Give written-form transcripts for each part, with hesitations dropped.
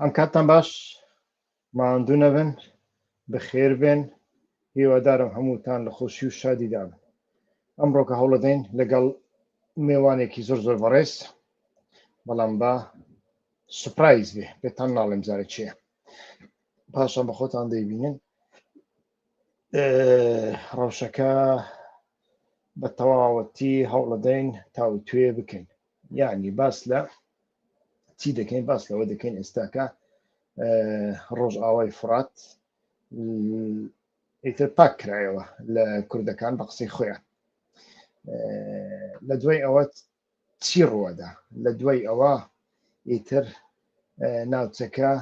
ئەم کاتتان باش ماندوو نەبن بەخێر بێن هیوادارم هەمووتان لە خۆشی و شادیدا بن. ئەمڕۆکە هەوڵەدەین لەگەڵ میوانێکی زۆر بەڕێز بەڵام بە سوپرایز بێ پێتان ناڵێم جارێک چییە پاشان بە خۆتان دەیبینن ڕەوشەکە بە تەواوەتی هەوڵەدەین تاوتوێ بکەین، یعنی باس لە چی دەکەین؟ باس لەوە دەکەین ئێستاکە ڕۆژ ئاوای فرات ئیتر پاک کرایەوە لە کوردەکان بە قسەی خۆیان. لە دوای ئەوە چی ڕوەدا؟ لە دوای ئەوە ئیتر ناوچەکە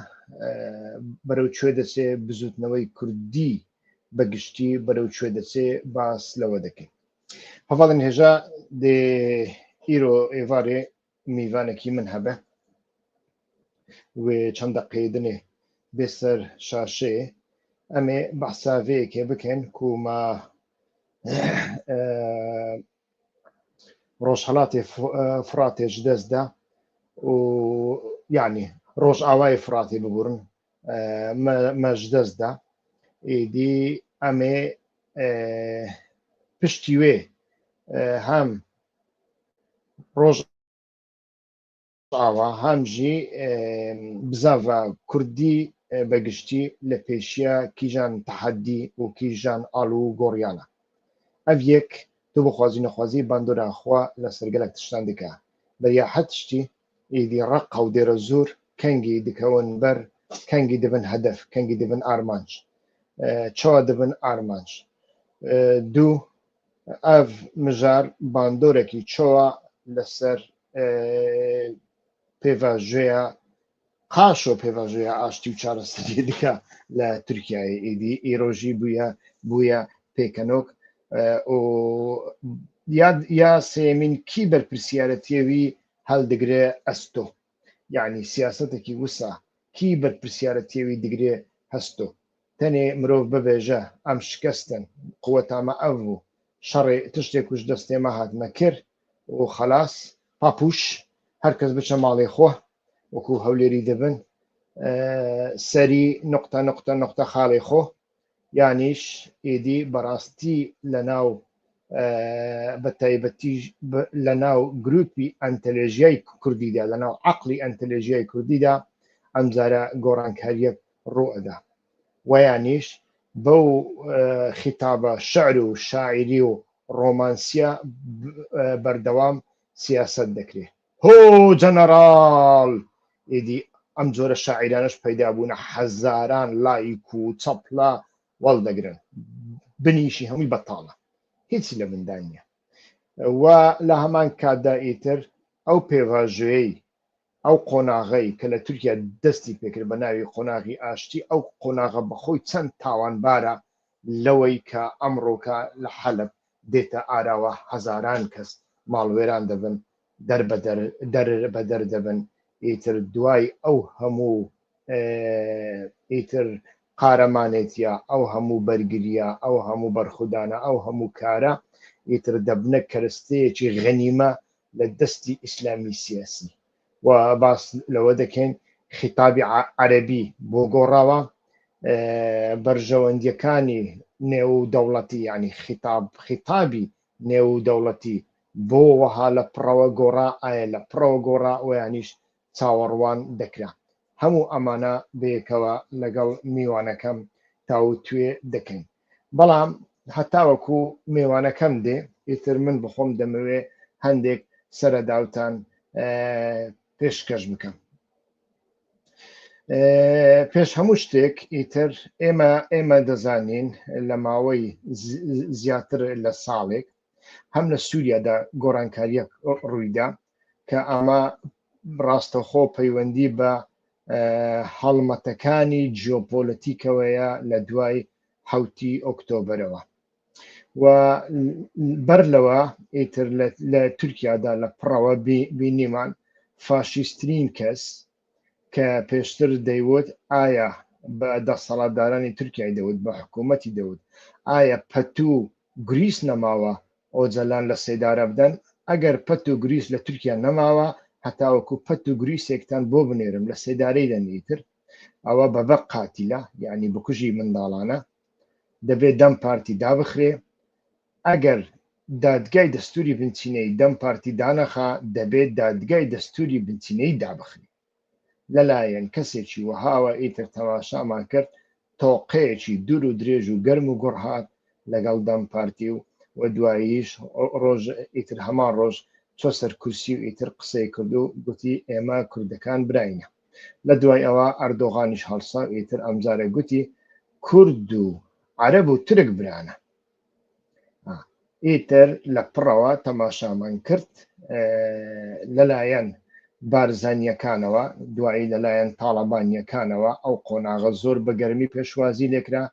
بەرەو کوێ دەچێ، بزوتنەوەی کوردی بەگشتی بەرەو کوێ دەچێ باس لەوە دەکەین. هەڤاڵن هێژە دێ ئیرۆ ئێوارێ میوانێکی من هەبە وێ چەند دەقەیەدنێ بێسەر شاشێ ئەمێ بەحساڤەیەکێ بکەن کومە ڕۆژهەڵاتێ فراتێ ji dest da û yanî roj awayê firatê bibûrin me ji dest da êdî em ê piştî wê hem roj awa hem jî bizava kurdî begiştî li pêşiya kîjan tehedî û kîjan alû goriyana. Ev yek tu bixwazî nexwazî bandora xwe leser gelek tiştan dike. Beriya her tiştî êdî reqa û dêrezûr kengî dikewin ber, kengî dibin hedef, kengî dibin armanc. Çawa dibin armanc. Du ev mijar bandorekî çawa leser pêvajoya qaş û pêvajoya aştî û çareseriyê dike li Tirkiyeyê êdî îro jî bûye pêkenok û ya sêmîn kî berpirsiyaretiya wî heldigire est o, yanî siyasetekî wisa kî berpirsiyaretiya wî digire hest o. Tenê mirov bibêje em şikestin, quweta me ev bû, şerê tiştê ku ji destê me hat me kir û xelas papûş herkes biçe malê xwe wekû hewlêrî dibin serî noqta noqta noqta xalê xwe, yanîş êdî berastî li nav بەتایبەتی لە ناو گروپی ئەنتەلێژیای کوردیدا لە ناو عەقلی ئەنتەلێژیای کوردیدا ئەم جارە گۆڕانکاریەک ڕوئەدا و یانیش بەو خیتابە شعر و شاعری و ڕۆمانسیە بەردەوام سیاسەت دەکرێت. هۆ جەنەرال ئیدی ئەم جۆرە شاعیرانش پەیدا بوونە حەزاران لایک و چەپڵە وەڵدەگرن، بنیشی هەمووی بەتاڵە، هیچی لە بندا نییە. و لە هەمان کاتدا ئیتر ئەو پێڤاژوەیەی ئەو قۆناغەی کە لە تورکیا دەستی پێکرد بە ناوی قۆناغی ئاشتی، ئەو قۆناغە بەخۆی چەند تاوانبارە لەوەی کە ئەمڕۆکە لە حەلب دێتە ئاراوە هەزاران کەس ماڵوێران دەبن، دەر بە دەر دەبن. ئیتر دوای ئەو هەموو ئیتر قارەمانێتیە، ئەو هەموو بەرگریە، ئەو هەموو بەرخودانە، ئەو هەموو کارە ئیتر دەبنە کەرەستەیەکی غەنیمە لە دەستی ئیسلامی سیاسی. و باس لەوە دەکەین خیتابی عەرەبی بۆ گۆڕاوە، بەرژەوەندیەکانی نێودەوڵەتی ینی خیتابی نێودەوڵەتی بۆ وەها لە پڕەوە گۆڕا، ئایا لە پڕەوە گۆڕا و یانیش چاوەڕوان دەکرا. هەموو ئەمانە بەیەکەوە لەگەڵ میوانەکەم تاوتوێ دەکەین. بەڵام هەتاوەکو میوانەکەم دێ ئیتر من بخۆم دەمەوێ هەندێک سەرەداوتان پێشکەش بکەم. پێش هەموو شتێک ئیتر ئێمە دەزانین لە ماوەی زیاتر لە ساڵێک هەم لە سووریادا گۆڕانکاریەک ڕوویدا کە ئەمە ڕاستەوخۆ پەیوەندی بە هەڵمەتەکانی جیۆپۆلەتیکەوەیە لە دوای 7 ئۆکتۆبەرەوە و بەر لەوە ئیتر لە تورکیادا لە پڕەوە بینیمان فاشیستترین کەس کە پێشتر دەیوت ئایا بە دەسەڵاتدارانی تورکیای دەوت بە حکوومەتی دەوت ئایا پەت و گریس نەماوە ئۆجەلان لە سێدارە بدەن، ئەگەر پەت و گریس لە تورکیا نەماوە هەتاوەکو پەت و گریسێکتان بۆ بنێرم لە سێدارەی دەنیتر ئەوە بەبە قاتیلە یعنی بکوژی منداڵانە دەبێت دەم پارتی دابخرێ ئەگەر دادگای دەستوری بنچینەی دەم پارتی دانەخا دەبێت دادگای دەستوری بنچینەی دابخرێ لەلایەن کەسێکی وەهاوە ئیتر تەماشامان کرد تۆقەیەکی دوور و درێژ و گەرم و گوڕهات لەگەڵ دەم پارتی و دواییش ڕۆژ ئیتر هەمان ڕۆژ چۆ سەر کورسی و ئیتر قسەی کرد و گوتی ئێمە کوردەکان براینە لە دوای ئەوە ئەردۆغانیش هەڵسا ئیتر ئەمجارە گوتی کورد و عەرەب و تورک برانە ئیتر لە پڕەوە تەماشامان کرد لەلایەن بارزانیەکانەوە دوایی لەلایەن تاڵەبانیەکانەوە ئەو قۆناغە زۆر بە گەرمی پێشوازی لێکرا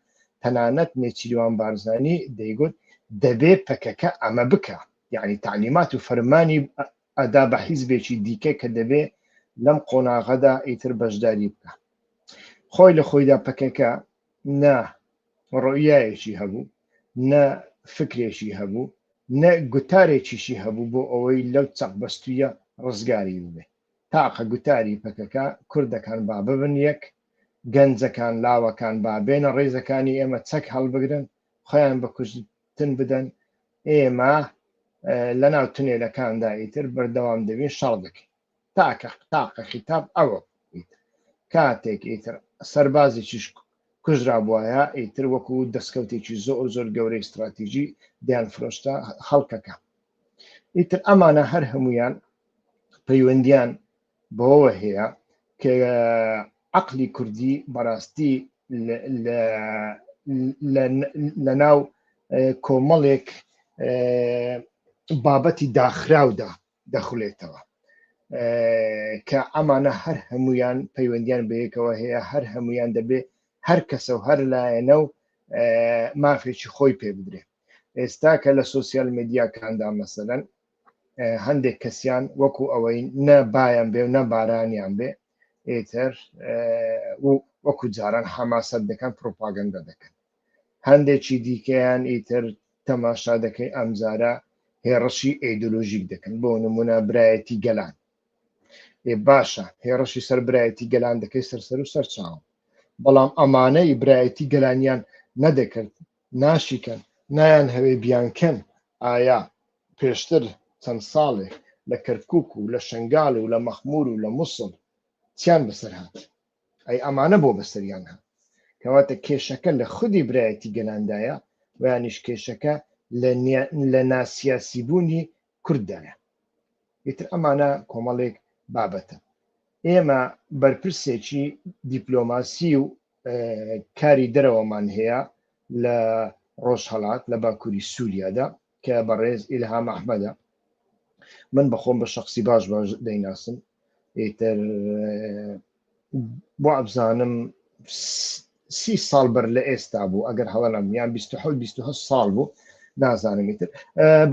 تەنانەت نێچیروان بارزانی دەیگوت دەبێ پەکەکە ئەمە بکە یعنی تعلیمات و فەرمانی ئەدا بە حیزبێکی دیکە کە دەبێ لەم قۆناغەدا ئیتر بەشداری بکە خۆی لە خۆیدا پەکەکە نە ڕۆیایەکی هەبوو نە فکرێکی هەبوو نە گوتارێکیشی هەبوو بۆ ئەوەی لەو چەق بەستویە ڕزگاری ببێ تاقە گوتاری پەکەکە کوردەکان با ببن یەک گەنجەکان لاوەکان با بێنە ڕێزەکانی ئێمە چەک هەڵبگرن خۆیان بە کوژتن بدەن ئێمە لە ناو تونێلەکاندا ئیتر بەردەوام دەبین شەڕ دەکەین تاقە خیتاب ئەوە کاتێک ئیتر سەربازێکیش کوژرا بووایە ئیتر وەکو دەستکەوتێکی زۆر زۆر گەورەی استراتیژی دیان فرۆشتە خەڵکەکە ئیتر ئەمانە هەر هەمویان پەیوەندیان بەوە هەیە کە عەقلی کوردی بەڕاستی لە ناو کۆمەڵێک بابەتی داخراودا دەخولێتەوە کە ئەمانە هەر هەمویان پەیوەندیان بەیەکەوە هەیە هەر هەمویان دەبێ هەر کەسە و هەر لایەنە و مافێکی خۆی پێ بدرێ ئێستا کە لە سۆسیال میدیاکاندا مەسەلەن هەندێک کەسیان وەکو ئەوەی نە بایان بێ و نە بارانیان بێ ئیتر وەکو جاران حەماسەت دەکەن پرۆپاگەندە دەکەن هەندێکی دیکەیان ئیتر تەماشا دەکەی ئەمجارە هێڕەشی ئەیدۆلۆژیک دەکەن بۆ نمونە برایەتی گەلان باشە هێڕەشی سەر برایەتی گەلان دەکەی سەر و سەر چاوە بەڵام ئەمانەی برایەتی گەلانیان نەدەکرد ناشیکەن نایان هەوێ بیانکەن ئایا پێشتر چەند ساڵێک لە کەرکووک و لە شنگال و لە مەخمور و لە مووسڵ چیان بەسەر هات ئەی ئەمانە بۆ بەسەریان هات کەواتە کێشەکە لە خودی برایەتی گەلاندایە و یانیش کێشەکە لە ناسیاسیبوونی کورددایە ئیتر ئەمانە کۆمەڵێک بابەتە ئێمە بەرپرسێکی دیپلۆماسی و کاری دەرەوەمان هەیە لە ڕۆژهەڵات لە باکووری سووریادا کە بەڕێز ئیلهام ئەحمەدە من بەخۆم بە شخصی باش دەیناسم ئیتر بۆ ئەبزانم 30 ساڵ بەر لە ئێستا بوو ئەگەر هەڵەنم یان 27 ساڵ بوو نازانم ئیتر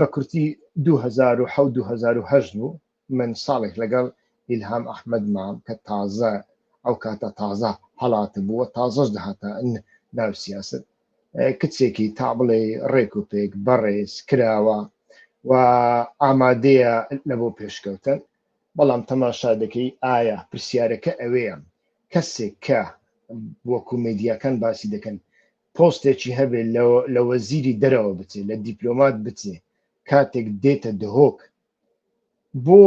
بە کورتی 2007 بوو من ساڵێک لەگەڵ ئیلهام ئەحمەد مام کە تازە ئەو کاتە تازە هەڵاتە بووە تازەش دەهاتە ناو سیاست کچێکی تا بڵێ ڕێک و پێک بەڕێز کراوە و ئامادەیە لە بۆ پێشکەوتن بەڵام تەماشا دەکەی ئایا پرسیارەکە ئەوەیە کەسێک کە وەکو میدیاکان باسی دەکەن پۆستێکی هەبێت لە وەزیری دەرەوە بچێت لە دیپلۆمات بچێت کاتێک دێتە دهۆک بۆ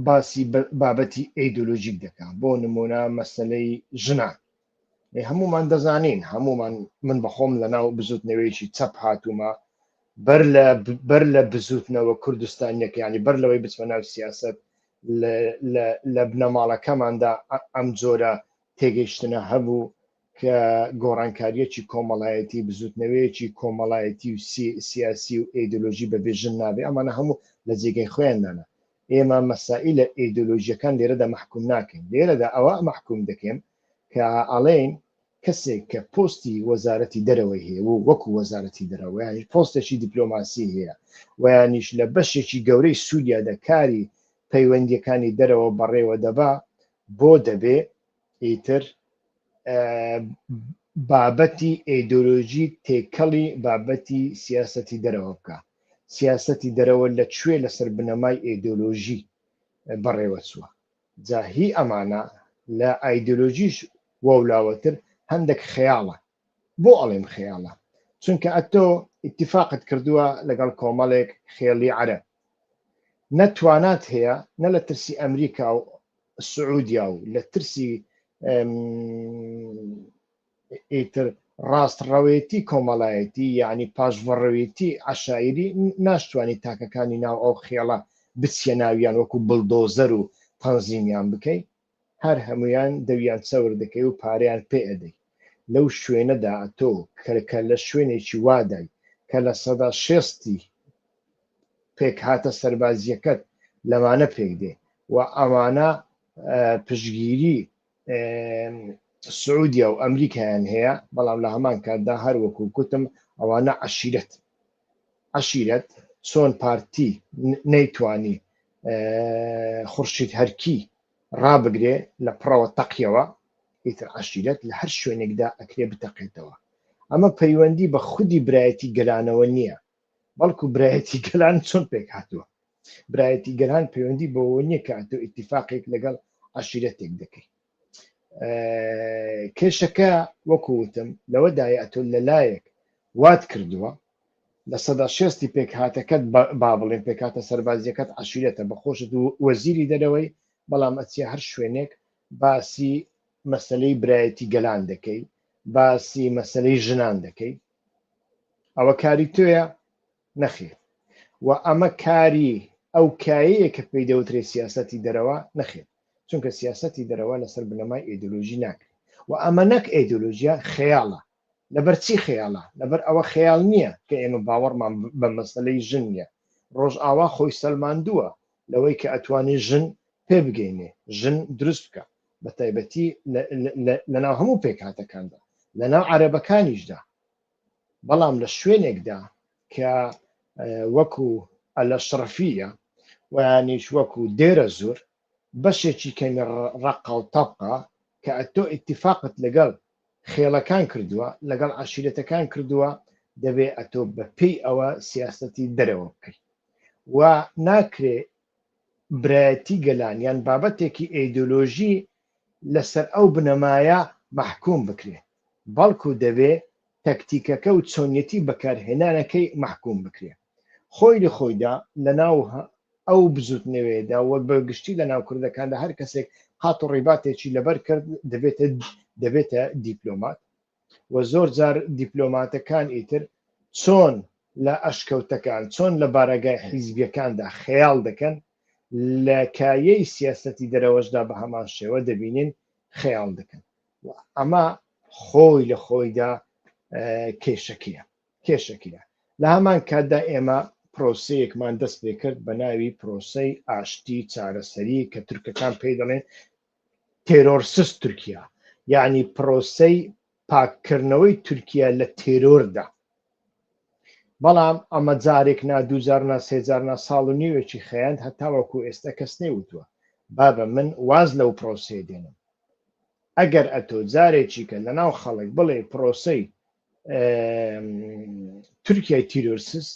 باسی بابەتی ئەیدۆلۆژیک دەکات بۆ نمونە مەسەلەی ژنان هەمومان دەزانین هەمومان من بەخۆم لە ناو بزوتنەوەیکی چەپ هاتوومە بەر لە بزوتنەوە کوردستانیەکە ینی بەر لەوەی بچمە ناو سیاست لە بنەماڵەکەماندا ئەم جۆرە تێگەیشتنە هەبوو کە گۆڕانکاریەکی کۆمەڵایەتی بزوتنەوەیەکی کۆمەڵایەتی و سیاسی و ئەیدۆلۆژی بەبێژن نابێ ئەمانە هەموو لە جێگەی خۆیاندانە ئێمە مەسائلە ئەیدۆلۆژیەکان لێرەدا مەحکوم ناکەین لێرەدا ئەوە مەحکوم دەکەین کە ئەڵێن کەسێک کە پۆستی وەزارەتی دەرەوەی هەیە و وەکو وەزارەتی دەرەوە ینی پۆستێکی دیپلۆماسی هەیە و یانیش لە بەشێکی گەورەی سووریادا کاری پەیوەندیەکانی دەرەوە بەڕێوە دەبا بۆ دەبێ ئیتر بابەتی ئەیدۆلۆژی تێکەڵی بابەتی سیاسەتی دەرەوە بکە سیاسەتی دەرەوە لەکوێ لەسەر بنەمای ئەیدۆلۆژی بەڕێوە چووە جا هی ئەمانە لە ئایدۆلۆژیش وەولاوەتر هەندێک خەیاڵە. بۆ ئەڵێم خەیاڵە؟ چونکە ئەتۆ ئیتیفاقت کردووە لەگەڵ کۆمەڵێک خێڵی عەرەب، نەتوانات هەیە نە لە ترسی ئەمریکا و سعودیا و لە ترسی ئیتر ڕاستڕەوێتی کۆمەڵایەتی یعنی پاشڤەڕەوێتی عەشایری ناشتوانی تاکەکانی ناو ئەو خێڵە بچیە ناویان وەکو بڵدۆزەر و تەنزیمیان بکەی، هەر هەمویان دەویان چەور دەکەی و پارەیان پێ ئەدەی. لەو شوێنەدا تۆ کە لە شوێنێکی وادای کە لە سەدا شێستی پێک هاتە سەربازیەکەت لەمانە پێک دێ و ئەمانە پشگیری سعودیا و ئەمریکایان هەیە، بەڵام لە هەمان کاتدا هەر وەکو گوتم ئەوانە عەشیرەت چۆن پارتی نەیتوانی خورشید هەرکی ڕابگرێ لە پڕەوە تەقیەوە، ئیتر عەشیرەت لە هەر شوێنێکدا ئەکرێ بتەقێتەوە. ئەمە پەیوەندی بە خودی برایەتی گەلانەوە نییە، بەڵکو برایەتی گەلان چۆن پێک هاتووە. برایەتی گەلان پەیوەندی بەوە نییە کە ئەتۆ ئیتیفاقێک لەگەڵ عەشیرەتێک دەکەی. کێشەکە وەکووتم لەوەدایە ئەتۆ لەلایەک وات کردووە لە سەدا شێستی پێک هاتەکەت با بڵێن پێک هاتە سەربازیەکەت عەشیرەتە بەخۆشت و وەزیری دەرەوەی، بەڵام ئەچێ هەر شوێنێک باسی مەسەلەی برایەتی گەلان دەکەی، باسی مەسەلەی ژنان دەکەی. ئەوە کاری تۆیە؟ نەخێر. و ئەمە کاری ئەو کایەیە کە پێی دەوترێت سیاسەتی دەرەوە نەخێر، چونکە سیاسەتی دەرەوە لەسەر بنەمای ئیدۆلۆژی ناکرێت و ئەمە نەک ئیدۆلۆژیا خەیاڵە. لەبەرچی خەیاڵە؟ لەبەر ئەوە خەیاڵ نییە کە ئێمە باوەڕمان بە مەسەلەی ژن نیە. ڕۆژئاوا خۆی سەلماندووە لەوەی کە ئەتوانێت ژن پێ بگەینێ، ژن دروست بکە، بە تایبەتی لەناو هەموو پێکهاتەکاندا، لەناو عەرەبەکانیشدا. بەڵام لە شوێنێکدا کە وەکو ئەلەشرەفیە ویانیش وەکو دێرە زۆر بەشێکی کەمی ڕەقە و تەبقە کە ئەتۆ ئیتیفاقت لەگەڵ خێڵەکان کردووە، لەگەڵ عەشیرەتەکان کردووە، دەبێ ئەتۆ بە پێی ئەوە سیاسەتی دەرەوە بکەیت و ناکرێ برایەتی گەلانیان بابەتێکی ئیدۆلۆژی لەسەر ئەو بنەمایە محکوم بکرێ، بەڵکو دەبێ تەکتیکەکە و چۆنیەتی بەکارهێنانەکەی محکوم بکرێ. خۆی لە خۆیدا لەناو ئەو بزوتنەوەیدا و بەگشتی لە ناو کوردەکاندا هەر کەسێک قات و ڕێباتێکی لەبەر کرد دەبێتە دیپلۆمات و زۆر جار دیپلۆماتەکان ئیتر چۆن لە ئەشکەوتەکان چۆن لە بارەگای حیزبیەکاندا خەیاڵ دەکەن، لە کایەی سیاسەتی دەرەوەشدا بە هەمان شێوە دەبینین خەیاڵ دەکەن. ئەمە خۆی لە خۆیدا کێشەکیە. لە هەمان کاتدا ئێمە پرۆسەیەکمان دەست پێ کرد بە ناوی پرۆسەی ئاشتی چارەسەری کە تورکەکان پێی دەڵێن تێرۆرسس تورکیا، یعنی پرۆسەی پاککردنەوەی تورکیا لە تێرۆردا. بەڵام ئەمە جارێک نا دووجار نا سێجار نا ساڵ و نیوێکی خەیاند هەتاوەکو ئێستا کەس نەیوتووە بابە من واز لەو پرۆسەیە دێنم. ئەگەر ئەتۆ جارێکی کە لەناو خەڵک بڵێ پرۆسەی تورکیای تیرۆرسس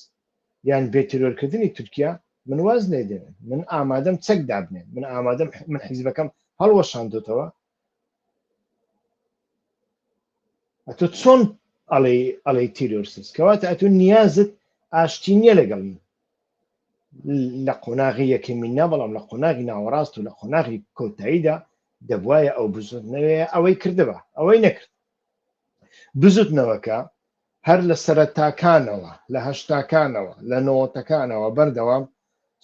یان بێتیرۆرکردنی تورکیا، من واز نێدێنم، من ئامادەم چەک دابنێن، من ئامادەم من حیزبەکەم هەڵوەشاندوتەوە. ئەتۆ چۆن ئەڵێ تیرۆرسس؟ کەواتە ئەتۆ نیازت ئاشتی نییە لەگەڵی لە قۆناغی یەکەمینە، بەڵام لە قۆناغی ناوەڕاست و لە قۆناغی کۆتاییدا دەبوایە ئەو بزوتنەوەیە ئەوەی کردبە، ئەوەی نەکرد. بزوتنەوەکە هەر لە سەرەتاکانەوە، لە هەشتاکانەوە، لە نۆتەکانەوە بەردەوام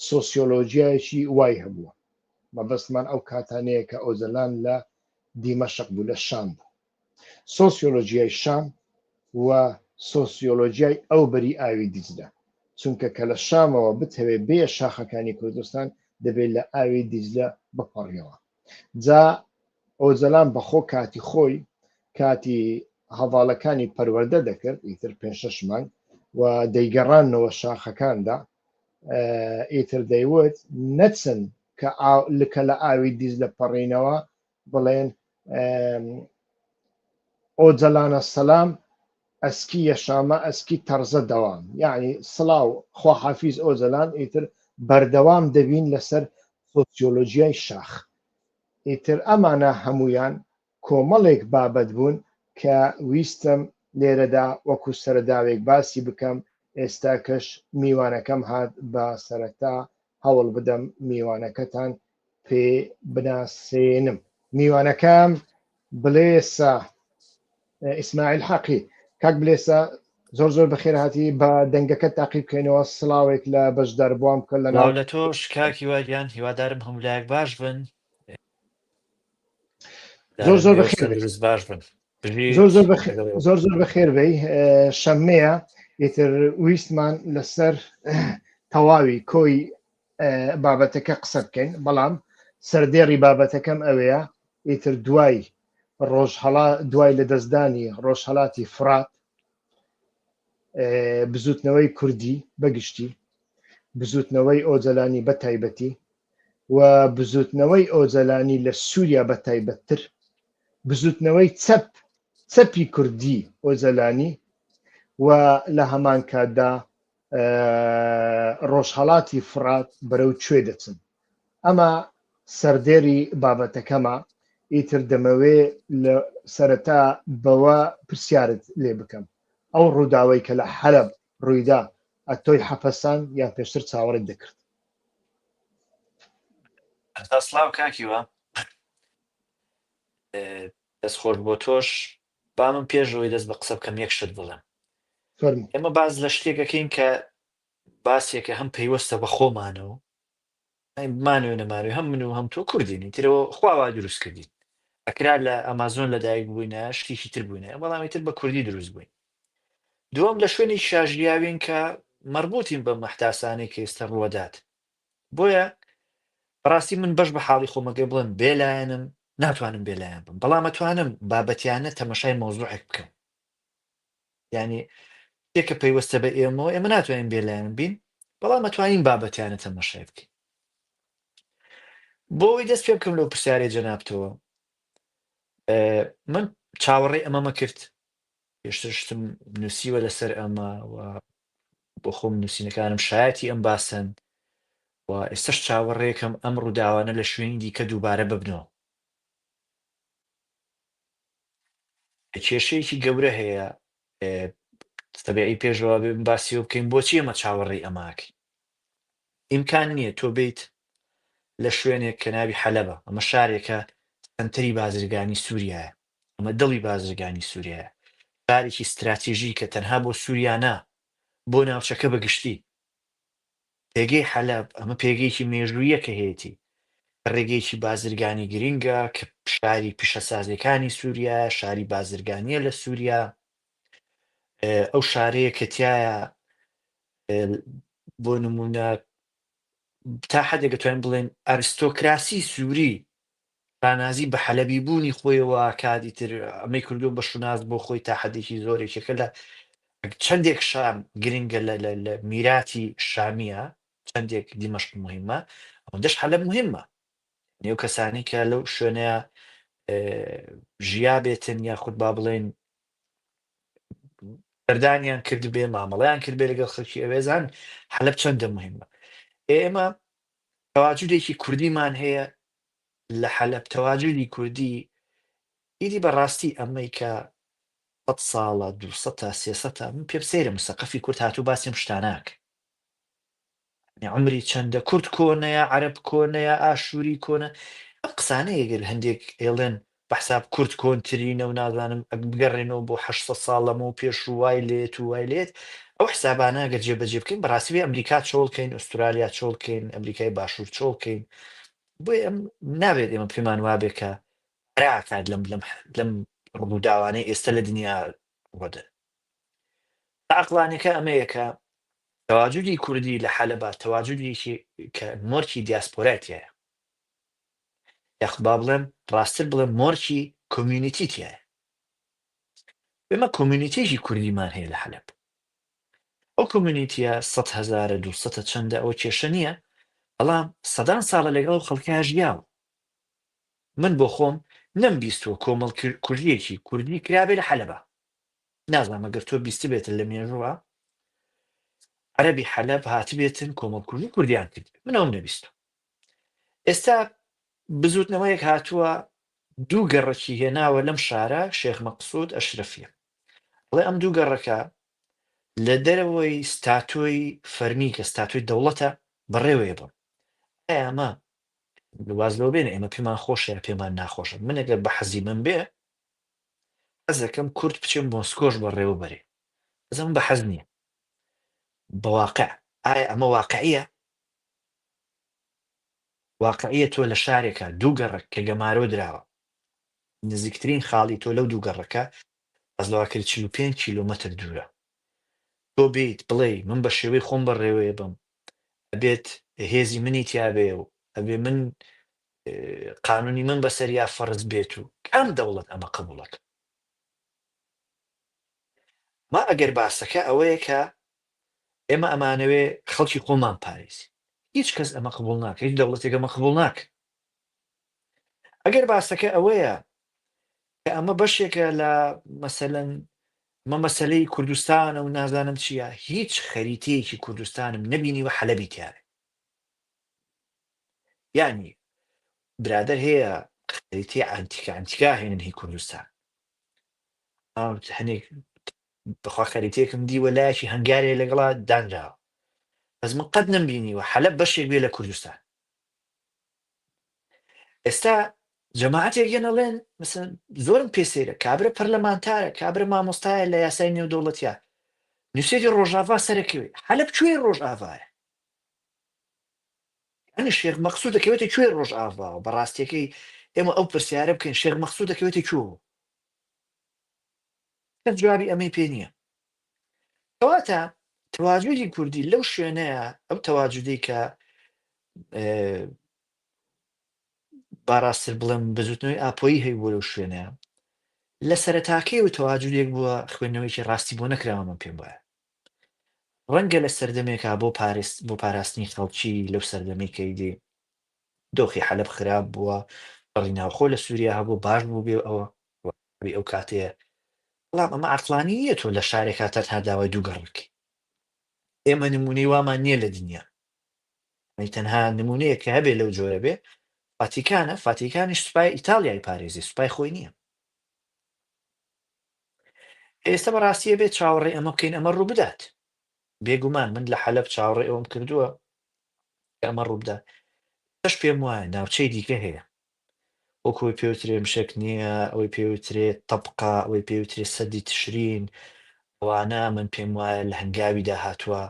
سۆسیۆلۆژیایەکی وای هەبووە. مەبەستمان ئەو کاتانەیە کە ئۆزەلان لە دیمەشق بوو، لە شام بوو. سۆسیۆلۆژیای شام و سۆسیۆلۆژیای ئەو بەری ئاوی دیجلە، چونکە کە لە شامەوە بتەوێ بێ شاخەکانی کوردستان دەبێت لە ئاوی دیجلە بپەڕیەوە. جا ئۆزەلان بەخۆ کاتی خۆی کاتی هەواڵەکانی پەروەردە دەکرد ئیتر 5-6 مانگ و دەیگەڕانەوە شاخەکاندا، ئیتر دەیوت نەچن کە لە ئاوی دیجلە پەڕینەوە بڵێن ئۆجەلانە سەلام ئەسکی یەشامە ئەسکی تەرزە دەوام، یعنی سڵاو خواحافیز ئۆزەلان، ئیتر بەردەوام دەبین لەسەر سۆسیۆلۆژیای شاخ. ئیتر ئەمانە هەمویان کۆمەڵێک بابەت بوون کە ویستم لێرەدا وەکو سەرەداوێک باسی بکەم ئێستا کەش میوانەکەم هات بە سەرەتا هەوڵ بدەم میوانەکەتان پێ بناسێنم. میوانەکەم بڵێسا ئیسماعیل حەقی. کاک بڵێسا زۆر زۆر بەخێر هاتی بە دەنگەکە تاقی بکەینەوە سڵاوێک لە بەشداربووام کە لە لاو لە تۆش کاکی وایان هیوادارم هەمولایەک باش بن زۆر زۆر بەخێر دروست باش بن زۆر زۆر بەخێر بێ شەممەیە ئیتر ویستمان لەسەر تەواوی کۆی بابەتەکە قسە بکەین بەڵام سەردێڕی بابەتەکەم ئەوەیە ئیتر دوای لە دەستدانی ڕۆژهەڵاتی فرات بزوتنەوەی کوردی بەگشتی بزوتنەوەی ئۆجەلانی بە تایبەتی و بزوتنەوەی ئۆجەلانی لە سووریا بە تایبەتتر بزوتنەوەی چەپی کوردی ئۆجەلانی و لە هەمان کاتدا ڕۆژهەڵاتی فرات بەرەو کوێ دەچن. ئەمە سەردێری بابەتەکەمە. ئیتر دەمەوێ لە سەرەتا بەوە پرسیارت لێ بکەم ئەو ڕووداوەی کە لە حەلەب ڕوویدا ئەتۆی حەپەسان یان پێشتر چاوەڕێت دەکرد؟ سلااو کاکیوە دەستخۆش بۆ تۆش با من پێشەوەی دەست بە قسە بکەم یەک شت بڵێم. ئێمە باز لە شتێکەکەین کە باسێکە هەم پەیوەستە بە خۆمانەوە مانوێ نەماوێ هەم من و هەم تۆ کوردینی ترەوە خواوا دروست کردین ئەکرا لە ئەمازۆن لەدایک بووینە شتێکی تر بووینە بەڵامی تر بە کوردی دروست بووین. دووەم لە شوێنی شاژیاوین کە مەربوطین بە مەحتاسانەی کە ئێستا ڕوەدات. بۆیە بەڕاستی من بەش بە حاڵی خۆمەگەی بڵێن بێلایەنم ناتوانم بێلایەن بم بەڵام ئەتوانم بابەتیانە تەمەشای مۆزوعێک بکەم. یعنی شتێکە پەیوەستە بە ئێمەوە ئێمە ناتوانین بێلایەن بین بەڵام ئەتوانین بابەتیانە تەمەشای بکەین. بۆی دەست پێ بکەم لەو پرسیارەی جەنابتەوە من چاوەڕێی ئەمەمە کرد پێشتر شتم نووسیوە لەسەر ئەمە و بۆ خۆم نووسینەکانم شایەتی ئەم باسن و ئێستش چاوەڕێکم ئەم ڕووداوانە لە شوێنی دیکە دووبارە ببنەوە. کێشەیەکی گەورە هەیە تەبیعی پێشەوە باسیەوە بکەین بۆچی ئەمە چاوەڕێی ئەماکەین. ئیمکان نییە تۆ بیت لە شوێنێک کە ناوی حەلەبە ئەمە شارێکە سەنتەری بازرگانی سووریایە ئەمە دڵی بازرگانی سووریایە شارێکی استراتیژی کە تەنها بۆ سووریانە بۆ ناوچەکە بەگشتی پێگەی حەلەب ئەمە پێگەیەکی مێژوویە کە هەیەی ڕێگەیەکی بازرگانی گرینگە کە شاری پیشەسازیەکانی سووریا شاری بازرگانیە لە سووریا ئەو شارەیە کە تایە بۆ نمونە تا حدێک دەتوانین بڵێن ئەریستۆکراسی سووری شانازی بە حەلەبی بوونی خۆیەوە کاتی تر ئەمەی کردو بە شوناز بۆ خۆی تا حەدێکی زۆرێکەکە لە چەندێک شام گرنگە لە میراتی شامیە چەندێک دیمەشق مهمە ئەوەندەش حەلەب مهمە نێو کەسانی کە لەو شوێنەیە ژیا بێتن یا خودت با بڵێن بەردانیان کرد بێ مامەڵیان کرد بێ لەگەڵ خەڵکی ئەوێزان حەلەب چەندە مهمە. ئێمە تەواجودێکی کوردیمان هەیە لە حەلەب تەواجودی کوردی ئیدی بەڕاستی ئەمەی کە 100 ساڵە 200 تا 300 من پێ سەیرە مستەقەفی کورد هاتوو باسیم شتاناک عمری چەندە کورد کۆنەیە عەرەب کۆنەیە ئاشووری کۆنە ئەم قسانە ئەگەر هەندێک ئێڵێن بەحساب کورد کۆنترینە و نازانم بگەڕێنەوە بۆ 800 ساڵ لەمە پێش وای لێت و وای لێت ئەو حسابانە گەر جێبەجێ بکەین بەڕاستی ئەمریکا چۆڵکەین ئوسترالیا چۆڵکەین ئەمریکای باشوور چۆڵکەین بۆی ئەم نابێت ئێمە پێمان وابێ کە ڕاکات لەم ڕووداوانەی ئێستا لە دنیا ڕۆدە. عەقلانیەکە ئەمەیەکە تەواجودی کوردی لە حەلەبە تەواجودێکی کە مۆرکی دیاسپۆراتیایە یاخ با بڵێم ڕاستتر بڵێم مۆرکی کۆمیونیتیتیایە. ئێمە کۆمیونیتێکی کوردیمان هەیە لە حەلەب ئەو کۆمیونیتیە 100,000 200 چەندە ئەوە کێشە نییە بەڵام سەدان ساڵە لەگەڵ خەڵکیان ژیاوە. من بۆ خۆم نەمبیستوە کۆمەڵ کوردیەکی کوردی کرابێ لە حەلەبە نازانم ئەگەر تۆ بیستی بێتن لە مێژووە عەرەبی حەلەب هاتی بێتن کۆمەڵ کوردی کوردیان کرد منەوەم نەبیستو. ئێستا بزوتنەوەیەک هاتووە دوو گەڕەکی هێناوە لەم شارە شێخ مەقسوود ئەشرەفیە بڵێ ئەم دوو گەڕەکە لە دەرەوەی ستاتۆی فەرمی کە ستاتۆی دەوڵەتە بەڕێوەیە بم ئەمە واز لەوە بێنە ئێمە پێمان خۆشە پێمان ناخۆشە منێکە بە حەزی من بێ ئەز دەکەم کورد بچێن مۆسکۆش بەڕێوە بەرێ ئەزم بە حەز نییە بەواقع ئایا ئەمە واقعیە واقعیە تۆ لە شارێکە دوو گەڕک کە گەمارۆ دراوە نزیکترین خاڵی تۆ لەو دوو گەڕەکە ئەزلەوە کرد 45 کیلۆمەتر دوورە تۆ بیت بڵێ من بە شێوەی خۆم بەڕێوەیە بم ئەبێت هێزی منی تیاابێ و ئەبێ من قانونی من بەسەریا فەرز بێت و کام دەوڵەت ئەمە قبولەکە ما ئەگەر باسەکە ئەوەیە کە ئێمە ئەمانەوێ خەڵکی خۆمان پارێزی هیچ کەس ئەمە قبول ناکە هیچ دەوڵەتێک ئەمە قبول ناکە ئەگەر باسەکە ئەوەیە کە ئەمە بەشێکە لە مەسەلەن مە مەسلەی کوردستانە و نازانم چییە هیچ خەریتەیەکی کوردستانم نەبینی و حەلەبی تیاێ یعنی برادر هەیە خەریتی ئەنتیکا هێنن هی کوردستان هەنێک بخوا خەریتێکم دیوە لایەکی هەنگارێ لەگەڵا دانراوە بەس من قەت نەمبینی و حەلەب بەشێک بێ لە کوردستان ئێستا جەماعەتێک گەنەڵێن مثلا زۆرم پێسەیرە کابرا پەرلەمانتارە کابرا مامۆستایە لە یاسای نێودەوڵەتیە نووسێتی ڕۆژاوا سەرەکەوێ حەلەب کوێ ڕۆژئاوایە ئەنی شێخ مەقسوود دەکەوێتە کوێ ڕۆژئاوا بەڕاستیەکەی ئێمە ئەو پرسیارە بکەین شێخ مەقسوود دەکەوێتە کوێ کەس جوابی ئەمەی پێ نییە کەواتە تەواجودی کوردی لەو شوێنەیە ئەو تەواجودی کە باڕاستتر بڵێم بەزوتنەوەی ئاپۆیی هەیە بۆ لەو شوێنەیە لە سەرەتاکەی و تەواجودێک بووە خوێندنەوەیکی ڕاستی بۆ نەکراوە من پێم وایە ڕەنگە لە سەردەمێکا بۆ پاراستنی خەڵکی لەو سەردەمێکەی دێ دۆخی حەلەب خراپ بووە ڕی ناوخۆ لە سووریا هەبوو باش بوو بێ ئەوە ئەو کاتەیە بەڵام ئەمە عەقلانیە تۆ لە شارێکا تەنها داوای دوو گەڕەکەی ئێمە نمونەی وامان نییە لە دنیا تەنها نمونەیە کە هەبێ لەو جۆرە بێ فاتیکانە فاتیکانیش سوپای ئیتالیای پارێزی سوپای خۆی نییە ئێستا بەڕاستیە بێت چاوەڕێ ئەمە بکەین ئەمە ڕوو بدات بێگومان من لە حەلەب چاوەڕێ ئەوم کردووە کە ئەمە ڕووبدا تەش پێم وایە ناوچەی دیکە هەیە وەکوی پێوترێ مشک نییە ئەوەی پێوترێت تەبقا ئەوەی پێوترێت سەدی تشرین ئەوانە من پێم وایە لە هەنگاویدا هاتووە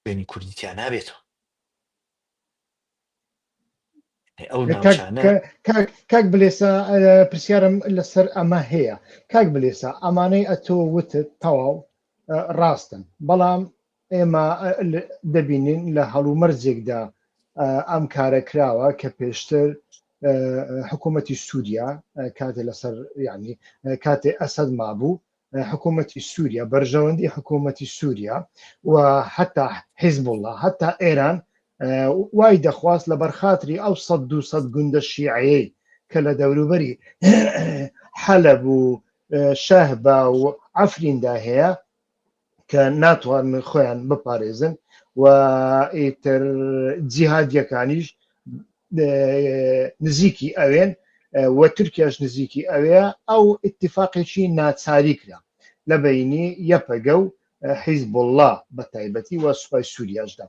وێنی کوردیتیان نابێتەوە ئەو ناوچانە کاک بلێسا پرسیارم لەسەر ئەمە هەیە کاک بلێسا ئەمانەی ئەتۆ وتت تەواو ڕاستن بەڵام ئێمە دەبینین لە هەڵومەرجێکدا ئەم کارە کراوە کە پێشتر حکوومەتی سووریا کاتێ لەسەر ینی کاتێ ئەسەد مابوو حکوومەتی سووریا بەرژەوەندی حکوومەتی سووریا و حتا حیزب الله حتا ئێران وای دەخواست لە بەرخاتری ئەو 100 گوندە شیعەیەی کە لە دەوروبەری حەلەب و شەهبا و عەفریندا هەیە کە ناتوانن خۆیان بپارێزن و ئیتر جیهادیەکانیش نزیکی ئەوێن و تورکیاش نزیکی ئەوەیە ئەو ئیتیفاقێکی ناچاری کرا لە بەینی یەپەگە و حیزب الله بە تایبەتی و سوپای سووریاشدا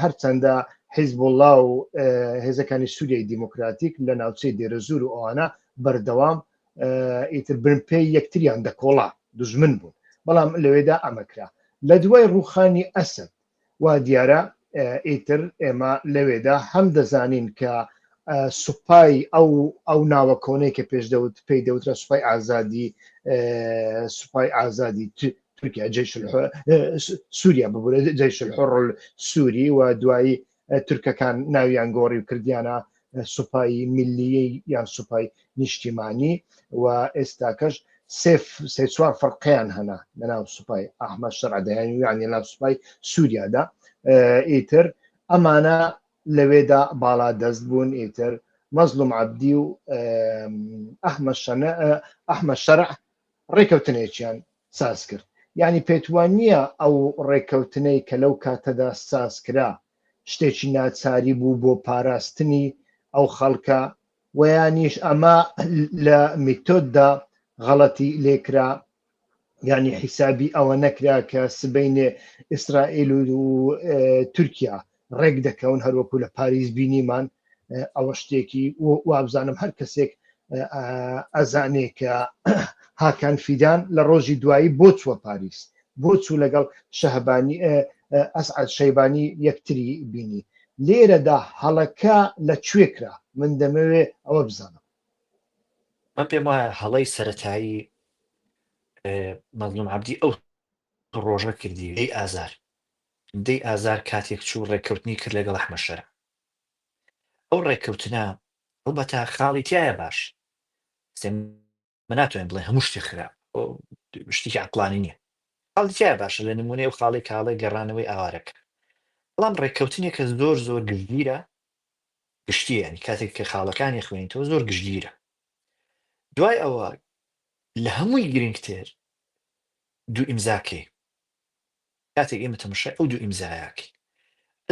هەرچەندە حیزب الله و هێزەکانی سووریای دیموکراتیک لە ناوچەی دێرەزور و ئەوانە بەردەوام ئیتر برنپێی یەکتریان دەکۆڵا دوژمن بوون بەڵام لەوێدا ئەمەکرا لە دوای ڕووخانی ئەسد وا دیارە ئیتر ئێمە لەوێدا هەم دەزانین کە سوپای ئەو ناوە کۆنەی کە پێش پێی دەوترە سوپای ئازادی تورکیا سووریا ببوورە جەیش الحر سووری و دوایی تورکەکان ناویان گۆڕی و کردیانە سوپای میلیەی یان سوپای نیشتیمانی و ئێستاکەش سێ چوار فەرقیان هەنا لەناو سوپای ئەحمەد شەرعدایانی یانی لەناو سوپای سووریادا ئیتر ئەمانە لەوێدا باڵا دەست بوون ئیتر مەزلوم عەبدی و ئەحمەد شەرع ڕێکەوتنێکیان ساز کرد یعنی پێتوان نییە ئەو ڕێکەوتنەی کە لەو کاتەدا سازکرا شتێکی ناچاری بوو بۆ پاراستنی ئەو خەڵکە ویانیش ئەمە لە میتۆددا غەڵەتی لێکرا یعنی حیسابی ئەوە نەکرا کە سبەینێ ئیسرائیل و تورکیا ڕێک دەکەون هەروەکو لە پاریس بینیمان ئەوە شتێکی وابزانم هەر کەسێک ئەزانێ کە هاکان فیدان لە ڕۆژی دوایی بۆ چووە پاریس بۆ چوو لەگەڵ شەهبانی ئەسعەد شەیبانی یەکتری بینی لێرەدا هەڵەکە لەکوێکرا من دەمەوێ ئەوە بزانم من پێم وایە هەڵەی سەرەتایی مەظلوم عەبدی ئەو ڕۆژە کردی دەی ئازار کاتێک چوو ڕێککەوتنی کرد لەگەڵ ئەحمەد شەرع ئەو ڕێککەوتنە ئەڵبەتە خاڵی تایە باش من ناتوانین بڵێ هەموو شتی خراپ شتێکی عەقلانی نییە خاڵی تایە باشە لە نمونەی و خاڵی کاڵی گەڕانەوەی ئاوارەکە بەڵام ڕێککەوتنێکە زۆر گشتگیرە گشتی ینی کاتێک کە خاڵەکانی خوێنیتەوە زۆر گشتگیرە دوای ئەوە لە هەمووی گرنگتر دوو ئیمزاکەی کاتێک ئێمە تەماشای ئەو دوو ئیمزایاکەی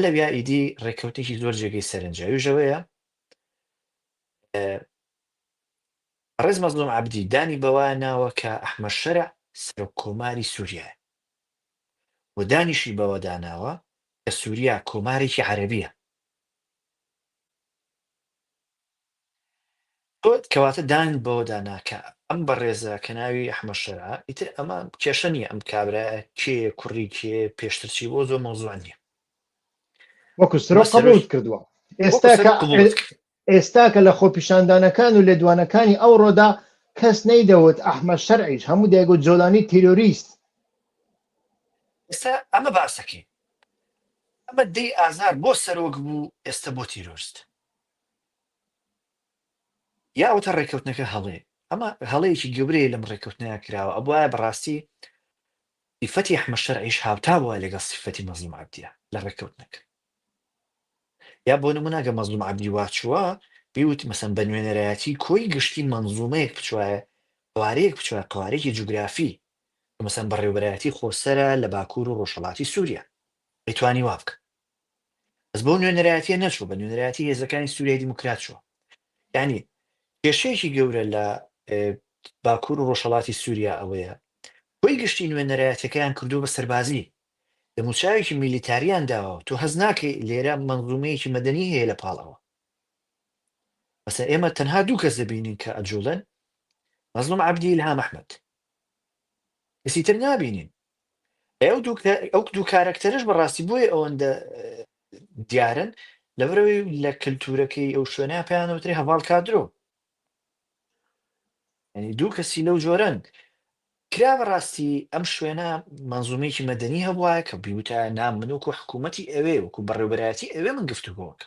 لە بیائیدی ڕێککەوتێکی زۆر جێگەی سەرنجاویژەوەیە ڕێز مەظلوم عەبدی دانی بەوایە ناوە کە ئەحمەد شەرع سەرۆککۆماری سووریایە و دانیشی بەوە داناوە کە سووریا کۆمارێکی عەرەبیە کەواتە دان بەوە داناکە ئەم بەڕێزە کە ناوی ئەحمەد شەرع ئیتر ئەمە کێشە نییە ئەم کابرایە کێ کوڕی کێ پێشترچی بۆ زۆر مەوزوع نییە وەکو سەرۆک قبوڵ کردووە ئێستا کە لە خۆپیشاندانەکان و لێدوانەکانی ئەو ڕۆدا کەس نەیدەوت ئەحمەد شەرعیش هەموو دەیگوت جۆلانی تیرۆریست ئێستا ئەمە باسەکەی ئەمە دەی ئازار بۆ سەرۆک بوو ئێستا بۆ تیرۆریست یا ئەوتە ڕێککەوتنەکە هەڵێ ئەمە هەڵەیەکی گەورەیە لەم ڕێککەوتنەیە کراوە ئەبوایە بەڕاستی سیفەتی ئەحمەد شەرعیش هاوتا بووە لەگەڵ سیفەتی مەظلوم عەبدیە لە ڕێککەوتنەکە یا بۆ نمونەگە مەظلوم عەبدی واچووە بیوت مەسەن بە نوێنەرایەتی کۆی گشتی مەنزومەیەک بچوایە قوارەیەک بچوە قوارێکی جوگرافی مەسەن بەڕێوەبەرایەتی خۆسەرە لە باکوور و ڕۆژهەڵاتی سووریا دەیتوانی وا بکە بەس بۆ نوێنەرایەتیە نەچوو بە نوێنەرایەتی هێزەکانی سووریای دیموکرات چووە یعنی کێشەیەکی گەورە لە باکوور و ڕۆژهەڵاتی سووریا ئەوەیە کۆی گشتی نوێنەرایەتەکەیان کردو بە سەربازی دەموچاوێکی میلیتاریان داوە تۆ هەز ناکەی لێرە مەنزومەیەکی مەدەنی هەیە لە پاڵەوە مەسەن ئێمە تەنها دوو کەس دەبینین کە ئەجوڵن مەظلوم عەبدی ئیلهام ئەحمەد کەسی تر نابینین ئەو دوو کارەکتەرش بەڕاستی بۆیە ئەوەندە دیارن لەبەرەوەی لە کللتورەکەی ئەو شوێنە پێیانەوتری هەڤاڵ کادرۆ ینی دوو کەسی لەو جۆرەن کرا بەڕاستی ئەم شوێنە مەنزومەیەکی مەدەنی هەبوایە کە بیوتە نام من وەکو حکوومەتی ئەوێ وەکو بەڕێوەبەرایەتی ئەوێ من گفتوگۆکە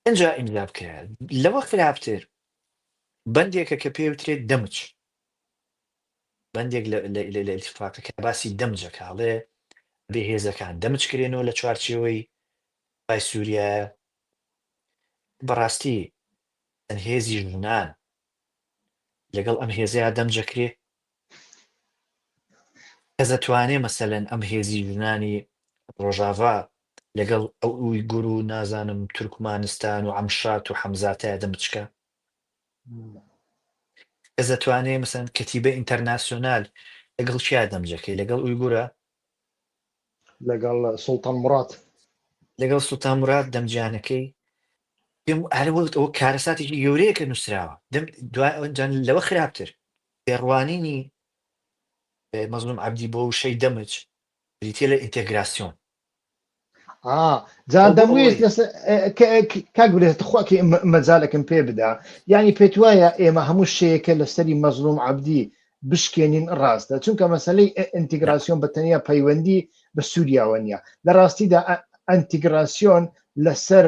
ئەنجا ئیمزا بکرا لەوە خراپتر بەندێکە کە پێوترێت دەمج بەندێک لە ئیتفاقەکە باسی دەمجەکاڵێ بێ هێزەکان دەمجکرێنەوە لە چوارچێوەی پای سووریا بەڕاستی ئەن هێزی ژنان لەگەڵ ئەم هێزەیە دەمجەکرێ کەس دەتوانێ مەسەلەن ئەم هێزی ژنانی ڕۆژاوا لەگەڵ ئەو ئویگور و نازانم تورکمانستان و ئەمشات و حەمزاتایە دەمچکە کەس دەتوانێ مەسەن کەتیبە ئینتەرناسیۆنال لەگەڵ چیا دەمجەکەی لەگەڵ ئویگورە لەگەڵ سوڵتان موراد لەگەڵ سوڵتان موراد دەمجیانەکەی پێم ئەوە کارەساتێکی گەورەیە کە نووسراوە لەوە خراپتر پێڕوانینی مەظلوم عەبدی بۆ وشەی دەمج بریتێ لە ئینتێگراسیۆن جان دەمویست کاک برێت خواکی مەجالێکم پێ بدا یعنی پێت وایە ئێمە هەموو شەیەکە لەسەری مەظلوم عەبدی بشکێنین ڕاستە چونکە مەسەلەی ئینتیگراسیۆن بەتەنیا پەیوەندی بە سووریاوە نیە لە ڕاستیدا ئینتیگراسیۆن لەسەر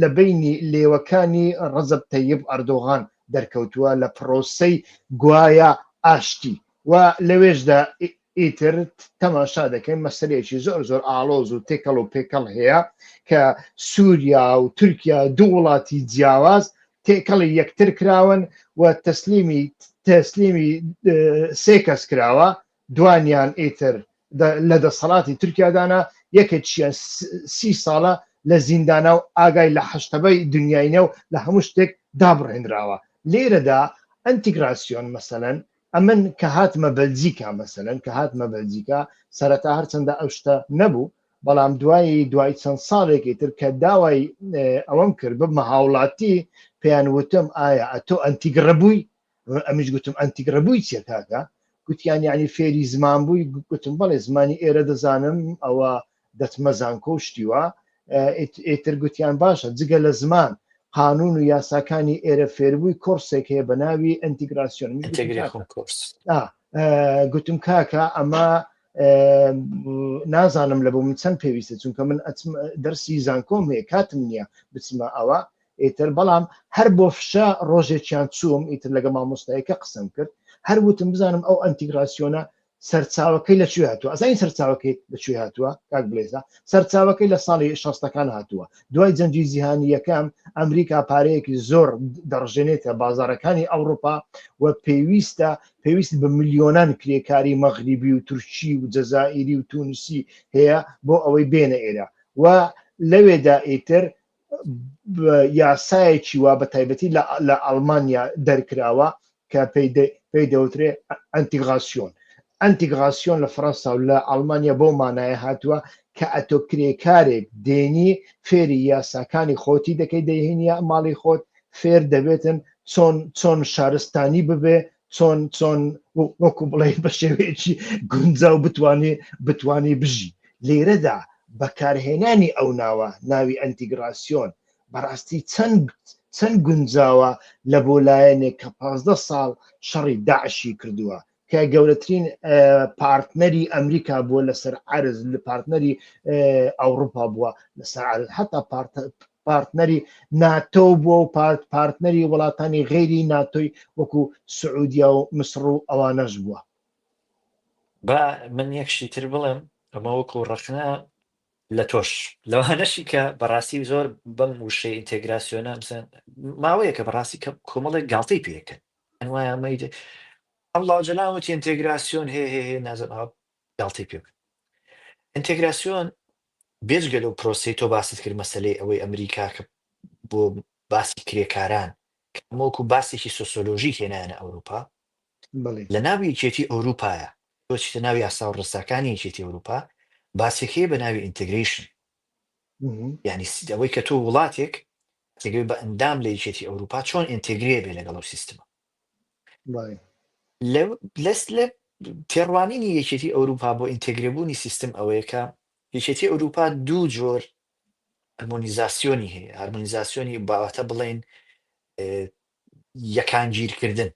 لە بینی لێوەکانی ڕەجەب تەیب ئەردۆغان دەرکەوتووە لە پرۆسەی گوایە ئاشتی و لەوێشدا ئیتر تەماشا دەکەین مەسەلەیەکی زۆر ئاڵۆز و تێکەڵ و پێکەڵ هەیە کە سووریا و تورکیا دوو وڵاتی جیاواز تێکەڵی یەکتر کراون و تەسلیمی سێ کەس کراوە دوانیان ئیتر لە دەسەڵاتی تورکیادانا یەکێکیان 30 ساڵە لە زیندانە و ئاگای لە حشتەبەی دنیاینە و لە هەموو شتێک دابڕێنراوە لێرەدا ئەنتیگراسیۆن مەسەلەن ئەمن کە هاتمە بەلجیکا مەسەلەن کە هاتمە بەلجیکا سەرەتا هەرچەندە ئەو شتە نەبوو بەڵام دوای چەند ساڵێکی تر کە داوای ئەوەم کرد بمە هاوڵاتی پێیان وتم ئایا ئەتۆ ئەنتیگرە بووی ئەمیش گوتم ئەنتیگرە بووی چیە کاکە گوتیان یعنی فێری زمان بووی گوتم بەڵێ زمانی ئێرە دەزانم ئەوە دەتمە زانکۆ و شتیوە ئێتر گوتیان باشە جگە لە زمان قانون و یاساکانی ئێرە فێربووی کۆرسێک هەیە بە ناوی ئەنتیگراسیۆن گوتم کاکە ئەمە نازانم لە بۆ من چەند پێویستە چونکە من دەرسی زانکۆم هەیە کاتم نییە بچمە ئەوە ئیتر بەڵام هەر بۆ فشە ڕۆژێکیان چووم ئیتر لەگە مامۆستایەکە قسەم کرد هەر وتم بزانم ئەو ئەنتیگراسیۆنە سەرچاوەکەی لەکوێ هاتووە ئەزانی سەرچاوەکەی لەکوێ هاتووە کاک بڵێزە سەرچاوەکەی لە ساڵی 60ەکان هاتووە دوای جەنگی جیهانی یەکەم ئەمریکا پارەیەکی زۆر دەڕژێنێتە بازارەکانی ئەوروپا و پێویست بە میلیۆنان کرێکاری مەغریبی و تورکی و جەزائیری و تونسی هەیە بۆ ئەوەی بێنە ئێرە و لەوێدا ئیتر یاسایەکی وا بە تایبەتی لە ئەڵمانیا دەرکراوە کە پێی دەوترێ ئەنتیگراسیۆن لە فەڕەنسا و لە ئەڵمانیا بۆ مانایە هاتووە کە ئەتۆ کرێکارێک دێنی فێری یاساکانی خۆتی دەکەی دەیهێنە ماڵی خۆت فێر دەبێتن چۆن شارستانی ببێ چۆن وەکو بڵێ بە شێوەیەکی گونجا و بتوانی بژی لێرەدا بەکارهێنانی ئەو ناوی ئەنتیگراسیۆن بەڕاستی چەند گونجاوە لە بۆ لایەنێک کە 15 ساڵ شەڕی داعشی کردووە کە گەورەترین پارتنەری ئەمریکا بووە لەسەر عەرز لە پارتنەری ئەوروپا بووە لەسەر عەرز حتا پارتنەری ناتۆ بووە و پارتنەری وڵاتانی غێری ناتۆی وەکو سعودیا و مسر و ئەوانەش بووە با من یەکشی تر بڵێم ئەمە وەکو ڕەخنە لە تۆش لەوانەشی کە بەڕاستی زۆر بەم وشەی ئینتێگراسیۆنە ماوەیە کە بەڕاستی کۆمەڵێک گاڵتەی پێکەن وایە ئەمەی الله جەلاوەتی ئینتێگراسیۆن هەیە نازانم گاڵتەی پێ ئینتێگراسیۆن بێجگە لەو پرۆسەی تۆ باست کرد مەسەلەی ئەوەی ئەمریکا کە بۆ باسی کرێکاران کەمەوەکو باسێکی سۆسیۆلۆژیک هێنایەنە ئەوروپا لە ناوی یەکێتی ئەوروپایە تۆ چیتە ناوی یاسا و ڕستاکانی یەکێتی ئەوروپا باسێکەیە بە ناوی ئینتگریشن یعنی ئەوەی کە تۆ وڵاتێک تێگەوێت بە ئەندام لە یەکێتی ئەوروپا چۆن ئینتگرێ بێ لەگەڵ ئەو سیستمە لەست لە تێڕوانینی یەکێتی ئەوروپا بۆ ئینتگرێبوونی سیستم ئەوەیە کە یەکێتی ئەوروپا دوو جۆر هەرمۆنیزاسیۆنی هەیە هەرمۆنیزاسیۆنی باواتە بڵێن یەکانگیرکردن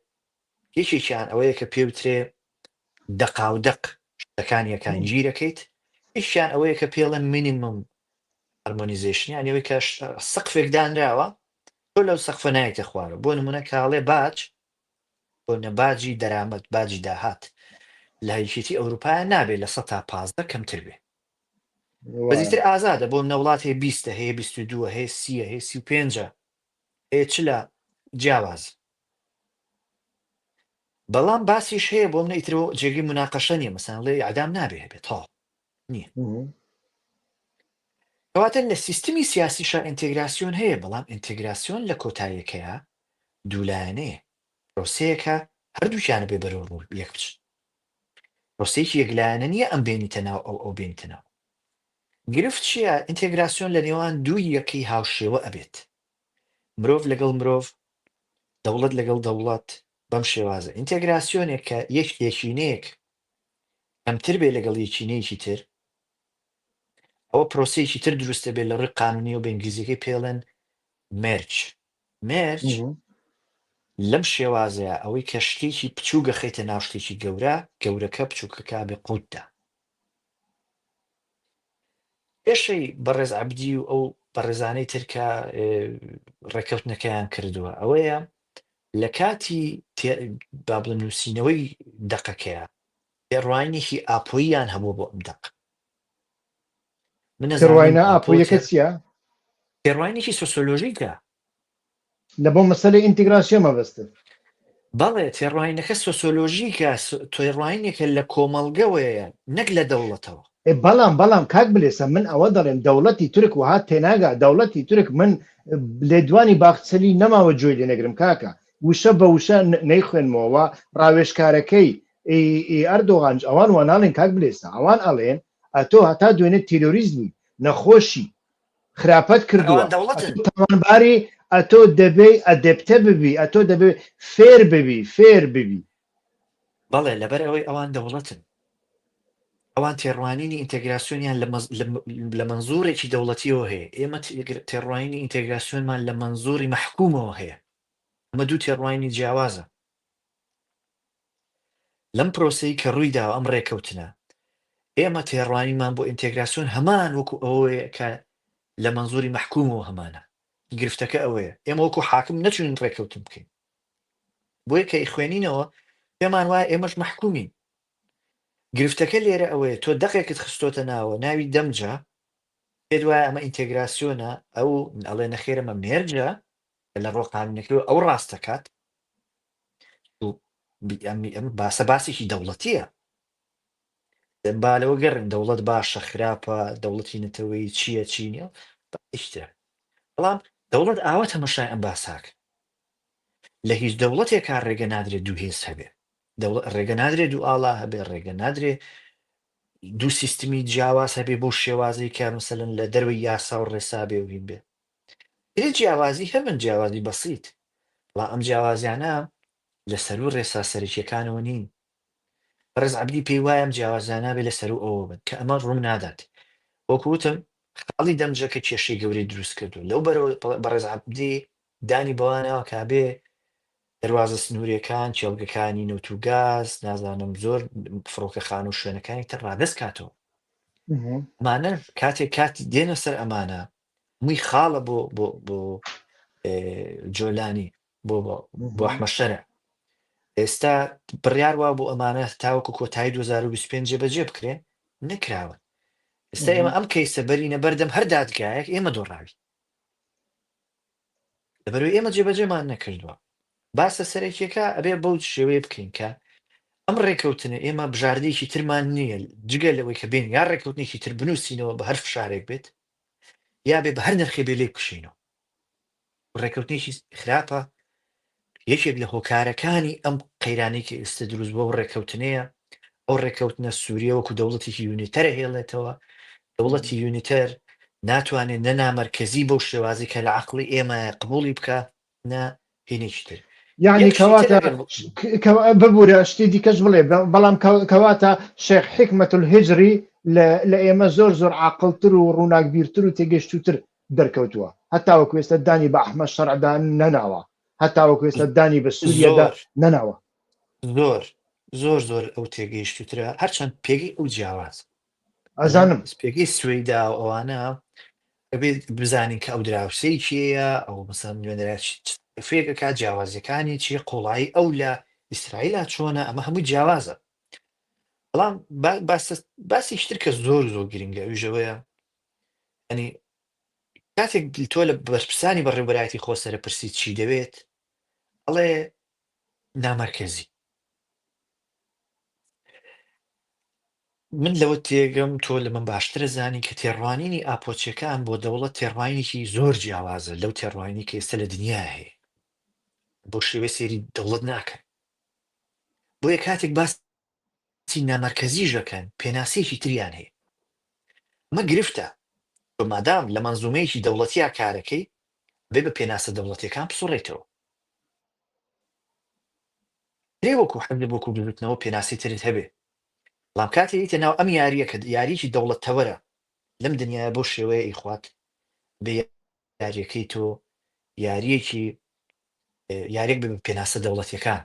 یەکێکیان ئەوەیە کە پێوترێ دەقاودەق شتەکان یەکانگیرەکەیت یەکیان ئەوەیە کە پێڵێن مینیمم هەرمۆنیزیشن یانەوەی کە سەقفێک دانراوە تۆ لەو سەقفە نایەتە خوارە بۆ نمونە کاڵێ باج بۆ نەباجی دەرامەت باجی داهات لە یەکێتی ئەوروپایە نابێت لە 100 تا 15 کەمتر بێ بەزیتر ئازادە بۆ نەوڵات هەیە 20 هەیە 22 هەیە 30 هەیە 35 هەیە چ لە جیاواز بەڵام باسیش هەیە بۆ منە ئیترەوە جێگەی مناقەشە نیە مەسەڵەن لێ ئەعدام نابێ بێت تاڵ نییە کەواتە لە سیستمی سیاسیشە ئینتێگراسیۆن هەیە بەڵام ئینتێگراسیۆن لە کۆتاییەکەیە دوولایەنەیە پرۆسەیەکە هەردووکیانە بێ بەرەو ڕوو یەک بچن پرۆسەیەکی یەکلایەنە نییە ئەم بێنیتە ناو ئەو بێنیتە ناو گرفت چییە ئینتێگراسیۆن لە نێوان دوو یەکەی هاوشێوە ئەبێت مرۆڤ لەگەڵ مرۆڤ دەوڵەت لەگەڵ دەوڵەت بەم شێوازە ئینتێگراسیۆنێک کە یەک یەکینەیەک ئەمتر بێ لەگەڵ یەکینەیەکی تر ئەوە پرۆسەیەکی تر دروستە بێت لە ڕێی قانونی و بە ئینگلیزیەکەی پێڵێن مێرج لەم شێوازەیە ئەوەی کە شتێکی بچوو گەخێتە ناو شتێکی گەورەکە بچووکەکە بێ قوتدا پێشەی بەڕێز عەبدی و ئەو بەڕێزانەی ترکە ڕێکەوتنەکەیان کردووە ئەوەیە لە کاتی با بڵێن نووسینەوەی دەقەکەیە پێڕوانینێکی ئاپۆییان هەبوو بۆ ئەم دەق پێڕوانینە ئاپۆیەکە چییە؟ پێڕوانینێکی سۆسیۆلۆژیکە لە بۆ مەسەلەی ئینتیگراسیۆن مەبەستن بەڵێ تێڕوانینەکە سۆسیۆلۆژیکە تێڕوانینێکە لە کۆمەڵگەوەیە نەک لە دەوڵەتەوە بەڵام کاک بلێسە من ئەوە دەڵێم دەوڵەتی تورک وهات تێناگا دەوڵەتی تورک من لێدوانی باخچەلی نەماوە جۆی لێ نەگرم کاکە وشە بە وشە نەیخوێنمەوە ڕاوێژکارەکەی ئەردۆغانج ئەوان واناڵێن کاک بلێسە ئەوان ئەڵێن ئەتۆ هەتا دوێنێت تیرۆریزمی نەخۆشی خراپەت کردووە تاوانباری ئەتۆ دەبێ ئەدەپتە ببی ئەتۆ دەبێ فێر ببی بەڵێ لەبەر ئەوەی ئەوان دەوڵەتن ئەوان تێڕوانینی ئینتەگراسیۆنیان لە منزورێکی دەوڵەتیەوە هەیە ئێمە تێڕوانینی ئینتەگراسیۆنمان لە منزوری مەحکومەوە هەیە ئەمە دوو تێڕوانینی جیاوازە لەم پرۆسەی کە ڕوویدا ئەم ڕێکەوتنە ئێمە تێڕوانیمان بۆ ئینتەگراسیۆن هەمان وەکو ئەوەیە کە لە منزوری مەحکومەوە هەمانە گرفتەکە ئەوەیە ئێمە وەکو حاکم نەچوین ڕێکەوتن بکەین بۆیە کە ئیخوێنینەوە پێمان وایە ئێمەش مەحکومین گرفتەکە لێرە ئەوەیە تۆ دەقێکت خستۆتە ناوە ناوی دەمجا پێت وایە ئەمە ئینتەگراسیۆنە ئەو ئەڵێ نەخێر ئەمە مێرجە لە ڕۆ قانونەکەەوە ئەو ڕاستەکات باسە باسێکی دەوڵەتیە دەمبالەوە گەڕن دەوڵەت باشە خراپە دەوڵەتی نەتەوەی چییە چینە ئیشتە بەڵام دەوڵەت ئاوە تەمەشای ئەم باساک لە هیچ دەوڵەتێکا ڕێگە نادرێت دوو هێز هەبێ ڕێگە نادرێت دوو ئاڵا هەبێ ڕێگە نادرێت دوو سیستمی جیاواز هەبێ بۆ شێوازی کە مثلەن لە دەروی یاسا و ڕێسا بێ و هین بێ جیاوازی هەبن جیاوازی بەسیط بەڵام ئەم جیاوازیانە لە سەر و ڕێسا سەرکیەکانەوە نین ڕێز عەبدی پێی وایە ئەم جیاوازانە بێ لە سەر و ئەوە بن کە ئەمە ڕوون نادات وەکوتم خاڵی دەمجەکە کێشەی گەورەی دروست کردو لەو بەرەوە بەڕێز عەبدی دانی بەوانەوە کابێ دەواازە سنووریەکان چێڵگەکانی نەوت و گاز نازانم زۆر فڕۆکەخان و شوێنەکانی تر ڕادەست کاتەوە ئەمانە کاتێک کاتی دێنە سەر ئەمانە مووی خاڵە بۆ جۆلانی بۆ ئەحمەشەرە ئێستا بڕیاروا بۆ ئەمانە تاوەکو کۆتایی 2025 جێبەجێ بکرێن نەکراون ئێستا ئێمە ئەم کەیسە بەرینە بەردەم هەر دادگایەک ئێمە دۆڕاوی لەبەرەوەی ئێمە جێبەجێمان نەکردووە باسە سەرەکیەکە ئەبێ بەو شێوەیە بکەین کە ئەم ڕێکەوتنە ئێمە بژاردەیەکی ترمان نییە جگە لەوەی کە بین یا ڕێکەوتنێکی تر بنووسینەوە بە هەر فشارێک بێت یا بێ بە هەر نرخێ بێ لێ بکشینەوە ڕێکەوتنێکی خراپە یەکێک لە هۆکارەکانی ئەم قەیرانەی کە ئێستا دروست بۆ ڕێکەوتنەیە ئەو ڕێکەوتنە سووریە وەکو دەوڵەتێکی یونیتەرە هێڵێتەوە دەوڵەتی یونیتەر ناتوانێت نەنامەرکەزی بەو شێوازی کە لە عەقڵی ئێمە قبوڵی بکە نە هێنێکی تر یعنی کەواتە ببوورە شتی دیکەش بڵێ بەڵام کەواتە شێخ حکمەت الهجری لە ئێمە زۆر عاقڵتر و ڕووناکبیرتر و تێگەشتوتر دەرکەوتووە هەتا وەکو ئێستا دانی بە ئەحمەد شەرعدا نەناوە هەتا وەکو ئێستا دانی بە سووریەدا نەناوە زۆر ئەو تێگەیشتوترە هەرچەند پێگەی ئەو جیاواز ئەزانم پێگەی سوێیدا و ئەوانە ئەبێت بزانین کە ئەو دراوسەی چیە ئەو مەسەن نوێنەرە فێکەکە جیاوازیەکانی چی قوڵایی ئەو لە ئیسرائیلە چۆنە ئەمە هەموو جیاوازە بەڵام باسی شتر کە زۆر گرنگە ئەوژەوەیە ئەنی کاتێک تۆ لە بەرپرسانی بەڕێوەبەرایەتی خۆ سەرپرسی چی دەوێت ئەڵێ نامەرکەزی من لەوە تێگەم تۆ لە من باشترە زانی کە تێڕوانینی ئاپۆچیەکان بۆ دەوڵەت تێڕوانینێکی زۆر جیاوازە لەو تێڕوانی کە ئێستا لە دنیا هەیە بۆ شێوە سێری دەوڵەت ناکەن بۆیە کاتێک باسی نامەرکەزی ژەکەن پێناسێکی تریان هەیە ئەمە گرفتە بە مادام لە مەنزومەیەکی دەوڵەتیە کارەکەی بێ بە پێناسە دەوڵەتیەکان بسوڕێتەوە لێ وەکو حەمد وەکو ببتنەوە پێناسی ترت هەبێ بەڵام کاتێک دیتە ناو ئەم یاریە کە یاریی دەوڵەتەوەرە لەم دنیاە بۆ شێوەیە ئیخوات بە یاریەکەی تۆ یاریەکی یاریێک بە پێناسە دەوڵەتیەکان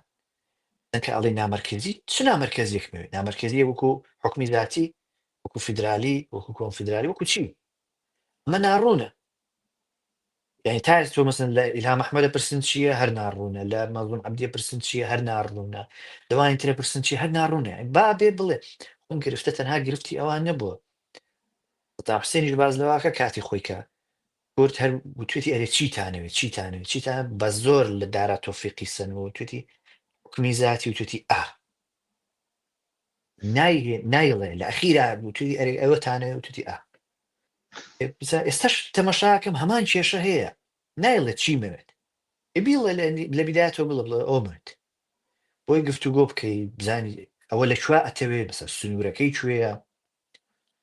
کە ئەڵێ نامەرکزی چ نامەرکزیەک مەوێت نامەرکزیە وەکو حکومی ذاتی وەکو فیدرالی وەکو کۆنفیدرالی وەکو چی ئەمە ناڕوونە یعنی تا تۆ مەسن لە ئیلهام ئەحمەدە پرسن چییە هەر ناڕوونە لە مەزون عەبدیە پرسن چییە هەر ناڕوونە لەوانی ترە پرسن چی هەر ناڕوونە با بێ بڵێ ئەم گرفتە تەنها گرفتی ئەوان نەبووە تا حسێنیش باز لەواکە کاتی خۆی کە کورد هەر توێتی ئەرێ چیتانەوێت چیتان بە زۆر لە دارا تۆفیقی سن و توێتی حکمی ذاتی و توێتی نایڵێ لە ئەخیرا توی ئەوەتانە وتی ئێستاش تەمەشاکەم هەمان کێشە هەیە نایڵێت چی مەوێت بیڵێ لە بیدایەتەوە بڵێ ئەومت بۆی گفتوگۆ بکەی بزانی ئەوە لەکوێ ئەتەوێ بەسەر سنوورەکەی کوێیە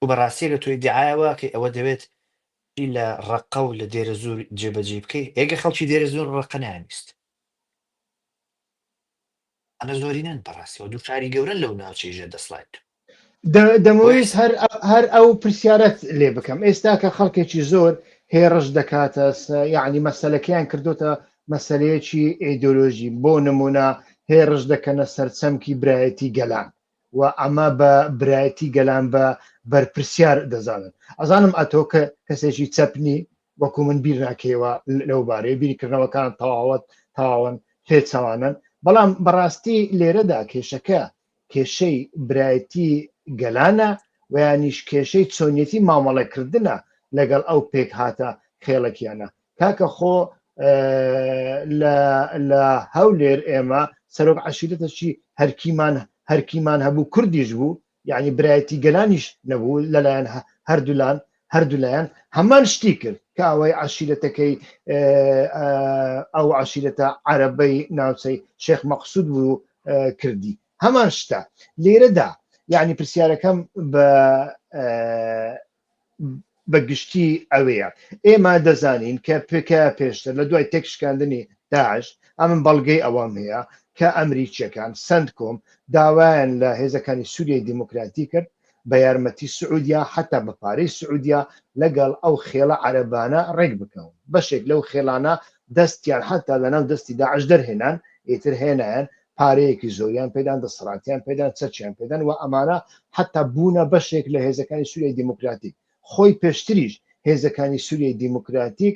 و بەڕاستیەکە توی دیعاەوە کە ئەوە دەوێت لە ڕقە و لە دێرە زۆر جێبەجێ بکەی ئێگە خەڵکی دێرە زۆر ڕقە نیست ئەنە زۆرینەن بەڕاستیەوە دووچاری گەورن لەو ناوچەیژە دەسڵات دەمەویست هەر ئەو پرسیارەت لێ بکەم ئێستا کە خەڵکێکی زۆر هێڕش دەکاتە یعنی مەسەلەکەیان کردوتە مەسەلەیەکی ئیدۆلۆژی بۆ نمونە هێڕش دەکەنە سەرچەمکی برایەتی گەلان و ئەمە بە برایەتی گەلان بە بەرپرسیار دەزانن ئەزانم ئەتۆ کە کەسێکی چەپنی وەکو من بیر ناکەوە لەو بارەیە بیریکردنەوەکان تەواون پێچەوانن بەڵام بەڕاستی لێرەدا کێشەکە کێشەی برایەتی گەلانە و یانیش کێشەی چۆنیەتی مامەڵەکردنە لەگەڵ ئەو پێک هاتە خێڵەکیانە کاکە خۆ لە هەولێر ئێمە سەرۆک عەشیرەتێکی هەرکیمان هەبوو کوردیش بوو یعنی برایەتی گەلانیش نەبوو لەلایەن هەردوولایەن هەمان شتی کرد کە ئەوەی عەشیرەتەکەی ئەو عەشیرەتە عەرەبەی ناوچەی شێخ مەقسوود بوو کردی هەمان شتە لێرەدا یعنی پرسیارەکەم بە گشتی ئەوەیە ئێمە دەزانین کە پێشتر لە دوای تێکشکاندنی داعش ئەمن بەڵگەی ئەوام هەیە کە ئەمریکیەکان سندکۆم داوایان لە هێزەکانی سووریای دیموکراتی کرد بە یارمەتی سعودیا حتا بە پارەی سعودیا لەگەڵ ئەو خێڵە عەرەبانە ڕێک بکەون بەشێک لەو خێڵانە دەستیان حتا لەناو دەستی داعش دەرهێنان ئیتر هێنایان پارەیەکی زۆریان پێدان دەسەڵاتیان پێدان چەچیان پێدان و ئەمانە حتا بوونە بەشێک لە هێزەکانی سووریای دیموکراتیک خۆی پێشتریش هێزەکانی سووریای دیموکراتیک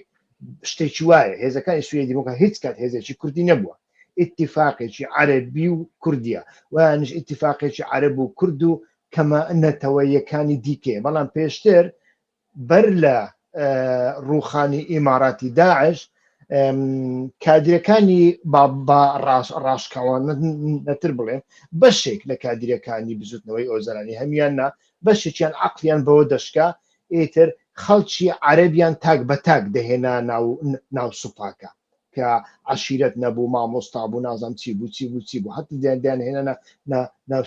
شتێکی وایە هێزەکانی سووریای دیموکرات هیچ کات هێزێکی کوردی نەبووە اتفاقێکی عەرەبی و کوردیە وانش اتفاقێکی عەرەب و کورد و کەمە نەتەوەیەکانی دیکێ بەڵام پێشتر بەر لە ڕووخانی ئیماراتی داعش کادرەکانی بە ڕاشکەوان نەتر بڵێن بەشێک لە کادرەکانی بزوتنەوەی ئۆزەرانی هەمیاننا بەشێکیان عەقلیان بەوە دەشکا ئیتر خەڵکی عەرەبیان تاک بە تاک دەهێنا ناو سوپاکە کە عەشیرەت نەبوو مامۆستا بوو نازانم چی بوو حتی دەیانهێنا ناو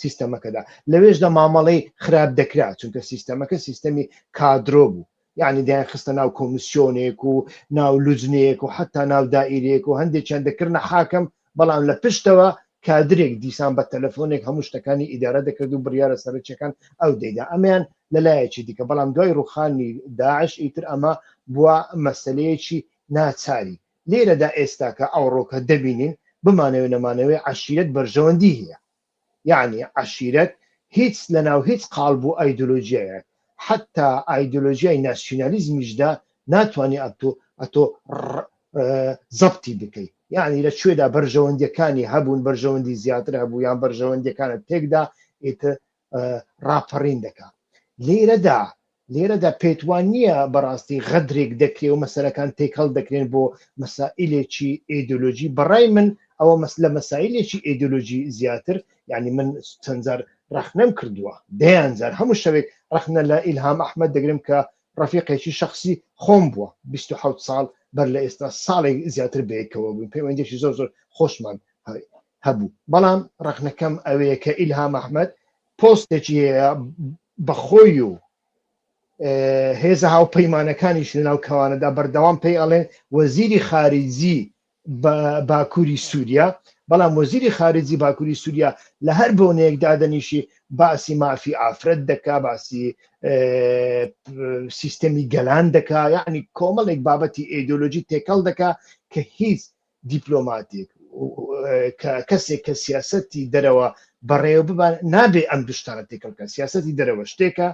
سیستەمەکەدا لەوێشدا مامەڵەی خراپ دەکرا چونکە سیستەمەکە سیستەمی کادرۆ بوو یعنی دایان خستە ناو کۆمیسیۆنێک و ناو لوجنەیەک و حتا ناو دائیرەیەک و هەندێکیان دەکردنە حاکم بەڵام لە پشتەوە کادرێک دیسان بە تەلەفۆنێک هەموو شتەکانی ئیدارە دەکرد و بڕیارە سەرچەکان ئەو دەیدا ئەمیان لەلایەکی دیکە بەڵام دوای ڕووخانی داعش ئیتر ئەمە بووە مەسەلەیەکی ناچاری لێرەدا ئێستا کە ئەو ڕۆکە دەبینین بمانەوێ نەمانەوەی عەشیرەت بەرژەوەندی هەیە یعنی عەشیرەت هیچ لەناو هیچ قاڵبوو ئایدۆلۆژیایە حتا ئایدۆلۆژیای ناسیۆنالیزمیشدا ناتوانانی ئەتۆ زەبتی بکەیت یعنی لە کوێدا بەرژەوەندیەکانی هەبوون بەرژەوەندی زیاتر هەبوو یان بەرژەوەندیەکانە تێکدا ئیتر ڕاپەڕین دەکات لێرەدا پێتوان نییە بەڕاستی غەدرێک دەکرێت و مەسەلەکان تێکەڵ دەکرێن بۆ مەسائلێکی ئیدۆلۆژی بەڕای من ئەوە لە مەسائلێکی ئیدۆلۆژی زیاتر یعنی من چەندجار ڕەخنەم کردووە دەیانجار هەموو شەوێک ڕەخنە لە ئیلهام ئەحمەد دەگرم کە ڕەفیقێکی شخصی خۆم بووە 27 ساڵ بەر لە ئێستا ساڵێک زیاتر بەیەکەوە بووین پەیوەندێکی زۆر خۆشمان هەبوو بەڵام ڕەخنەکەم ئەوەیە کە ئیلهام ئەحمەد پۆستێکی هەیە بەخۆی و هێزە هاوپەیمانەکانیش لەناو کەوانەدا بەردەوام پێی ئەڵێن وەزیری خارجی باکووری سووریا بەڵام وەزیری خارجی باکووری سووریا لە هەر بۆنەیەک دادەنیشی باسی مافی ئافرەت دەکا باسی سیستەمی گەلان دەکا یعنی کۆمەڵێک بابەتی ئیدۆلۆژی تێکەڵ دەکا کە هیچ دیپلۆماتێک کەسێک کە سیاسەتی دەرەوە بەڕێوە ببان نابێ ئەم دوشتانە تێکەڵکە سیاسەتی دەرەوە شتێکە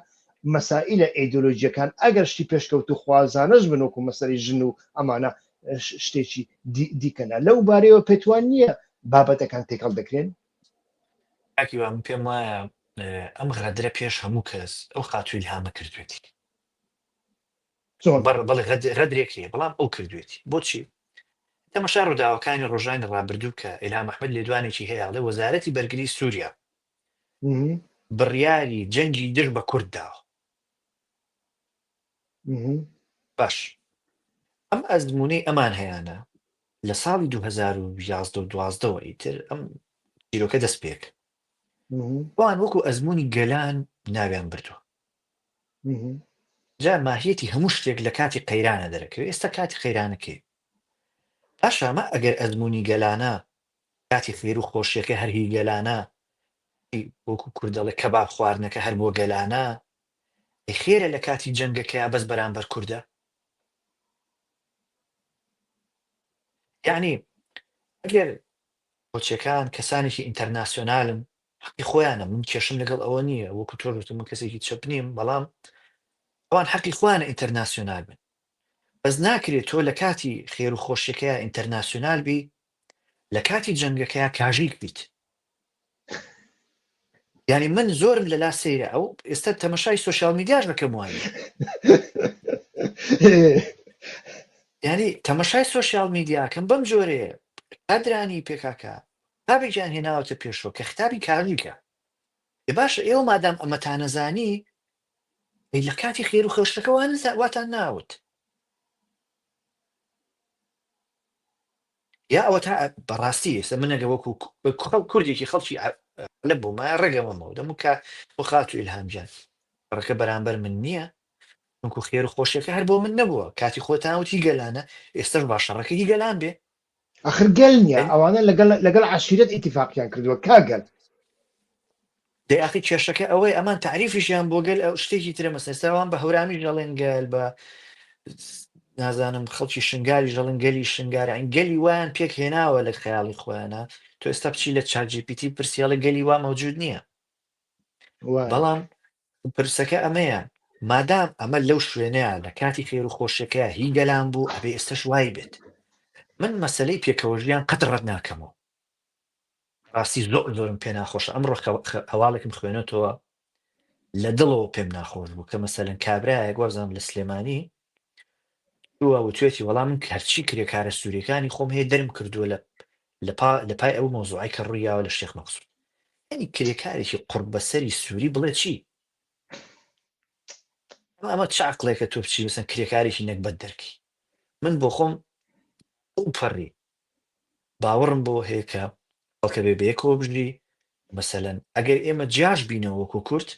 مەسائلە ئیدۆلۆژیەکان ئەگەر شتی پێشکەوت و خوازانەش بنوکو مەسەری ژن و ئەمانە شتێکی دیکەنا لەو بارەوە پێتوان نییە بابەتەکان تێکەڵ دەکرێن ئاکیوان پێم وایە ئەم غەدرە پێش هەموو کەس ئەو خاتووی ئیلهامە کردوێتی بەڵێ غەدرێکی بەڵام ئەو کردوێتی بۆچی تەماشا ڕووداوەکانی ڕۆژانی ڕابردوو کە ئیلهام ئەحمەد لێدوانێکی هەیە لە وەزارەتی بەرگری سووریا بڕیاری جەنگی دژ بە کورد داوە. باش ئەم ئەزمونەی ئەمان هەیەە لە ساڵی 2011 ئیتر ئەم چیرۆکە دەست پێک وان وەکو ئەزمموی گەلان ناویان بردووە. جا ماهیەتی هەموو شتێک لە کاتی قەیرانە دەرەکەوێت. ئێستا کاتی قەیرانەکەی پاشامە ئەگەر ئەزمموی گەلانە کاتی خێر و خۆشیەکە هەرهی گەلانە وەکو کوردەڵێ کەباب خواردنەکە هەر بۆ گەلانە خێرە لە کاتی جەنگەکەی بەس بەرامبەر کووردە. یعنی ئەگەر کۆچەکان کەسانێکی ئینتەرناسیۆنالن حەقی خۆیانە، من کێشم لەگەڵ ئەوە نییە، وەکو تۆ من کەسێکی چەپ نیم، بەڵام ئەوان حەقی خۆیانە ئینتەرناسیۆنال بن. بەس ناکرێت تۆ لە کاتی خێر و خۆشیەکەیە ئینتەرناسیۆنال بی لە کاتی جەنگەکەیە کاژیک بیت. یعنی من زۆرم لەلا سەیرە ئەو ئێستا تەمەشای سۆشیال میدیاش بەکەم وایە. یعنی تەمەشای سۆشیال میدیاکەم بەم جۆرەیە کادرانی پێکاکە کتابێکیان هێناوەتە پێشەوە کە کتابی کاژیکە. باشە ئێوە مادام ئەمەتانەزانی لە کاتی خێر و خۆشەکەوان واتان ناوت یا ئەوە تا بەڕاستی ئێستا منەگە وەکو کوردێکی خەڵکی لە بوومە ڕێگەمەمەوە دەمو کە بۆ خات و ئیلهامجان ڕەکە بەرامبەر من نییە، وەکو خێر و خۆشیەکە هەر بۆ من نەبووە، کاتی خۆتانوتی گەلانە، ئێستش باشەڕەکەی گەلان بێ. آخر گەل نییە، ئەوانە لەگەڵ عەشیرەت ئیتیفاقیان کردووە کاگەل دەیاخی کێشەکە ئەوەی ئەمان تعریفیشیان بۆ گەل ئەو شتێکی ترە مەسەستاوان بە هەورامی ژەڵێن گەل بە نازانم خەڵکی شنگاری ژەڵن گەلی شنگارین گەلی وان پێک هێناوە لە خەیاڵی خۆیانە. تۆ ئێستا بچی لە چاجیپیتی پرسیاڵە گەلی وا مەوجود نییە. بەڵام پرسەکە ئەمەیە مادام ئەمە لەو شوێنەیە لە کاتی خێر و خۆشەکە هی گەلان بوو ئەبێ ئێستش وای بێت. من مەسلەی پێکەوەژیان قەت ڕەت ناکەمەوە، ڕاستی زۆرم پێ ناخۆشە. ئەمڕۆ هەواڵێکم خوێنێتەوە لە دڵەوە پێم ناخۆش بوو کە مەسەلەن کابرایەک وەرزانم لە سلێمانی توێتی وەڵام من هەرچی کرێکارە سووریەکانی خۆم هەیە دەرم کردووە لە پای ئەو مۆزوعی کە ڕوویاوە لە شێخ مەقسوود. یعنی کرێکارێکی قورب بەسەری سووری بڵێ چی؟ ئەمە چ عەقڵێکە تۆ بچی بەسەن کرێکارێکی نەکبەت دەرکی؟ من بۆ خۆم پەڕی باوەڕم بۆ هەیە کە خەڵکە بێ بەیەکەوە بژی. مەسەلەن ئەگەر ئێمە جیاش بینەوە وەکو کورد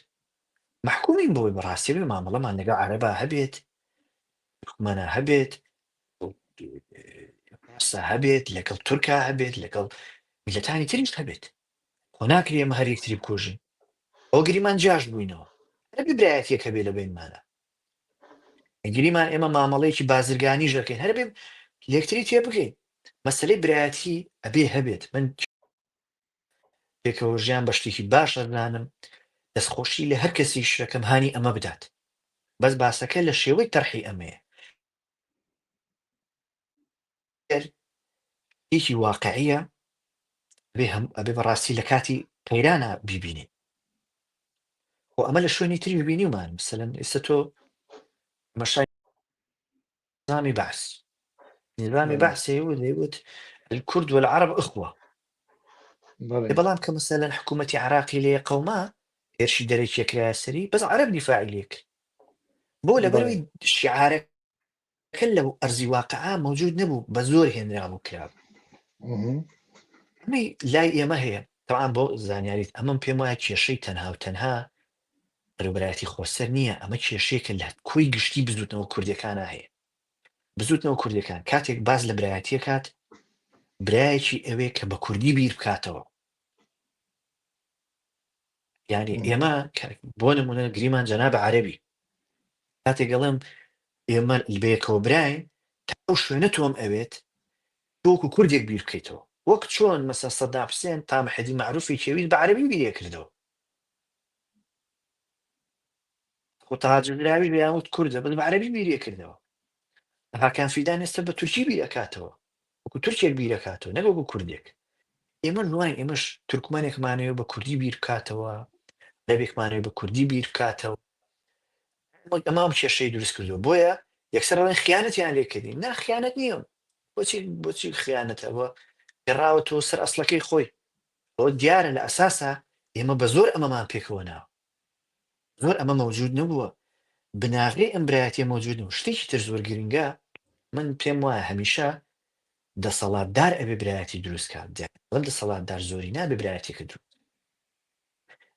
محکومین بۆی بەڕاستی بێ مامەڵەمان لەگەڵ عەرەبا هەبێت، تورکمەنە هەبێت، فارسا هەبێت، لەگەڵ تورکا هەبێت، لەگەڵ میلەتانی تریش هەبێت. خۆ ناکرێ ئێمە هەر یەکتری بکوژین. ئەو گریمان جیاش بووینەوە هەر برایەتیەکە بێ لە بینمانە. گریمان ئێمە مامەڵەیەکی بازرگانی ژەکەین هەر بێ یەکتری تێ بگەین. مەسەلەی برایەتی ئەبێ هەبێت. من پێکەوە ژیان بە شتێکی باش ئەزانم دەستخۆشی لە هەر کەسی شەکەم هانی ئەمە بدات، بەس باسەکە لە شێوەی تەرحی ئەمەیە هیچی واقعیە ئەبێ بەڕاستی لە کاتی قەیرانە بیبینێ. و ئەمە لە شوێنی تری ببینیومان مثلەن ئێستا تۆ مەشای نظامی بەعس نظامی بەعسێ دەیوت الکورد والعرب ئخوة، بەڵام کە مەسەلەن حکوومەتی عراقی لێ قەوما هێرشی دەرەکیەکرایە سەری بەس عەرەب دیفاعی لێک بۆ لەبەرەوەی شیعارەکە لەو ئەرزی واقعا مەوجود نەبوو، بە زۆر هێنرابوو کراب. ئەمەی لای ئێمە هەیە تەوان بۆ زانیاریت ئەمەم پێم وایە کێشەی تەنها و تەنها ڕێوبەرایەتی خۆسەر نییە، ئەمە کێشەیەکە لە کوی گشتی بزوتنەوە کوردەکانە هەیە. بزوتنەوە کوردەکان کاتێک باز لە برایەتیە کات برایەکی ئەوێ کە بە کوردی بیر بکاتەوە. یعنی ئێمە بۆ نمونە گریمان جەناب عەرەبی کاتێک گەڵێم ئێمە بەیەکەوە براین تا شوێنە تۆم ئەوێت تۆکو کوردێک بیر بکەیتەوە، وەک چۆن مەسەن سەدام حوسێن تا مەحەدی مەعروفی کێویت بە عەرەبی بیرێ کردەوە. خۆ تاجدراوی بەیانوت کوردە بەس بە عەرەبی بیرێ کردەوە. هاکان فیدان ئێستا بە تورکی بیرەکاتەوە، وەکو تورکێک بیرەکاتەوە نەک وەکو کوردێک. ئێمە نوای ئێمەش تورکمانێکمانەوە بە کوردی بیر بکاتەوە، عەرەبێکمانەوە بە کوردی بیر بکاتەوە. ئەمام کێشەی دروست کردووە بۆیە یەکسەر ئەڵێن خیانەتیان لێکردین. نا خیانەت نییە. بۆچی خیانەتەوە گەڕاوەتەوە سەر ئەسڵەکەی خۆی. ئەوە دیارە لە ئەساسا ئێمە بە زۆر ئەمەمان پێکەوە ناوە زۆر ئەمە مەوجود نەبووە بناغی ئەم برایەتیە مەوجود نەبوو شتێکی تر زۆر گرنگە من پێم وایە هەمیشە دەسەڵاتدار ئەبێ برایەتی دروستکات لەم دەسەڵاتدار زۆری نابێ برایەتێکە دروست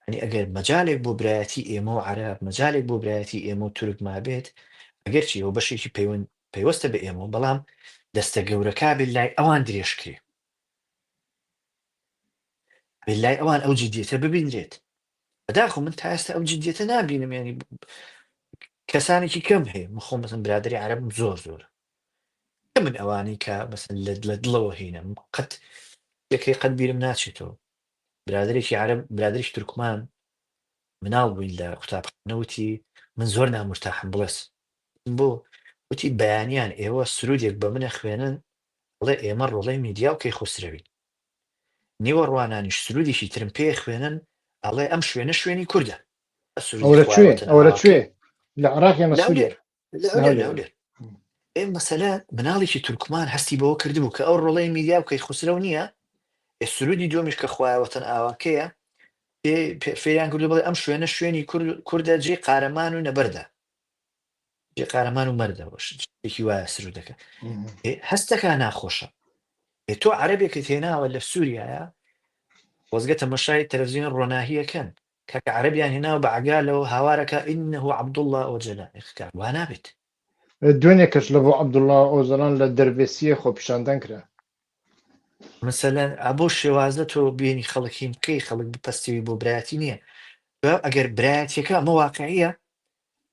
ئەنی ئەگەر مەجالێک بۆ برایەتی ئێمە و عەرەب مەجالێک بۆ برایەتی ئێمە و تورک مابێت ئەگەر چی ئەوە بەشێکی پەیوەستە بە ئێمە بەڵام دەستە گەورەکە بێت لای ئەوان درێژکرێ بێت لای ئەوان ئەو جدیەتە ببینرێت بەداخۆ من تا ئێستا ئەو جدیەتە نابینم ینی کەسانێکی کەم هەیە من خۆم مەسەن برادری عەرەبم زۆر من ئەوانی کە مەسەن لە دڵەوە هینە قەت یەکەی قەت بیرم ناچێتەوە برادێکی عەرەب برادێکی تورکمان مناڵ بووین لە قوتابخانەوتی من زۆر نامرتاحم بڵێس بۆ وتی بەیانیان ئێوە سرودێک بە منە خوێنن بڵێ ئێمە ڕۆڵەی میدیا و کەی خۆسرەوین نیوە ڕوانانیش سرودێکی ترم پێ خوێنن ئەڵێ ئەم شوێنە شوێنی کووردە ئەوە کوێ لە عێراقی مەسئولێر مەسەلە مناڵێکی تورکمان هەستی بەوە کردبوو کە ئەو ڕۆڵەی میدیا و کەی خۆسرە نییە سرودی دومیش کە خوایەوەتەن ئاواکەیە فێریان کردو بڵێ ئەم شوێنە شوێنی کووردە جێ قارەمان و نەبەردە جێ قارەمان و مەردەوەشتێکی وایە سرودەکە هەستەکە ناخۆشە تۆ عەرەبێکت هێناوە لە سووریایە وەزگە تەمەشای تەلەڤیزیۆن ڕۆناهیەکەن کاکە عەرەبیان هێناوە بە عەگالەوە هاوارەکە ئینەهو عەبدوڵڵا ئۆجەلان وا نابێت دوێنێکەش لە بۆ عەبدوڵڵا ئۆجەلان لە دەربێسیە خۆپیشاندان کرا مثلەن ئابۆ شێوازە تۆ بینی خەڵکی بکەی خەڵک بپەستێوی بۆ برایەتی نییە ئەگەر برایەتەکە ئەمە واقعیە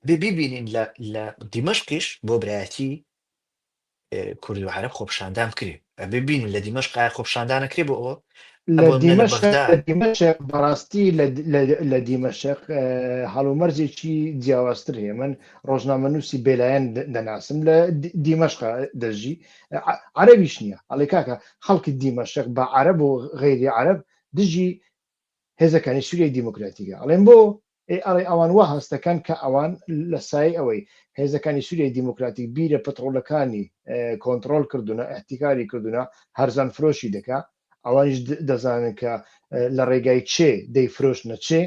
ببینین لە دیمەشقیش بۆ برایەتی کوردی و عەرەب خۆپیشاندان کرێ ببینین لە دیمەشق خۆپیشاندانەکرێ بۆ ئەوە دیمەشق بەڕاستی لە دیمەشق هەڵومەرجێکی جیاوازتر هەیە من ڕۆژنامەنووسی بێلایەن دەناسم لە دیمەشق دەژی عەرەبیش نییە ئەڵێ کاکە خەڵکی دیمەشق بە عەرەب و غەیری عەرەب دژی هێزەکانی سووریای دیموکراتیکە ئەڵێن بۆ ئەڵێ ئەوان وا هەستەکەن کە ئەوان لە سای ئەوەی هێزەکانی سووریای دیموکراتیک بیرە پەترۆلەکانی کۆنتڕۆل کردوونە ئەحتیکاری کردوونە هەرزان فرۆشی دەکا ئەوانش دەزانن کە لە ڕێگای چێ دەیفرۆشنە چێ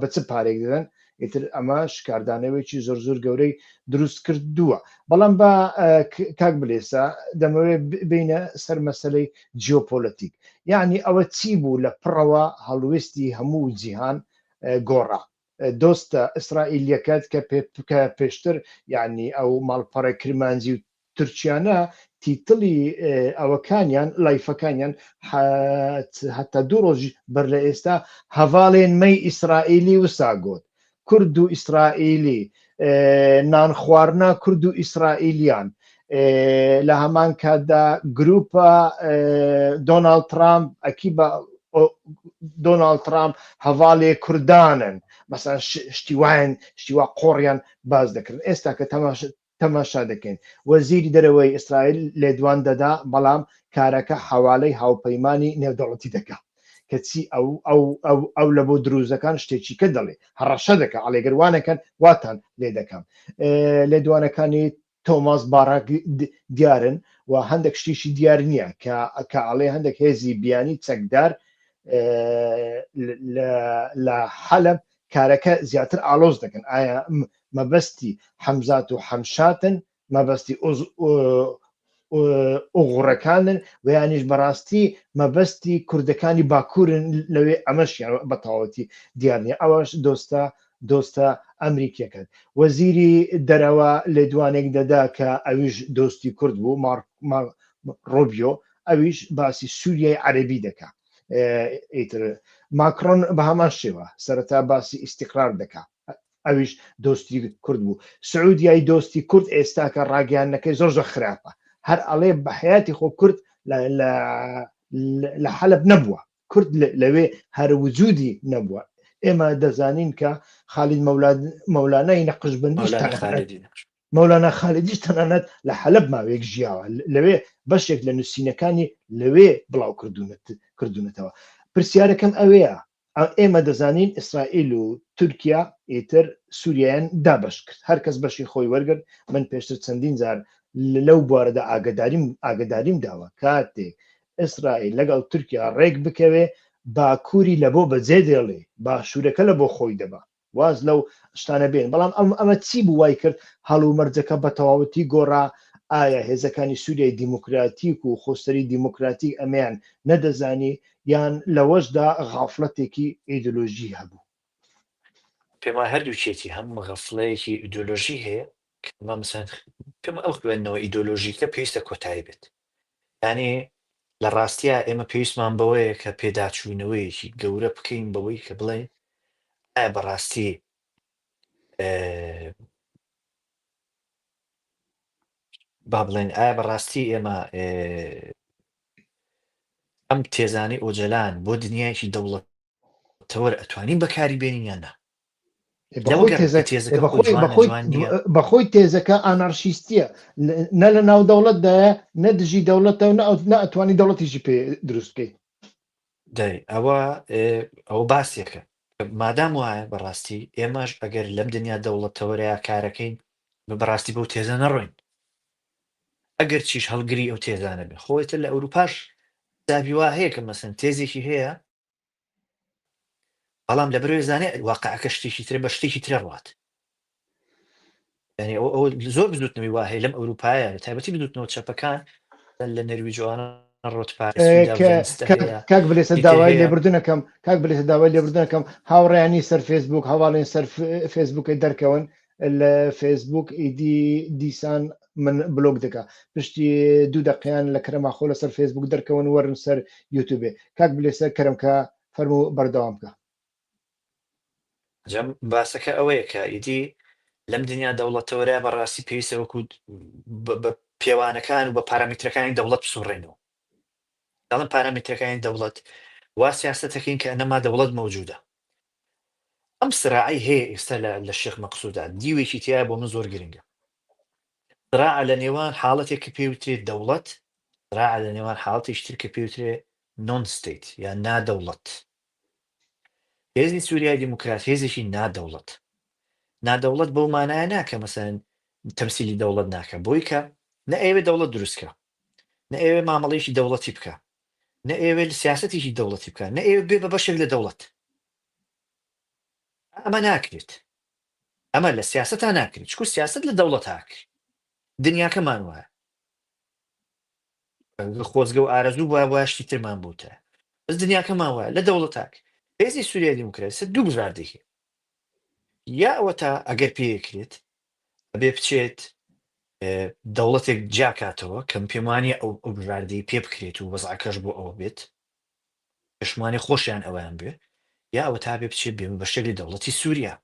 بە چ پارێک دەدەن ئیتر ئەمە شکاردانەوەیکی زۆر گەورەی دروست کردووە بەڵام بە کاک بلێسا دەمەوێت بینە سەر مەسەلەی جیۆپۆلەتیک یعنی ئەوە چی بوو لە پڕەوە هەڵوێستی هەموو جیهان گۆڕا دۆستە ئیسرائیلیەکەت کە پێشتر یعنی ئەو ماڵپەڕە کرمانجی و تورکیانە تیتڵی ئەوەکانیان لایفەکانیان هەتا دوو ڕۆژ بەر لە ئێستا هەڤاڵێن مەی ئیسرائیلی و ساگۆت کورد و ئیسرائیلی نان خواردنا کورد و ئیسرائیلیان لە هەمان کاتدا گروپە دۆناڵد ترامپ ئەکی بە دۆناڵد ترامپ هەڤاڵێ کوردانن مەسەن شتیوا قۆڕیان باز دەکردن ئێستا کە تەماشا دەکەین وەزیری دەرەوەی ئیسرائیل لێدوان دەدا بەڵام کارەکە حەوالەی هاوپەیمانی نێودەوڵەتی دەکات کەچی ئەو لە بۆ دروزەکان شتێکی کە دەڵێ هەڕەشە دەکە ئەڵێگەروانەکەن واتان لێ دەکەم لێدوانەکانی تۆماس باراک دیارن و هەندێک شتیشی دیار نییە کە ئەڵێ هەندێک هێزی بیانی چەکدار لە حەلب کارەکە زیاتر ئالۆز دەکەن ئایا مەبەستی حەمزات و حەمشاتن مەبەستی ئوغوڕەکانن و یانیش بەڕاستی مەبەستی کوردەکانی باکوورن لەوێ ئەمەشیان بە تەواوەتی دیار نییە ئەوەش دۆستە ئەمریکیەکەت وەزیری دەرەوە لێدوانێک دەدا کە ئەویش دۆستی کورد بوو ڕۆبیۆ ئەویش باسی سووریای عەرەبی دەکات ئیتر ماکرۆن بە هەمان شێوە سەرەتا باسی ئیستیقرار دەکات ئەویش دۆستی کورد بوو سعودیای دۆستی کورد ئێستا کە ڕاگەیانەکەی زۆر خراپە هەر ئەڵێ بە حیاتی خۆ کورد لە حەلب نەبووە کورد لەوێ هەر وجودی نەبووە ئێمە دەزانین کە خالید مەولانای نەقشبەندیش مەولانە خالیدیش تەنانەت لە حەلب ماوەیەک ژیاوە لەوێ بەشێک لە نووسینەکانی لەوێ بڵاو کردوونەتەوە پرسیارەکەم ئەوەیە ئێمە دەزانین ئیسرائیل و تورکیا ئیتر سووریایان دابش کرد هەر کەس بەشی خۆی وەرگرت من پێشتر چەندین جار لەو بوارەدا ئاگداریم داوە کاتێک ئیسرائیل لەگەڵ تورکیا ڕێک بکەوێ باکووری لە بۆ بەجێ دێڵێ باشوورەکە لە بۆ خۆی دەبا واز لەو شتانە بێن بەڵام ئەمە چی بوو وای کرد هەڵومەرجەکە بە تەواوەتی گۆڕا ئایا هێزەکانی سووریای دیموکراتیک و خۆسەری دیموکراتیک ئەمەیان نەدەزانی یان لەوەشدا غافڵەتێکی ئیدۆلۆژی هەبوو پێم وایە هەردووچێتی هەموو غەفڵەیەکی ئیدۆلۆژی هەیە مثلا پێم ئەو خوێندنەوە ئیدۆلۆژیکە پێویستە کۆتایی بێت یعنی لە ڕاستیە ئێمە پێویستمان بەوەیە کە پێداچوونەوەیەکی گەورە بکەین بەوەی کە بڵێن ئایا بەڕاستی با بڵێن ئایا بەڕاستی ئێمە ئەم تێزانەی ئۆجەلان بۆ دنیایکی دەوڵەتەوە ئەتوانین بەکاری بێنین یان نە بەخۆی تێزەکە ئانارشیستیە نە لە ناو دەوڵەتدایە نە دژی دەوڵەتەوە نە ئەتوانی دەوڵەتیشی پێ دروستکەی ئەوە باسیەکە مادام وایە بەڕاستی ئێمەش ئەگەر لەم دنیا دەوڵەتەوەرەیە کارەکەین بەڕاستی بەو تێزە نەڕۆین ئەگەر چیش هەڵگری ئەو تێزانە بێ خۆیتە لە ئەوروپاش دابی وا هەیە کە مەسەن تێزێکی هەیە بەڵام لە بەرەوەی زانێ واقعەکە شتێکی ترە بە شتێکی ترە ڕات ینی ئەو زۆر بزوتنەوەی وا هەیە لەم ئەوروپایە لە تایبەتی بدوتنەوە چەپەکان لە نەرویجوانە کاک بلێسە داوای لێبوردنەکەم کاک بلێسە داوای لێبوردنەکەم هاوڕێیانی سەر فێسبوک هەواڵێن سەر فێسبووکەی دەرکەون لە فێسبوک ئیدی دیسان من بلۆگ دەکا پشتی 2 دقیقیان لە کەرەماخۆ لە سەر فێسبوک دەرکەون وەرن سەر یوتیوبێ کاک بلێسە کەرەمکە فەرموو بەردەوام بکە باسەکە ئەوەیە کە ئیدی لەم دنیا دەوڵەتەوەرە بەڕاستی پێویستە وەکو بە پێوانەکان و بە پارامترەکانی دەوڵەت بسوڕێنەوە دەڵم پارامترەکانی دەوڵەت وا سیاسەتەکەین کە ئەنەما دەوڵەت مەوجودە ئەم سراعی هەیە ئێستا لە شێخ مەقسوودا دیوێکی تایە بۆ من زۆر گرنگە سراع لە نێوان حاڵەتێک کە پێوترێت دەوڵەت سراع لە نێوان حاڵەتێکی تر کە پێوترێت نۆن ستیت یان نادەوڵەت هێزی سووریای دیموکرات هێزێکی نادەوڵەت بەو مانایە ناکە مەسەن تەمسیلی دەوڵەت ناکە بۆی کە نە ئێوێ دەوڵەت دروستکە نە ئێوێ مامەڵەیەکی دەوڵەتی بکە نە ئێوێ سیاسەتێکی دەوڵەتی بکە نە ئێوێ بێ بە بەشێک لە دەوڵەت ئەمە ناکرێت ئەمە لە سیاسەتا ناکرێت چکو سیاست لە دەوڵەت هاکر دنیاکەمان وایە خۆزگە و ئارەزوو وایە وایشتی ترمان بووتە بەس دنیاکەمان وایە لە دەوڵەت هاک هێزی سووریای دیموکراسی دوو بژاردێکی یا ئەوە تا ئەگەر پێکرێت ئەبێ بچێت دەوڵەتێک جاکاتەوە کەم پێمانی ئەو بژاردەی پێ بکرێت و وەزعەکەش بۆ ئەوە بێت پشمانی خۆشیان ئەویان بێ یا ئەوە تا بێ بچێت بێ بەشێک لە دەوڵەتی سووریا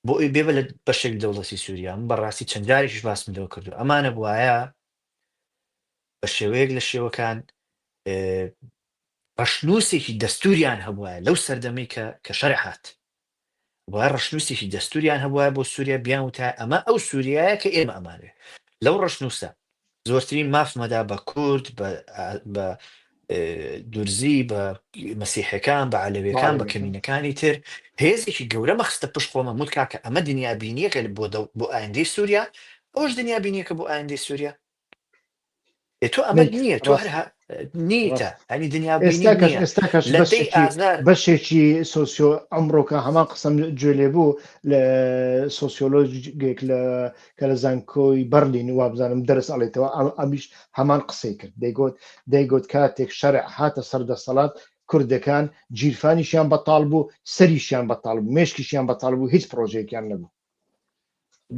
بۆ ئەوی بێبە لە بەشێک دەوڵەتی سووریا من بەڕاستی چەند جارێکیش باسم لەوە کردو ئەمانە بوایە بە شێوەیەک لە شێوەکان ڕەشنووسێکی دەستوریان هەبووە لەو سەردەمەی کە شەرع هات وای ڕەشنووسێکی دەستوریان هەبووە بۆ سووریا بیان وتە ئەمە ئەو سووریایە کە ئێمە ئەمانێ لەو ڕەشنووسە زۆرترین مافمەدا بە کورد بە دورزی بە مەسیحەکان بە عەلەویەکان بە کەمینەکانی تر هێزێکی گەورە مەخستە پشت خۆمە موت کاکە ئەمە دنیابینیەکە بۆ ئایندەی سووریا ئەوش دنیابینیەکە بۆ ئایندەی سووریا تۆ ئەمە نییە تۆ نیتە ئەنی بەشێکی سۆسیۆ ئەمڕۆکە هەمان قسم گوێ لێ بوو لە سۆسیۆلۆژێک کە لە زانکۆی بەرلین وابزانم دەرس ئەڵێتەوە ئەمیش هەمان قسەی کرد دەیگوت کاتێک شەرع هاتە سەردەسەڵات کوردەکان جیرفانیشیان بەتاڵ بوو سەریشیان بەتاڵ بوو مێشکیشیان بەتاڵ بوو هیچ پرۆژێکیان نەبوو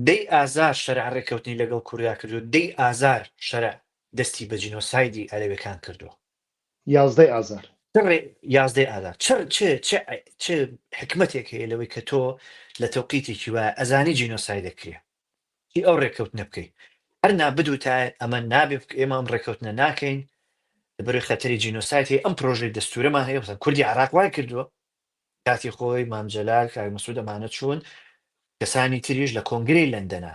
دەی ئازار شەرع ڕێکەوتنی لەگەڵ کوریا کردو دەی ئازار شەرع دەستی بە جینۆسایدی ئەلەویەکان کردووە 11 ئازار 11 ئازار چ حکمتێک هەیە لەوەی کە تۆ لە تەوقیتێکی وایە ئەزانی جینۆسای دەکرێ چی ئەو ڕێکەوتنە بکەیت هەر نابدوتە ئەمە نابێ ئێمە ئەم ڕێکەوتنە ناکەین لەبەرەوەی خەتەری جینۆسایتی ئەم پرۆژەی دەستورەمان هەیە بزن کوردی عراق وای کردووە کاتی خۆی مامجەلال کاک مەسعود ئەمانە چوون کەسانی تریش لە کۆنگرەی لەندەنە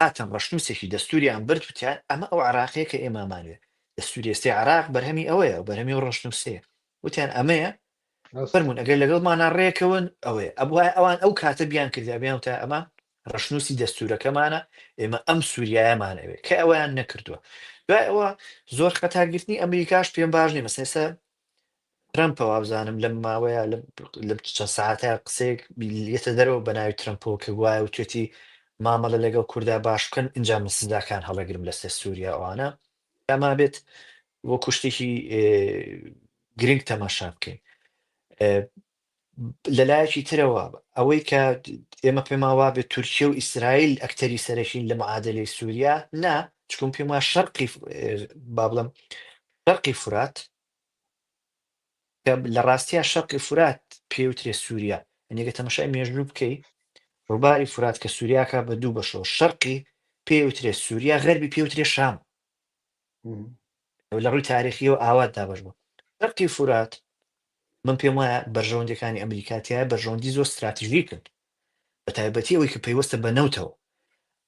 هاتن ڕەشنووسێکی دەستوریان برد وتیان ئەمە ئەو عراقەیە کە ئێمەمانوێ دەستوری ئێستی عراق بەرهەمی ئەوەیە و بەرهەمی و ڕەشنووسەیە وتیان ئەمەیە فەرمونون ئەگەر لەگەڵمانە ڕێکەون ئەوەیە ئەبووای ئەوان ئەو کاتە بیان کردیا بیان وتە ئەمە ڕەشنووسی دەستورەکەمانە ئێمە ئەم سووریایەمانەوێ کە ئەویان نەکردووە دوای ئەوە زۆر خەتاگررتنی ئەمریکاش پێم باش نیە مەسەسە ترامپ وابزانم لەم ماوەیە لە چەند ساعتە قسەیەک لێتە دەرەوە بە ناوی ترامپەوە کە وایە و توێتی مامەڵە لەگەڵ کووردا باش بکەن اینجا من سزاکان هەڵەگرم لەسەر سووریا ئەوانە ئەما بێت وەکو شتێکی گرنگ تەماشا بکەین. لەلایەکی ترەوە ئەوەی کە ئێمە پێما وا بێت تورکیە و ئیسرائیل ئەکتەری سەرەکین لە معادلەی سووریا نا چکم پێم وایە شەرقی با بڵم شەرقی فورات لە ڕاستیە شەرقی فورات پێوترێ سووریا ئەنیگە تەماشای مێژوو بکەی ڕووباری فورات کە سووریاکە بە دوو بەشەوە شەرقی پێوترێ سووریا غەربی پێوترێ شام لە ڕووی تاریخیەوە ئاوات دابش بوو شەرقی فورات من پێم وایە بەرژەوەندەکانی ئەمریکاتیە بەرژەوەندی زۆر استراتیژیکن بە تایبەتی ئەوەی کە پێیوەستە بە نەوتەوە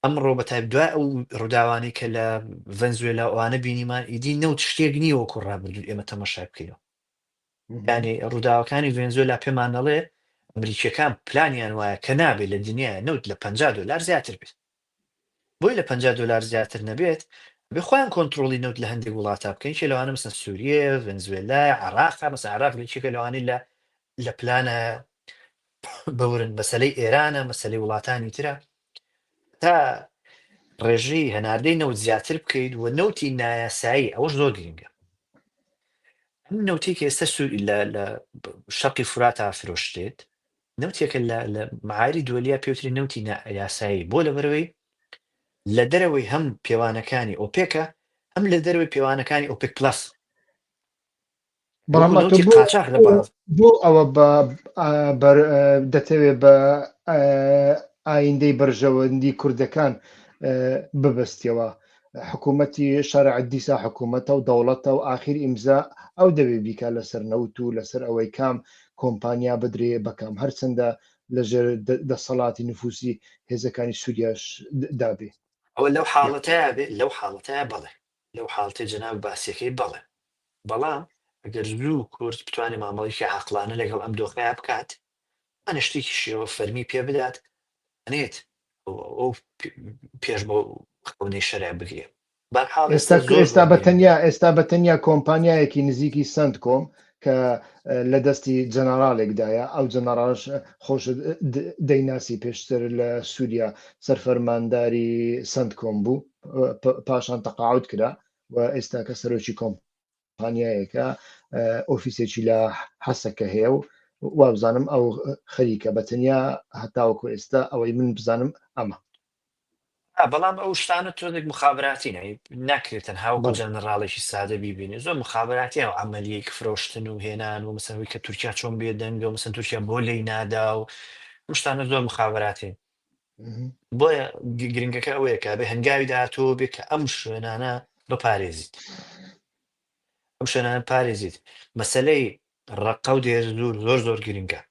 ئەمڕۆ بە تایب دوای ئەو ڕووداوانی کە لە ڤەنزوێلا ئەوانە بینیمان ئیدی نەوت شتێک نییە وەکو ڕابردوو ئێمە تەماشا بکەینەوە یعنی ڕووداوەکانی ڤێنزوێلا پێمان نەڵێ ئەمریکیەکان پلانیان وایە کە نابێت لە دنیای نەوت لە $50 زیاتر بێت بۆی لە $50 زیاتر نەبێت بێ خۆیان کۆنتترۆلی نەوت لە هەندێک وڵاتە بکەین چێ لەوانە مەسن سووریە ڤەنزوێلا عراقا مەسە عراق لەچێکە لەوانی لە پلانە بەورن مەسلەی ئێرانە مەسلەی وڵاتانی ترە تا ڕێژەی هەناردەی نەوت زیاتر بکەیت و نەوتی نایاسایی ئەوەش زۆر گرنگە ئەم نەوتی کە ئێستا لە شەقی فوراتە فرۆشتێت نەوتێکە لە معاری دووەلیا پێوتری نەوتی یاسایی بۆ لەبەرەوەی لە دەرەوەی هەم پێوانەکانی ئۆپێکە ئەم لە دەرەوەی پێوانەکانی ئۆپێک پلس بۆ ئەوە دەتەوێت بە ئایندەی بەرژەوەندی کوردەکان ببەستیەوە حکوومەتی شەرع دیسا حکوومەتە و دەوڵەتە و ئاخیر ئیمزا ئەو دەوێ بیکە لەسەر نەوت و لەسەر ئەوەی کام کۆمپانیا بدرێ بەکەم هەرچەندە لەژێر دەسەڵاتی نفوسی هێزەکانی سووریاش دابێ ئەوە لەو حاڵەتەیە بەڵێ لەو حاڵەتە جەناب باسیەکەی بەڵێ بەڵام ئەگەر زوو کورد بتوانێت مامەڵێکی عەقڵانە لەگەڵ ئەم دۆخەیە بکات ئەنە شتێکی شێوە فەرمی پێ بدات ئەنێت ئەو پێش بۆ خەونەی شەرع بگرێ ئێستا بەتەنیا کۆمپانیایەکی نزیکی سند کۆم کە لە دەستی جەنەراڵێکدایە ئەو جەنەراڵش خۆش دەیناسی پێشتر لە سووریا سەرفەرمانداری سند کۆم بوو پاشان تەقاعود کرا و ئێستا کە سەرۆکی کۆمپانیایەکە ئۆفیسێکی لە حەسەکە هەیە و وابزانم ئەو خەریکە بەتەنیا هەتاوەکو ئێستا ئەوەی من بزانم ئەمە بەڵام ئەو شتانە تۆنێک مخابراتی ناکرێتن هاوکو جەنەراڵێکی سادە بیبینێ زۆر مخابراتی و عملیەک فرۆشتن و هێنان و مەسەوەی کە تورکیا چۆن بێدەنگە و مەسەن تورکیا بۆ لی نادا و شتانە زۆر مخابراتی بۆیە گرنگەکە ئەوەیە کە بە هەنگاوی داهاتوە بێت کە ئەم شوێنانە بپارێزیت ئەم شوێنانە پارێزیت مەسەلەی ڕقە و دێرزور زۆر گرنگە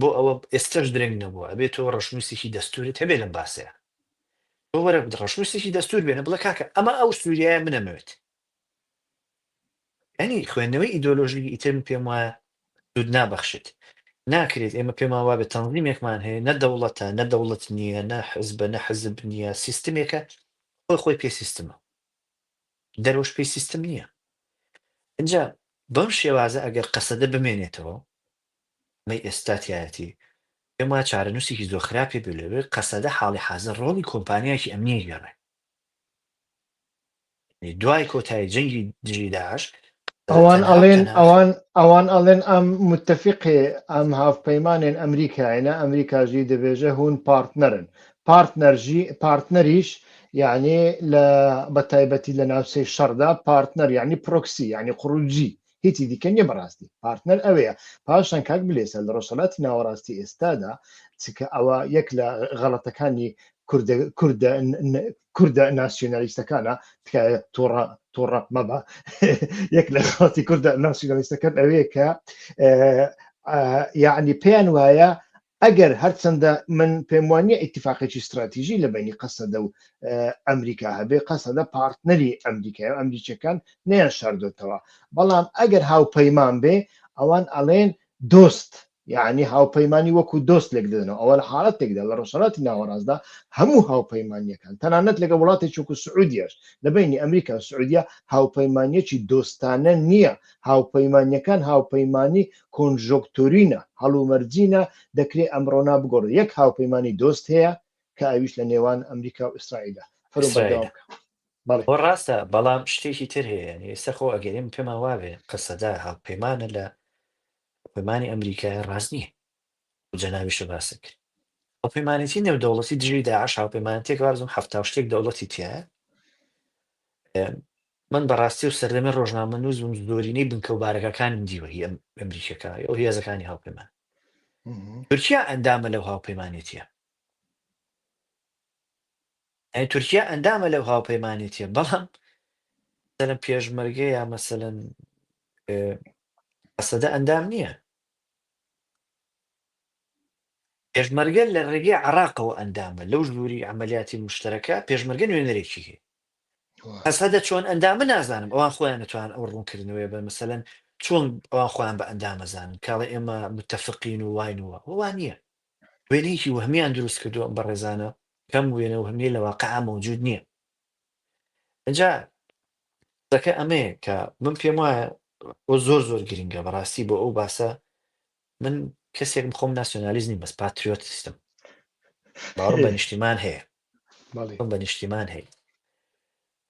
بۆ ئەوە ئێستش درنگ نەبووە ئەبێت تۆ ڕەشنووسێکی دەستورت هەبێ لەم باسەیە وەرە ڕەشنووسێکی دەستور بێنە بڵە کاکە ئەمە ئەو سووریایە منەمەوێت ئەنی خوێندنەوەی ئیدۆلۆژی ئیترم پێم وایە دوود نابەخشێت ناکرێت ئێمە پێمان وا بێت تەنظیمێکمان هەیە نە دەوڵەتە نە دەوڵەت نییە نە حزبە نە حزب نییە سیستمێکە خۆی پێ سیستمە دەرەوەش پێی سیستم نییە اینجا بەم شێوازە ئەگەر قەسەدە بمێنێتەوە مەی ئێستاتیایەتی پێم وایە چارەنووسێکی زۆر خراپی بێ لەوێ قەسەدە حاڵی حازر ڕۆڵی کۆمپانیایەکی ئەمنیە گەڕێ دوای کۆتایی جەنگی دژی داعش ئەوان ئەڵێن ئەم متفقێ ئەم هاوپەیمانێن ئەمریکایە ئەمریکاژی دەبێژە هون پارتنەرن پارتنەریش یعنی لە بەتایبەتی لە ناوچەی شەڕدا پارتنەر یعنی پرۆکسی یعنی قڕوجی هیچی دیکە نیە بەڕاستی پارتنەر ئەوەیە پاشان کاک بلێسە لە ڕۆژهەڵاتی ناوەڕاستی ئێستادا چکە ئەوە یەک لە غەڵەتەکانی کوردە ناسیۆنالیستەکانە تکایە تۆڕە مەبە یەک لە خاڵاتی کوردە ناسیۆنالیستەکان ئەوەیە کە یعنی پێیان وایە ئەگەر هەرچەندە من پێم وانە ئیتیفاقێکی استراتیژی لە بینی قەسەدە و ئەمریکا هەبێ قەسەدە پارتنەری ئەمریکای و ئەمریکیەکان نەیان شاردۆتەوە بەڵام ئەگەر هاوپەیمان بێ ئەوان ئەڵێن دۆست یعنی هاوپەیمانی وەکو دۆست لێک دەدنەوە ئەوە لە حاڵەتێکدا لە ڕۆژهەڵاتی ناوەڕاستدا هەموو هاوپەیمانیەکان تەنانەت لەگە وڵاتێکی وەکو سعودیەش لە بینی ئەمریکا و سعودیا هاوپەیمانیەکی دۆستانە نییە هاوپەیمانیەکان هاوپەیمانی کۆنژۆکتۆرینە هەڵومەرجینە دەکرێت ئەمڕۆنا بگۆڕێت یەک هاوپەیمانی دۆست هەیە کە ئەویش لە نێوان ئەمریکا و ئیسرائیلە بۆ ڕاستە بەڵام شتێکی تر هەیە ئێستا خۆ ئەگەریم پێما وابێ قسەدا هاوپەیمانە لە پەیمانی ئەمریکای ڕاست نییە جەناویشە باس کرد هاوپەیمانێتی نێودەوڵەتی دژی داعش هاوپەیمانێتێک وارزم هەفتا شتێک دەوڵەتی تایە من بەڕاستی و سەردەمی ڕۆژنامە نووس بووم زۆرینەی بنکە و بارەکەکانم دیوە هی ئەمریکەکە ئەو هێزەکانی هاوپەیمان تورکیا ئەندامە لەو هاوپەیمانێتیە تورکیا ئەندامە لەو هاوپەیمانێتیە بەڵام مەسەلەن پێشمەرگە یا مەسەلەن ئەسەدە ئەندام نییە پێشمەرگە لە ڕێگەی عێراقەوە ئەندامە لەو ژووری عەمەلیاتی مشتەرەکە پێشمەرگە نوێنەرێکی هەیە ئەسەدە چۆن ئەندامە نازانم ئەوان خۆیان نەتوان ئەو ڕوونکردنەوەی بە مەسەلەن چۆن ئەوان خۆیان بە ئەندامەزانن کاڵە ئێمە متتەفقین و واینەوە وان نییە وێنەیەکی وهمیان دروست کردو بە ڕێزانە کەم وێنە وهمیە لە واقعا مەوجود نییە ئەجا دەکە ئەمەیە کە من پێم وایە زۆر زۆر گرنگە بەڕاستی بۆ ئەو باسە من کەسێکم خۆم ناسیۆنالیزمی بەس پاتریۆتیستم باوەڕم بە نیشتیمان هەیە بە نیشتیمان هەیە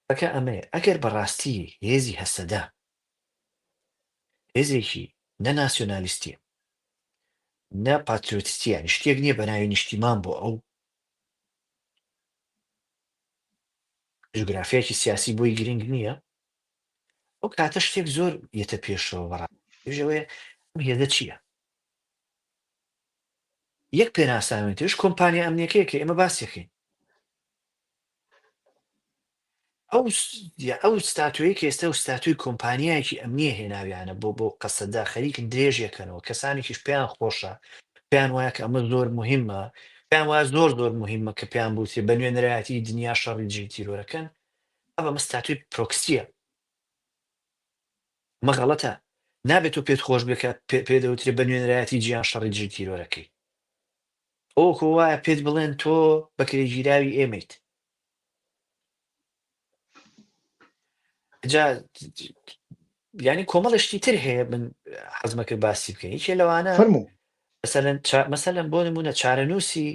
دەکە ئەمەیە ئەگەر بەڕاستی هێزی هەسەدا هێزێکی نە ناسیۆنالیستیە نە پاتریۆتیستیە شتێک نییە بە ناوی نیشتیمان بۆ ئەو جوگرافیایکی سیاسی بۆی گرنگ نییە ئەو کاتە شتێک زۆر یەتە پێشەوە بەڕێژەوەی ئەم هێزە چییە یەک پێناساوێتش کۆمپانیا ئەمنیەکەیە کە ئێمە باسیەکەین ئەو ستاتوەیە کە ئێستا و ستاتوی کۆمپانیایەکی ئەمنیە هێناویانە بۆ قەسەدا خەریکن درێژێکەنەوە کەسانێکیش پێیان خۆشە پێیان وایە کە ئەمە زۆر مهمە پێیان وایە زۆر زۆر مهمە کە پێیان بوتێ بە نوێنەرایەتی دنیا شەڕی جێی تیرۆرەکەن ئەمە ستاتوی پرۆکسیە مەغەڵەتە نابێت و پێت خۆش بێت پێدەوترێت بە نوێنەرایەتی جیان شەڕی جێی تیرۆرەکەی ئەوکە وایە پێت بڵێن تۆ بەکرێگیراوی ئێمەیت ینی کۆمەڵشتی تر هەیە من حەزمەکرد باسی بکەین هیچێ لەوانە مەسەلەن بۆ نمونە چارەنووسی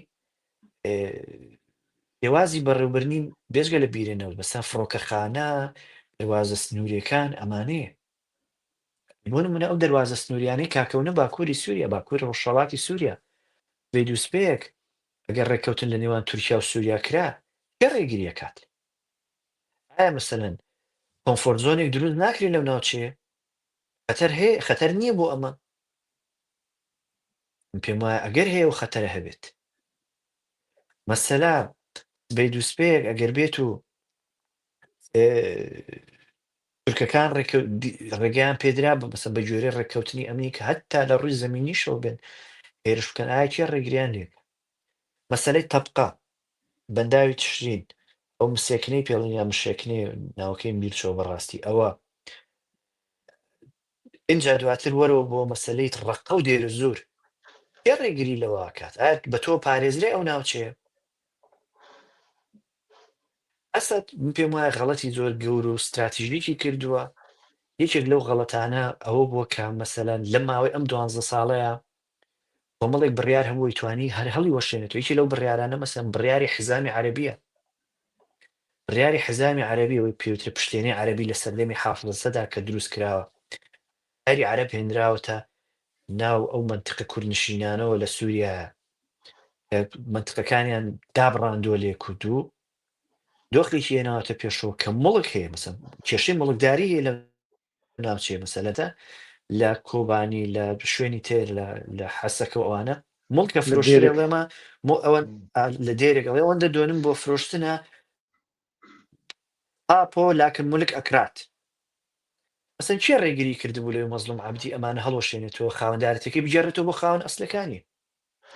هێوازی بەڕێوەبرنی بێژگە لە بیرێنەوە بەسا فڕۆکەخانە دەواازە سنووریەکان ئەمانەیە بۆ نمونە ئەو دەواازە سنووریانەی کاکەونە باکووری سووریا باکووری ڕۆژهەڵاتی سووریا دووسپەیەک ئەگەر ڕێککەوتن لە نێوان تورکیا و سووریا کرا کە ڕێگریە کات ئایا مەسەلەن کۆمفۆرت زۆنێک دروست ناکرێت لەو ناوچەیە خەتەر هەیە خەتەر نییە بۆ ئەمە پێم وایە ئەگەر هەیە و خەتەرە هەبێت مەسەلا بەی دووسپەیەک ئەگەر بێت و تورکەکان ڕێگەیان پێدرا بەسە بە جۆرە ڕێککەوتنی ئەمنی کە هەتا لە ڕووی زەمینیشەوە بێن هێرش بکەن ئاکی ڕێگریان لێ مەسەلەی تەبقا بەنداوی تشرین ئەو مسێکنەی پێڵن یا مشێکنێ ناوەکەی میرچەوە بەڕاستی ئەوە اینجا دواتر وەرەوە بۆ مەسەلەی ڕقە و دێرە زۆر پێ ڕێگری لەوە کات ئایا بە تۆ پارێزرێ ئەو ناوچەیە ئەسد پێم وایە غەڵەتی زۆر گەور و استراتیژیکی کردووە یەکێک لەو غەڵەتانە ئەوە بووە کە مەسەلەن لە ماوەی ئەم 12 ساڵەیە کۆمەڵێک بڕیار هەمووی توانی هەر هەڵی وەشێنێتەوە یەکی لەو بڕیارانە مەسەن بڕیاری حزامی عەرەبیە بڕیاری حزامی عەرەبی ئەوەی پێوترە پشتێنەی عەرەبی لە سەردەمی حافڵ سەدا کە دروست کراوە هەری عەرەب هێنراوەتە ناو ئەو مەنتیقە کوردنشینانەوە لە سووریا مەنتیقەکانیان دابڕاندووە لێ کوردوو دۆخێکی هێناوەتە پێشەوە کە مڵک هەیە مەسەن کێشەی مڵکداری هەیە لە ناوچەیە مەسەلەتە لە کۆبانی لە شوێنی تێر لە حەسەکە ئەوانە مڵکە فرۆشتێمە ئەوە لە دێرێکڵێ ئەوەندە دۆنم بۆ فرۆشتنە ئاپۆ لاکن مولک ئەکرات مەسەن چێ ڕێگری کردبوو لەوێ مەزلوم عەبدی ئەمانە هەڵوەشێنێتەوە خاوەندارەتەکەی بجێڕێتەوە بۆ خاوەن ئەسلەکانی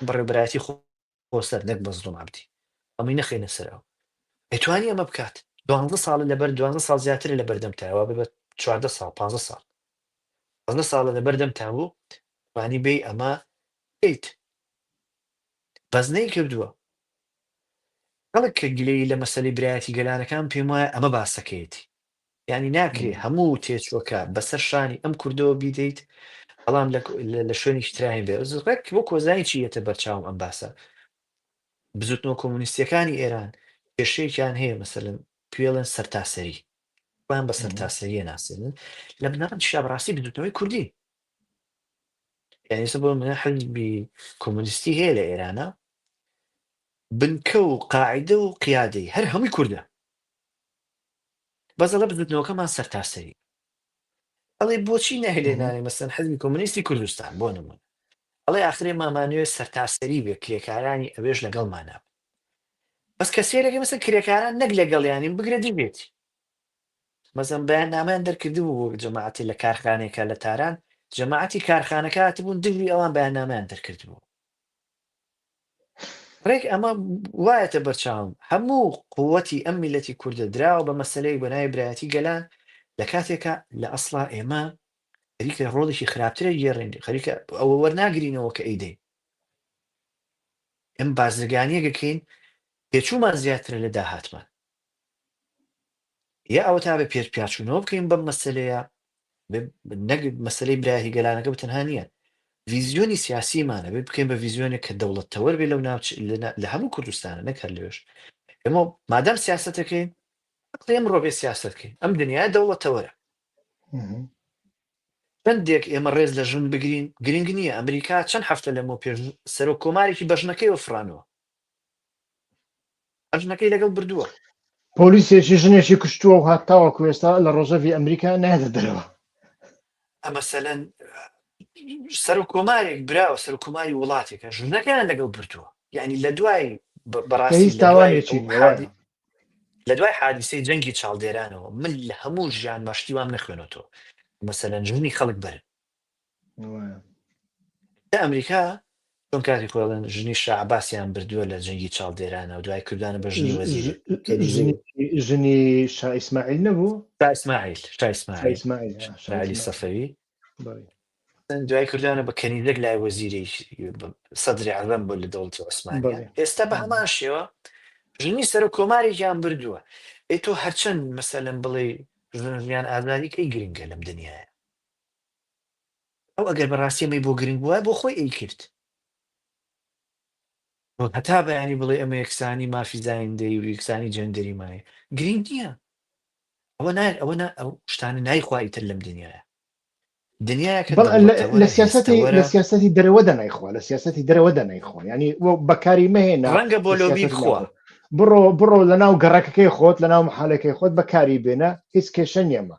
بەڕێبەرایەتی خۆسەر نەک مەزلوم عەبدی ئەمەی نەخێنە سەرەوە ئەیتوانی ئەمە بکات 12 ساڵ لەبەر 12 ساڵ زیاتر لە بەردەم تاوە بە 14 ساڵ 15 ساڵ 15 ساڵە لە بەردەم تابوو وانی بێ ئەمە بەزنەی کردووە خەڵک کە گلەی لە مەسەلەی برایەتی گەلانەکان پێم وایە ئەمە باسەکەیەتی یعنی ناکرێ هەموو تێچووەکە بەسەر شانی ئەم کوردەوە بیدەیت بەڵام لە شوێنی تراین بێ ڕێک بۆ کۆزانی چیەتە بەرچاوم ئەم باسە بزوتنەوە کۆمونیستیەکانی ئێران کێشەیەکیان هەیە مەسەلەن پێڵێن سەرتاسەری بان بە سەرتاسەریە ناسێنن لە بنەڕەن شابڕاستی بزوتنەوەی کوردی یعنی بۆ منە حەزبی کۆمونیستی هەیە لە ئێرانە بنکە و قاعدە و قیادەی هەر هەمووی کووردە بەزەڵە بزوتنەوەکەمان سەرتاسەری ئەڵێ بۆچی نەهێلێنانی مەسەن حەزبی کۆمونیستی کوردستان بۆ نمونە ئەڵێ ئاخرێ مامانوێت سەرتاسەری بێ کرێکارانی ئەوێش لەگەڵمانە بەس کەسێرەکە مەسەن کرێکاران نەک لەگەڵیانی بگرە دیبێتی مەزم بەیان نامان دەرکردبوو بۆ جەماعەتی لە کارخانێکە لە تاران جەماعەتی کارخانەکە هاتبوون دڵی ئەوان بەیان نامان دەرکردبوو ڕێک ئەمە وایەتە بەرچاوم هەموو قووەتی ئەم میلەتی کوردە دراوە بە مەسەلەی بەنای برایەتی گەلان لە کاتێکە لە ئەسڵا ئێمە خەریکە ڕۆڵێکی خراپترە گێڕێنی خەریکە ئەوە وەرناگرینەوە کە ئەیدەی ئەم بازرگانیەکەکەین پێچوومان زیاترە لە داهاتمان یا ئەوە تا بە پێچوونەوە بکەین بەم مەسەلەیە نەک مەسەلەی برایەتی گەلانەکە بتەنها نییە ڤیزیۆنی سیاسیمانە بێ بکەین بە ڤیزیۆنێک کە دەوڵەتەوەر بێ لەو لە هەموو کوردستانە نەکەر لێش ئێمە مادام سیاسەتەکەین ئەم ڕۆبێ سیاسەتکەین ئەم دنیای دەوڵەتەوەرە چەندێک ئێمە ڕێز لە ژن بگرین گرنگ نییە ئەمریکا چەند هەفتە لەمە پێش سەر و کۆمارێکی بەژنەکەی وەفرانەوە ئەژنەکەی لەگەڵ بردووە پۆلیسێکی ژنێکی کوشتووە و هاتاوە کوێستا لە ڕۆژەوی ئەمریکا نادە دەرەوە ئەمەسەلەن سەر و کۆمارێک براوە سەر و کۆماری وڵاتێکە ژنەکان لەگەڵ بردووە یعنی لە دوای بەڕاستی لە دوای حادیسەی جەنگی چاڵدێرانەوە من لە هەموو ژیان مەشتیوام نەخوێنەوە مەسەلەن ژنی خەڵک بەرن لە ئەمریکا چۆن کاتی خۆڵێن ژنی شعباسیان بردووە لە جەنگی چاڵدێرانە و دوای کردانە بە ژنی وەزیری ژنی شا ئیسماعیل نەبوو ئیسماعیل سەفەوی دوای کردانە بە کەنیدەک لای وەزیری سەدری عەرەب بۆ لە دەوڵەتی عوسمانیە ئێستا بە هەمان شێوە ژنی سەر و کۆمارێکیان بردووە ئەی تۆ هەرچەند مەسەلەن بڵێ ژنیان ئازادی کەی گرنگە لەم دنیاە ئەو ئەگەر بەڕاستی ئەمەی بۆ گرنگ بووە بۆ خۆی ئەی کرد هەتا بەیانی بڵێ ئەمە یەکسانی مافی زایندەی و یەکسانی جەندەری مایە گرنگ نییە ئەوە ئەو شتانە نایخوای تر لەم دنیاە دنیاکە لە سیاسەتی دەرەوەدا نایخوا لە سیاسەتی دەرەوەدا نایخوا ینی بەکاری مەهێنا ڕەنگە بۆ لۆبی بخوا بڕۆ لە ناو گەڕەکەکەی خۆت لە ناو محالەکەی خۆت بەکاری بێنە هیچ کێشە نیەمە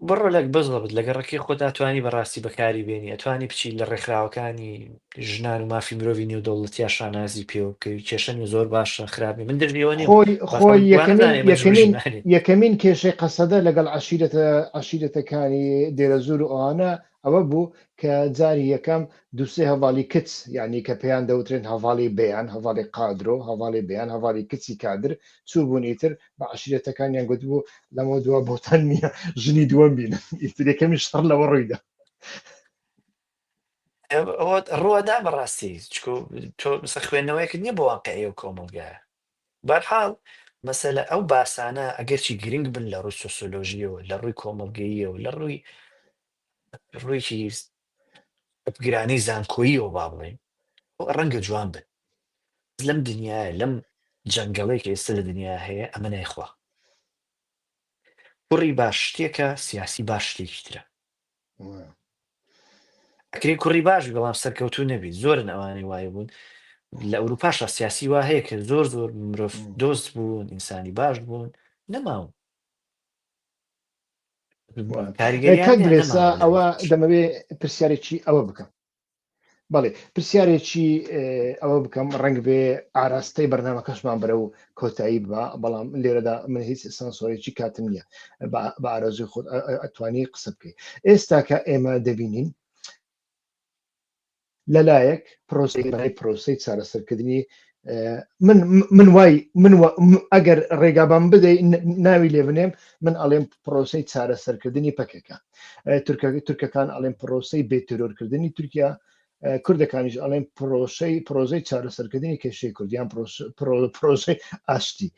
بڕۆ لەک بەزڵبت لە گەڕەکەی خۆت ئەتوانی بەڕاستی بەکاری بێنی ئەتوانی بچی لە ڕێکخراوەکانی ژنان و مافی مرۆڤی نێو دەوڵەتیا شانازی پێ و کێشەنی زۆر باشە خراپی من دەژنیەوە نیە خۆی یەکەمین کێشەی قەسەدە لەگەڵ عەشیرەتەکانی دێرەزور و ئەوانە ئەوە بوو کە جاری یەکەم دووسێ هەواڵی کچ یعنی کە پێیان دەوترێن هەواڵی بەیان هەواڵی قادرۆ هەواڵی بەیان هەواڵی کچی کادر چوو بوون ئیتر بە عەشیرەتەکانیان گوتبوو لەمە دووە بۆتان نییە ژنی دووەم بینن ئیتر یەکەمی شتڕ لەوە ڕوویدا ڕۆدا بەڕاستی تۆ خوێندنەوەیەکت نییە بۆ واقعی و کۆمەڵگایە بەرحاڵ مەسەلە ئەو باسانە ئەگەرچی گرنگ بن لە ڕووی سۆسیۆلۆژیەوە لە ڕووی کۆمەڵگەییەوە لە ڕوویکی گرانی زانکۆییەوە با بڵێن ڕەنگە جوان بن لەم دنیاە لەم جەنگەڵەی کە ئێستا لە دنیا هەیە ئەمە نایخوا کوڕی باش شتێکە سیاسی باش شتێکی ترە ئەکرێ کوڕی باش بەڵام سەرکەوتوو نەبی زۆرن ئەوانەی وایە بوون لە ئەوروپاشە سیاسی وا هەیە کە زۆر مرۆڤ دۆست بوون ئینسانی باش بوون نەماون کاگرێسا ئەوە دەمەوێ پرسیارێکی ئەوە بکەم بەڵێ پرسیارێکی ئەوە بکەم ڕەنگ بێ ئاراستەی بەرنامەکەشمان بەرە و کۆتایی بە بەڵام لێرەدا من هیچ سانسۆرێکی کاتم نییە بە ئارەزوی خۆت ئەتوانی قسە بکەیت ئێستا کە ئێمە دەبینین لەلایەک پرۆسەی چارەسەرکردنی من وای ئەگەر ڕێگابان بدەی ناوی لێ بنێم من ئەڵێم پرۆسەی چارەسەرکردنی پەکەکە تورکەکان ئەڵێم پرۆسەی بێترۆرکردنی تورکیا کوردەکانیش ئەڵێن پرۆژەی چارەسەرکردنی کێشەی کوردیان پرۆژەی ئاشتی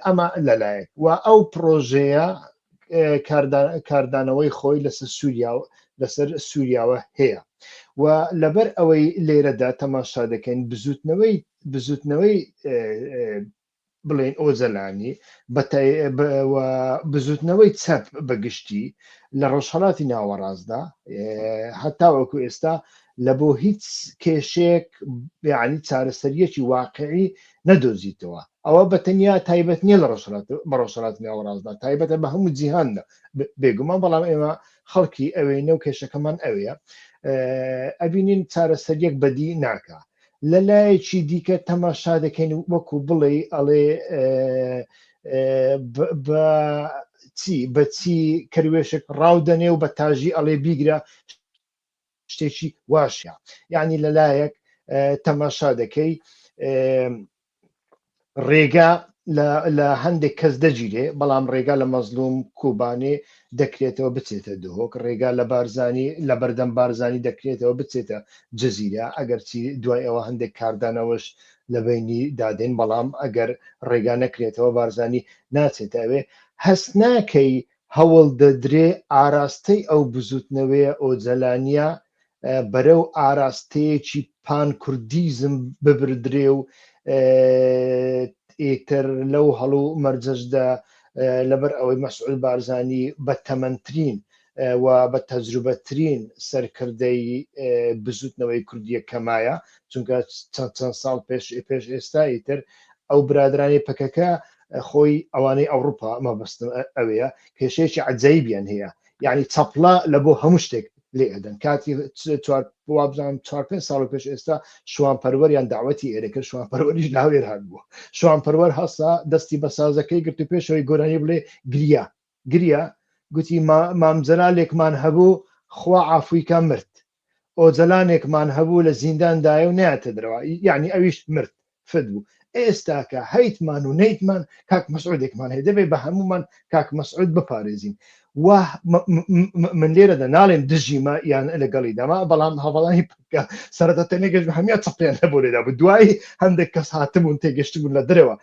ئەمە لەلایەک و ئەو پرۆژەیە کاردانەوەی خۆی لەسەر سووریاوە هەیە و لەبەر ئەوەی لێرەدا تەماشا دەکەین بزوتنەوەی بڵێن ئۆزەلانی بزوتنەوەی چەپ بەگشتی لە ڕۆژهەڵاتی ناوەڕاستدا هەتاوەکو ئێستا لە بۆ هیچ کێشەیەک یعنی چارەسەریەکی واقعی نەدۆزیتەوە ئەوە بەتەنیا تایبەت نییە لە بە ڕۆژهەڵاتی ناوەڕاستدا تایبەتە بە هەموو جیهاندا بێگومان بەڵام ئێمە خەڵکی ئەوەی نەو کێشەکەمان ئەوەیە ئەبینین چارەسەریەک بەدی ناکە لە لایەکی دیکە تەماشا دەکەین وەکو بڵێ ئەڵێ بەچی کەروێشک ڕاودەنێ و بە تاژی ئەڵێ بیگرە شتێکی واشە یعنی لەلایەک تەماشا دەکەی ڕێگا لە هەندێک کەس دەگیرێ بەڵام ڕێگا لە مەزلوم کوبانێ دەکرێتەوە بچێتە دهۆک ڕێگا لە بارزانی لە بەردەم بارزانی دەکرێتەوە بچێتە جەزیرە ئەگەرچی دوای ئەوە هەندێک کاردانەوەش لە بینی دادێن بەڵام ئەگەر ڕێگا نەکرێتەوە بارزانی ناچێتەوێ هەست ناکەی هەوڵ دەدرێ ئاراستەی ئەو بزوتنەوەیە ئۆجەلانیا بەرەو ئاراستەیەکی پانکوردیزم ببردرێ و ئیتر لەو هەڵو مەرجەشدا لەبەر ئەوەی مەسعود بارزانی بە تەمەنترین و بە تەجروبەترین سەرکردەی بزوتنەوەی کوردیە کەمایە چونکە چەند ساڵ پێش ئێستا ئیتر ئەو برادرانی پەکەکە خۆی ئەوانەی ئەوروپا مەبەستم ئەوەیە کێشەیەکی عەجایبیان هەیە یعنی چەپڵە لە بۆ هەموو شتێک لێ ئەدەن کاتی وابزانم 4-5 ساڵ پێش ئێستا شوانپەروەریان داوەتی ئێرەکرد شوانپەروەریش لاوێر هات بووە شوانپەروەر هەسا دەستی بە سازەکەی گرت و پێشەوەی گۆرانی بڵێ گریا گوتی مامجەلالێکمان هەبوو خوا عافویکە مرد ئۆجەلانێکمان هەبوو لە زینداندایە و نایەتە دەرەوە یعنی ئەویش مرد فد بوو ئێستاکە هەیتمان و نەیتمان کاک مەسعودێکمان هەیە دەبێت بە هەمومان کاک مەسعود بپارێزین وا من لێرەدا ناڵێم دژیمە یان لەگەڵی دەما بەڵام هەوڵانی سەرەتا تەنێگەش هەمیان چەپیان لە بۆ لێدا بوو دوایی هەندێک کەس هاتبوون تێگەشتبوون لە دەرەوە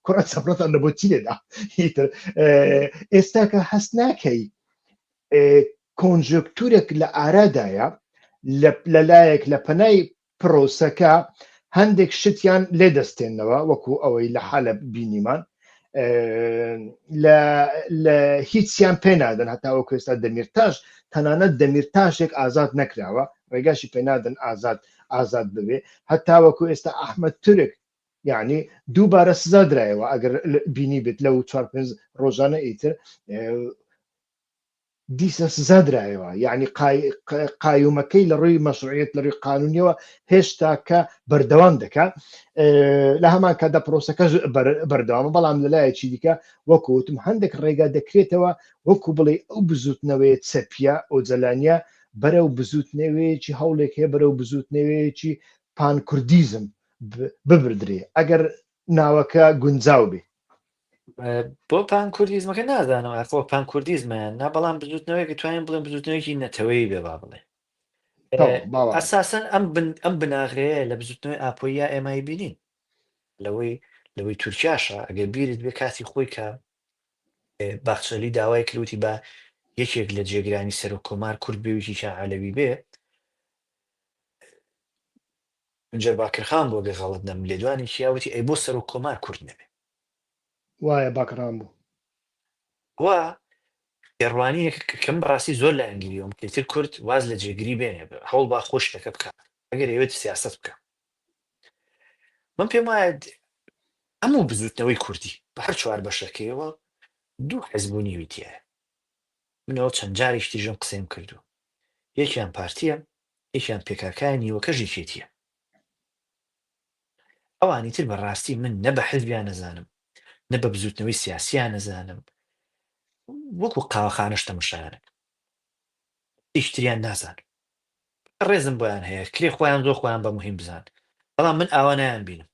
کوڕە چەپرەتان لە بۆ چی لێدا هیتر ئێستاکە هەست ناکەی کۆنجکتورێک لە ئارادایە لەلایەک لە پەنای پرۆسەکە هەندێک شتیان لێ دەستێنەوە وەکو ئەوەی لە حالە بینیمان لە هیچیان پێ نادەن هەتاوە کوێستا دەمیرتاش تەنانەت دەمیرتاشێک ئازاد نەکراوە ڕێگاشی پێ نادەن ئازاد ببێ هەتاوەکو ئێستا ئەحمەد تورک یعنی دووبارە سزا درایەوە ئەگەر بینی بێت لەو 4-5 ڕۆژانە ئیتر دیسە سزا درایەوە یعنی قایومەکەی لە ڕووی مەشروعیت لە ڕووی قانونیەوە هێشتا کە بەردەوام دەکات لە هەمان کادا پرۆسەکەش بەردەوامە بەڵام لەلایەکی دیکە وەکوتم هەندێک ڕێگا دەکرێتەوە وەکو بڵێ ئەو بزوتنەوەی چەپیا ئۆجەلانیا بەرەو بزوتنەوەیەکی هەوڵێک هەیە بەرەو بزوتنەوەیەکی پانکوردیزم ببردرێ ئەگەر ناوەکە گونجاو بێ بۆ پانکوردیزمەکە نازانەوە خۆ پانکوردیزمەیان نا بەڵام بزوتنەوەیکە توانین بڵێن بزوتنەوەیکی نەتەوەی بێ با بڵێ ئەساسەن ئەم بناغەیە لە بزوتنەوەی ئاپۆیە ئێمای بینین لەوەی تورکیاشە ئەگەر بیرت بێ کاتی خۆی کە باخچەلی داوای کلوتی بە یەکێک لە جێگرانی سەر و کۆمار کورد بێویکی شاعالەوی بێ جەر باکرخان بۆ بێ غەڵت نەم لێدوانی کیاوەتی ئەی بۆ سەر و کۆمار کورد نەبێ وایە باکران بوو وا گەڕوانی کەم بەڕاستی زۆر لە ئەنگلیەوەم کەتر کورد واز لە جێگیری بێنێ هەوڵ با خۆشتەکە بکە ئەگەر ئێوێت سیاست بکە من پێم وایە هەموو بزوتنەوەی کوردی بە هەر چوار بەشەکەیەوە دوو حەزبوونی ویتیایە منەوە چەند جاریش تیژم قسەیم کردو یەکیان پارتیە یەکیان پێکاکای نیوەکەژی کێتیە ئەوانی تر بەڕاستی من نە بە حزبیان نەزانم نە بە بزوتنەوەی سیاسیان نەزانم وەکو قاوەخانەش تەماشایانە ئیشتریان نازانم ڕێزم بۆیان هەیە کرێ خۆیان زۆر خۆیان بە مهم بزان بەڵام من ئاوانیان بینم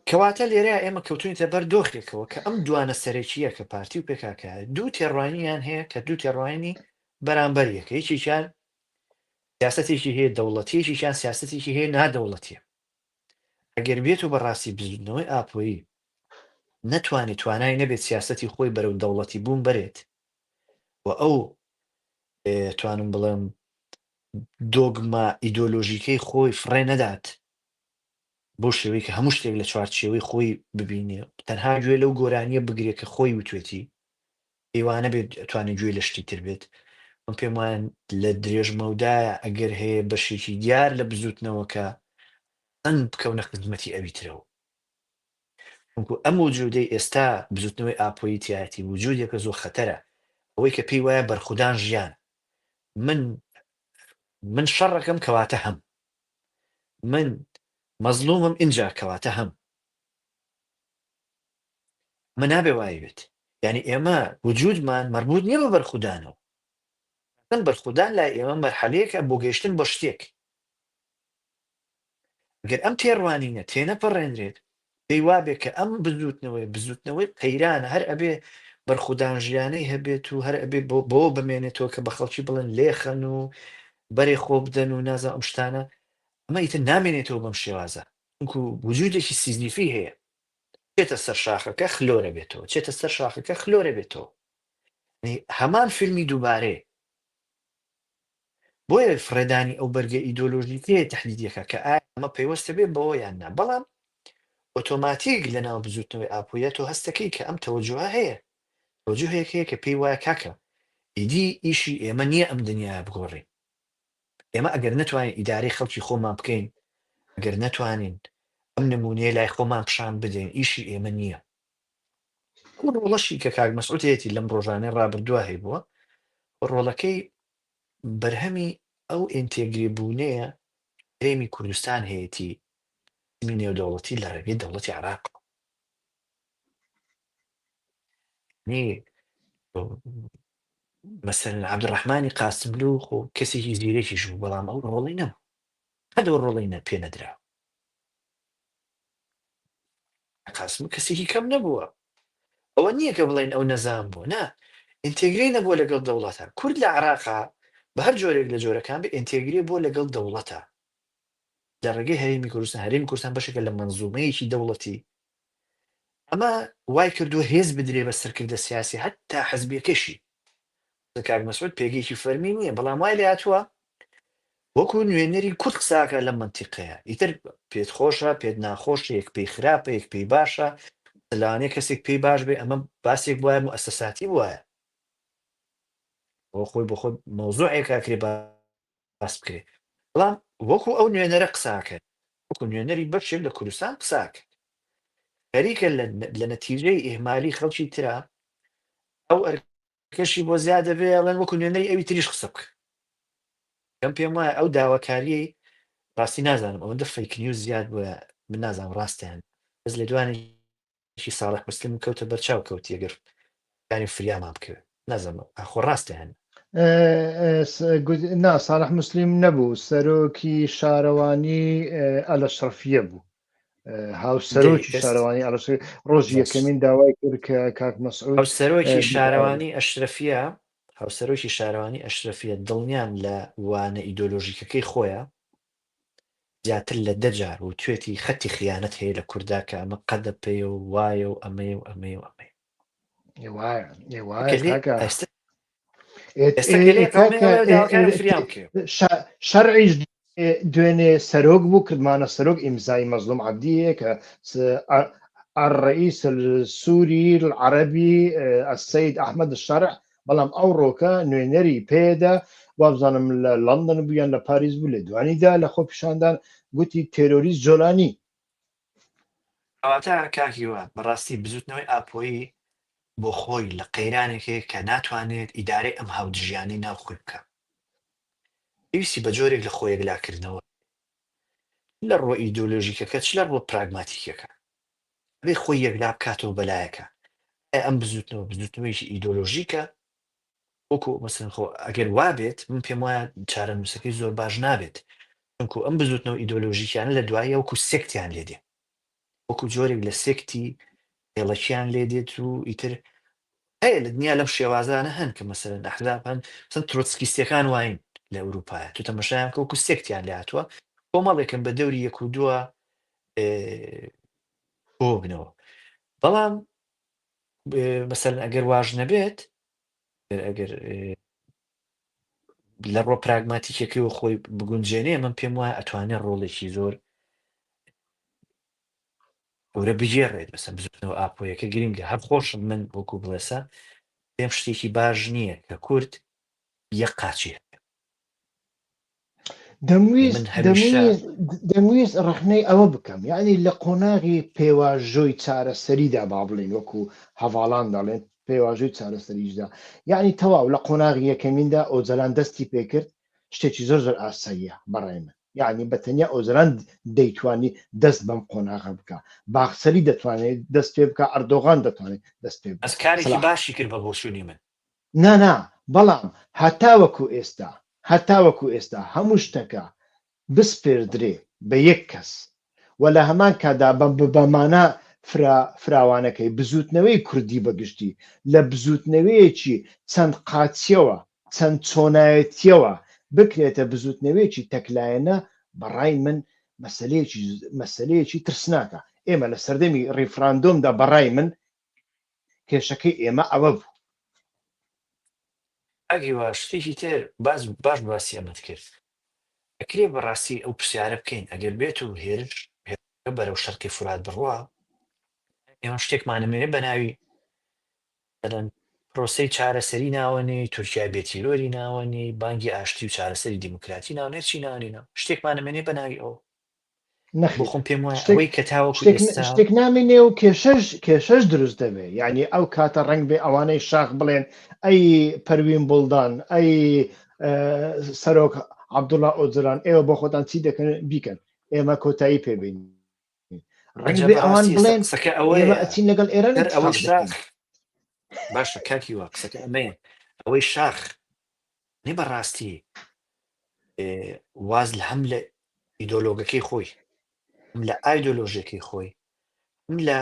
کەواتە لێرە ئێمە کەوتونیتە بەر دۆخێکەوە کە ئەم دوانە سەرەکیە کە پارتی و پێکاکە دوو تێڕوانیان هەیە کە دوو تێڕوانی بەرامبەریەکە یەکێکیان سیاسەتێکی هەیە دەوڵەتیەکیان سیاسەتێکی هەیە نادەوڵەتیە ئەگەر بێت و بەڕاستی بزودنەوەی ئاپۆیی نەتوانێت توانای نەبێت سیاسەتی خۆی بەرەو دەوڵەتی بوون بەرێت و ئەو توانم بڵێم دۆگما ئیدۆلۆژیکەی خۆی فڕێ نەدات بۆ شێوەی کە هەموو شتێک لە چوارچێوەی خۆی ببینێ تەنها گوێ لەو گۆرانیە بگرێت کە خۆی وتوێتی ئێوانە بێت توانێت گوێ لە شتی تر بێت من پێم وایە لە درێژمەودایە ئەگەر هەیە بەشێکی دیار لە بزوتنەوەکە ئەن بکەونە خزمەتی ئەوی ترەوە ئەم وجودەی ئێستا بزوتنەوەی ئاپۆیی تایەتی وجودێکە زۆر خەتەرە ئەوەی کە پێی وایە بەرخودان ژیان من شەڕەکەم کەواتە هەم من مەزلومم اینجا کەواتە هەم من نابێ وای بێت یعنی ئێمە وجودمان مربوط نییە بە بەرخودانەوە بەرخودان لای ئێمە مەرحەلەیەکە بۆ گەیشتن بۆ شتێک گەر ئەم تێڕوانینە تێنەپەڕێنرێت پێی وابێت کە ئەم بزوتنەوەی قەیرانە هەر ئەبێ بەرخودان ژیانەی هەبێت و هەر ئەبێ بۆ بمێنێتەوە کە بە خەڵکی بڵێن لێخەن و بەرێ خۆ بدەن و نازە ئەم شتانە ئەمە ئیتر نامێنێتەوە بەم شێوازە چونکو وجودێکی سیزنیفی هەیە چێتە سەر شاخەکە خلۆرە بێتەوە چێتە سەر شاخەکە خلۆرە بێتەوە هەمان فیلمی دووبارەیە بۆیە فرێدانی ئەو بەرگە ئیدۆلۆژیکەیە تەحلیلیەکە کە ئایا ئەمە پەیوەستە بێت بەوە یان نا بەڵام ئۆتۆماتیک لە ناو بزوتنەوەی ئاپۆیە تۆ هەستەکەی کە ئەم تەوەجوهە هەیە تەوەجوهەیەک هەیە کە پێی وایە کاکە ئیدی ئیشی ئێمە نییە ئەم دنیا بگۆڕین ئێمە ئەگەر نتوانین ئیدارەی خەڵکی خۆمان بکەین ئەگەر نتوانین ئەم نمونەیە لای خۆمان پیشان بدەین ئیشی ئێمە نییە ڕۆڵەشی کە کاک مەسعود هەیەی لەم ڕۆژانەی ڕابردووە هەیە بووە ڕۆڵەکەی بەرهەمی ئەو ئینتێگری بوونەیە هێمی کوردستان هەیەی نێودەوڵەتی لە ڕێگەی دەوڵەتی عێراق مەسەلەن عەبدوڕەحمانی قاسملوو خۆ کەسێکی زیرەکیش بوو بەڵام ئەو ڕۆڵەی نەبوو هەدەوە ڕۆڵەی پێ نەدرا قاسم کەسێکی کەم نەبووە ئەوە نییە کە بڵێن ئەو نەزان بوو نا ئینتێگری نەبووە لەگەڵ دەوڵەتە کورد لە عێراقا بە هەر جۆرێک لە جۆرەکان بە ئینتێگری بۆ لەگەڵ دەوڵەتە لە ڕێگەی هەرێمی کوردستان هەرێمی کوردستان بەشێکە لە مەنزومەیەکی دەوڵەتی ئەمە وای کردووە هێز بدرێ بە سەرکردە سیاسی هەتا حەزبیەکەشی کاک مەسعود پێگەیەکی فەرمی نییە بەڵام وای لێ هاتووە وەکو نوێنەری کورد قساکە لە منتیقەیە ئیتر پێت خۆشە پێت ناخۆشە یەک پێی خراپە یەک پێی باشە لەوانەیە کەسێک پێی باش بێ ئەمە باسێک وایە موسەساتی وایە بۆ خۆی بۆ خۆی مەوزوعێک کاکرێ باس بکرێ بەڵام وەکو ئەو نوێنەرە قساکە وەکو نوێنەری بەشێک لە کوردستان قساکە خەریکە لە نەتیجەی ئێهمالی خەڵکی ترا ئەو ئەرکەشی بۆ زیادە بێ ئەڵێن وەکو نوێنەری ئەوی تریش قسە بکە کەم پێم وایە ئەو داواکاریەی ڕاستی نازانم ئەوەندە فەیک نیوز زیاد بووە من نازانم ڕاستیان بەس لە دوانێکی ساڵح مسلم کەوتە بەرچاو کەوتی ئەگەر کاری فریامان بکەوێت نازانم ئاخۆ ڕاستیان نا ساڵح مسلیم نەبوو سەرۆکی شارەوانی ئەلەشرەفیە بوو هاوسەرۆکی شارەوانی ڕۆژی یەکەمین داوای کرد کە کاک مەسعود هاوسەرۆکی شارەوانی ئەشرەفیە هاوسەرۆکی شارەوانی ئەشرەفیە دڵنیان لە وانە ئیدۆلۆژیکەکەی خۆیە زیاتر لە دەجار و توێتی خەتی خیانەت هەیە لە کووردا کە ئەمە قەدە پێ و وایە و ئەمەیە و ئەمەیە و ئەمەی شەرعیش دوێنێ سەرۆک بوو کردمانە سەرۆک ئیمزای مەزلوم عەبدیە کە الرئيس السوري العربي السيد أحمد الشرع بەڵام ئەو ڕۆکە نوێنەری پێدا وابزانم لە لەندەن بوویان لە پاریس بوو لە دوانیدا لە خۆ پیشاندان گوتی تێرۆریست جۆلانی ئەواتە کاکیوە بەڕاستی بزوتنەوەی ئاپۆیی بۆ خۆی لە قەیرانێکی کە ناتوانێت ئیدارەی ئەم هاودژیانی ناوخۆی بکە پێویستی بە جۆرێک لە خۆیەک لاکردنەوە لە ڕۆ ئیدۆلۆژیکەکە چ لە ڕۆ پراگماتیکەکە بێ خۆی یەکلا بکاتەوە بەلایەکە ئەم بزوتنەوەیشی ئیدۆلۆژیکە وەکو مەسەن خۆ ئەگەر وابێت من پێم وایە چارە نووسەکەی زۆر باش نابێت چونکو ئەم بزوتنەوە ئیدۆلۆژیکیانە لە دوایە وەکو سێکتیان لێ دێ وەکو جۆرێک لە سێکتی هێڵەکیان لێ دێت و ئیتر هەیە لە دنیا لەم شێوازانە هەن کە مەسەرەن ئەحزاب هەن مثلا ترۆتسکیستیەکان واین لە ئەوروپایە تو تەمەشایان کە وەکو سێکتیان لێ هاتووە کۆمەڵێکن بە دەوری یەک و دووە بۆ بنەوە بەڵام مەسەرەن ئەگەر واژ نەبێت ئەگەر لە ڕۆ پراگماتیکەکەی و خۆی بگونجێنێ من پێم وایە ئەتوانێت ڕۆڵێکی زۆر گەورە بژێڕێت بەسەر بزنەوە ئاپۆیەکە گرنگە هەر خۆشم من وەکو بڵێسا پێم شتێکی باش نییە کە کورد یەک قاچی دەمویست ڕخنەی ئەوە بکەم یعنی لە قۆناغی پێواژۆی چارەسەریدا با بڵین وەکو هەواڵان دەڵێن پێواژۆی چارەسەریشدا یعنی تەواو لە قۆناغی یەکەمیندا ئۆجەلان دەستی پێکرد شتێکی زۆر زۆر ئاساییە بەڕای من یعنی بەتەنیا ئۆزران دەیتوانی دەست بەم قۆناغە بکە باخسەری دەتوانێت دەست پێ بکە ئەردۆغان دەتوانێت دەست پێ ئەسکارێکی باشی کرد بە بۆچوونی من نانا بەڵام هەتاوەکو ئێستا هەموو شتەکە بسپێردرێ بە یەک کەس و لە هەمان کادا بەمانە فراوانەکەی بزوتنەوەی کوردی بەگشتی لە بزوتنەوەیەکی چەند قاچیەوە چەند چۆنایەتیەوە بکرێتە بزوتنەوەیەکی تەکلایەنە بەڕای من مەسەلەیەکی ترسناکە ئێمە لە سەردەمی ڕیفراندۆمدا بەڕای من کێشەکەی ئێمە ئەوە بوو ئەگەی وا شتێکی تر باش باسی ئەمەت کرد ئەکرێ بەڕاستی ئەو پرسیارە بکەین ئەگەر بێت و هێرش بەرەو شەرقی فورات بڕوا ئێمە شتێکمانەمێنێ بە ناوی پرۆسەی چارەسەری ناوەنی تورکیا بێتیرۆری ناوەنی بانگی ئاشتی و چارەسەری دیموکراتی ناوێت چی ناوێنە شتێکمانەمێنێ بە ناوی ئەو بۆ خۆم پێم وایە ئەوەی کە تاوەکو ئێستا شتێک نامێنێ و کێشەش دروست دەبێ یعنی ئەو کاتە ڕنگ بێ ئەوانەی شاخ بڵێن ئەی پەروین بڵدان ئەی سەرۆک عەبدوڵڵا ئۆجەلان ئێوە بۆ خۆتان چی دەکەن بیکەن ئێمە کۆتایی پێبین ڕنگ بێ ئەوان بڵێن ئێمە ئەچین لەگەڵ ئێران ئەوەی شاخ باشە کاکی وا قسەکە ئەمەیە ئەوەی شاخ نێ بەڕاستی واز لە هەم لە ئیدۆلۆگەکەی خۆی لە ئایدۆلۆژیەکەی خۆی لە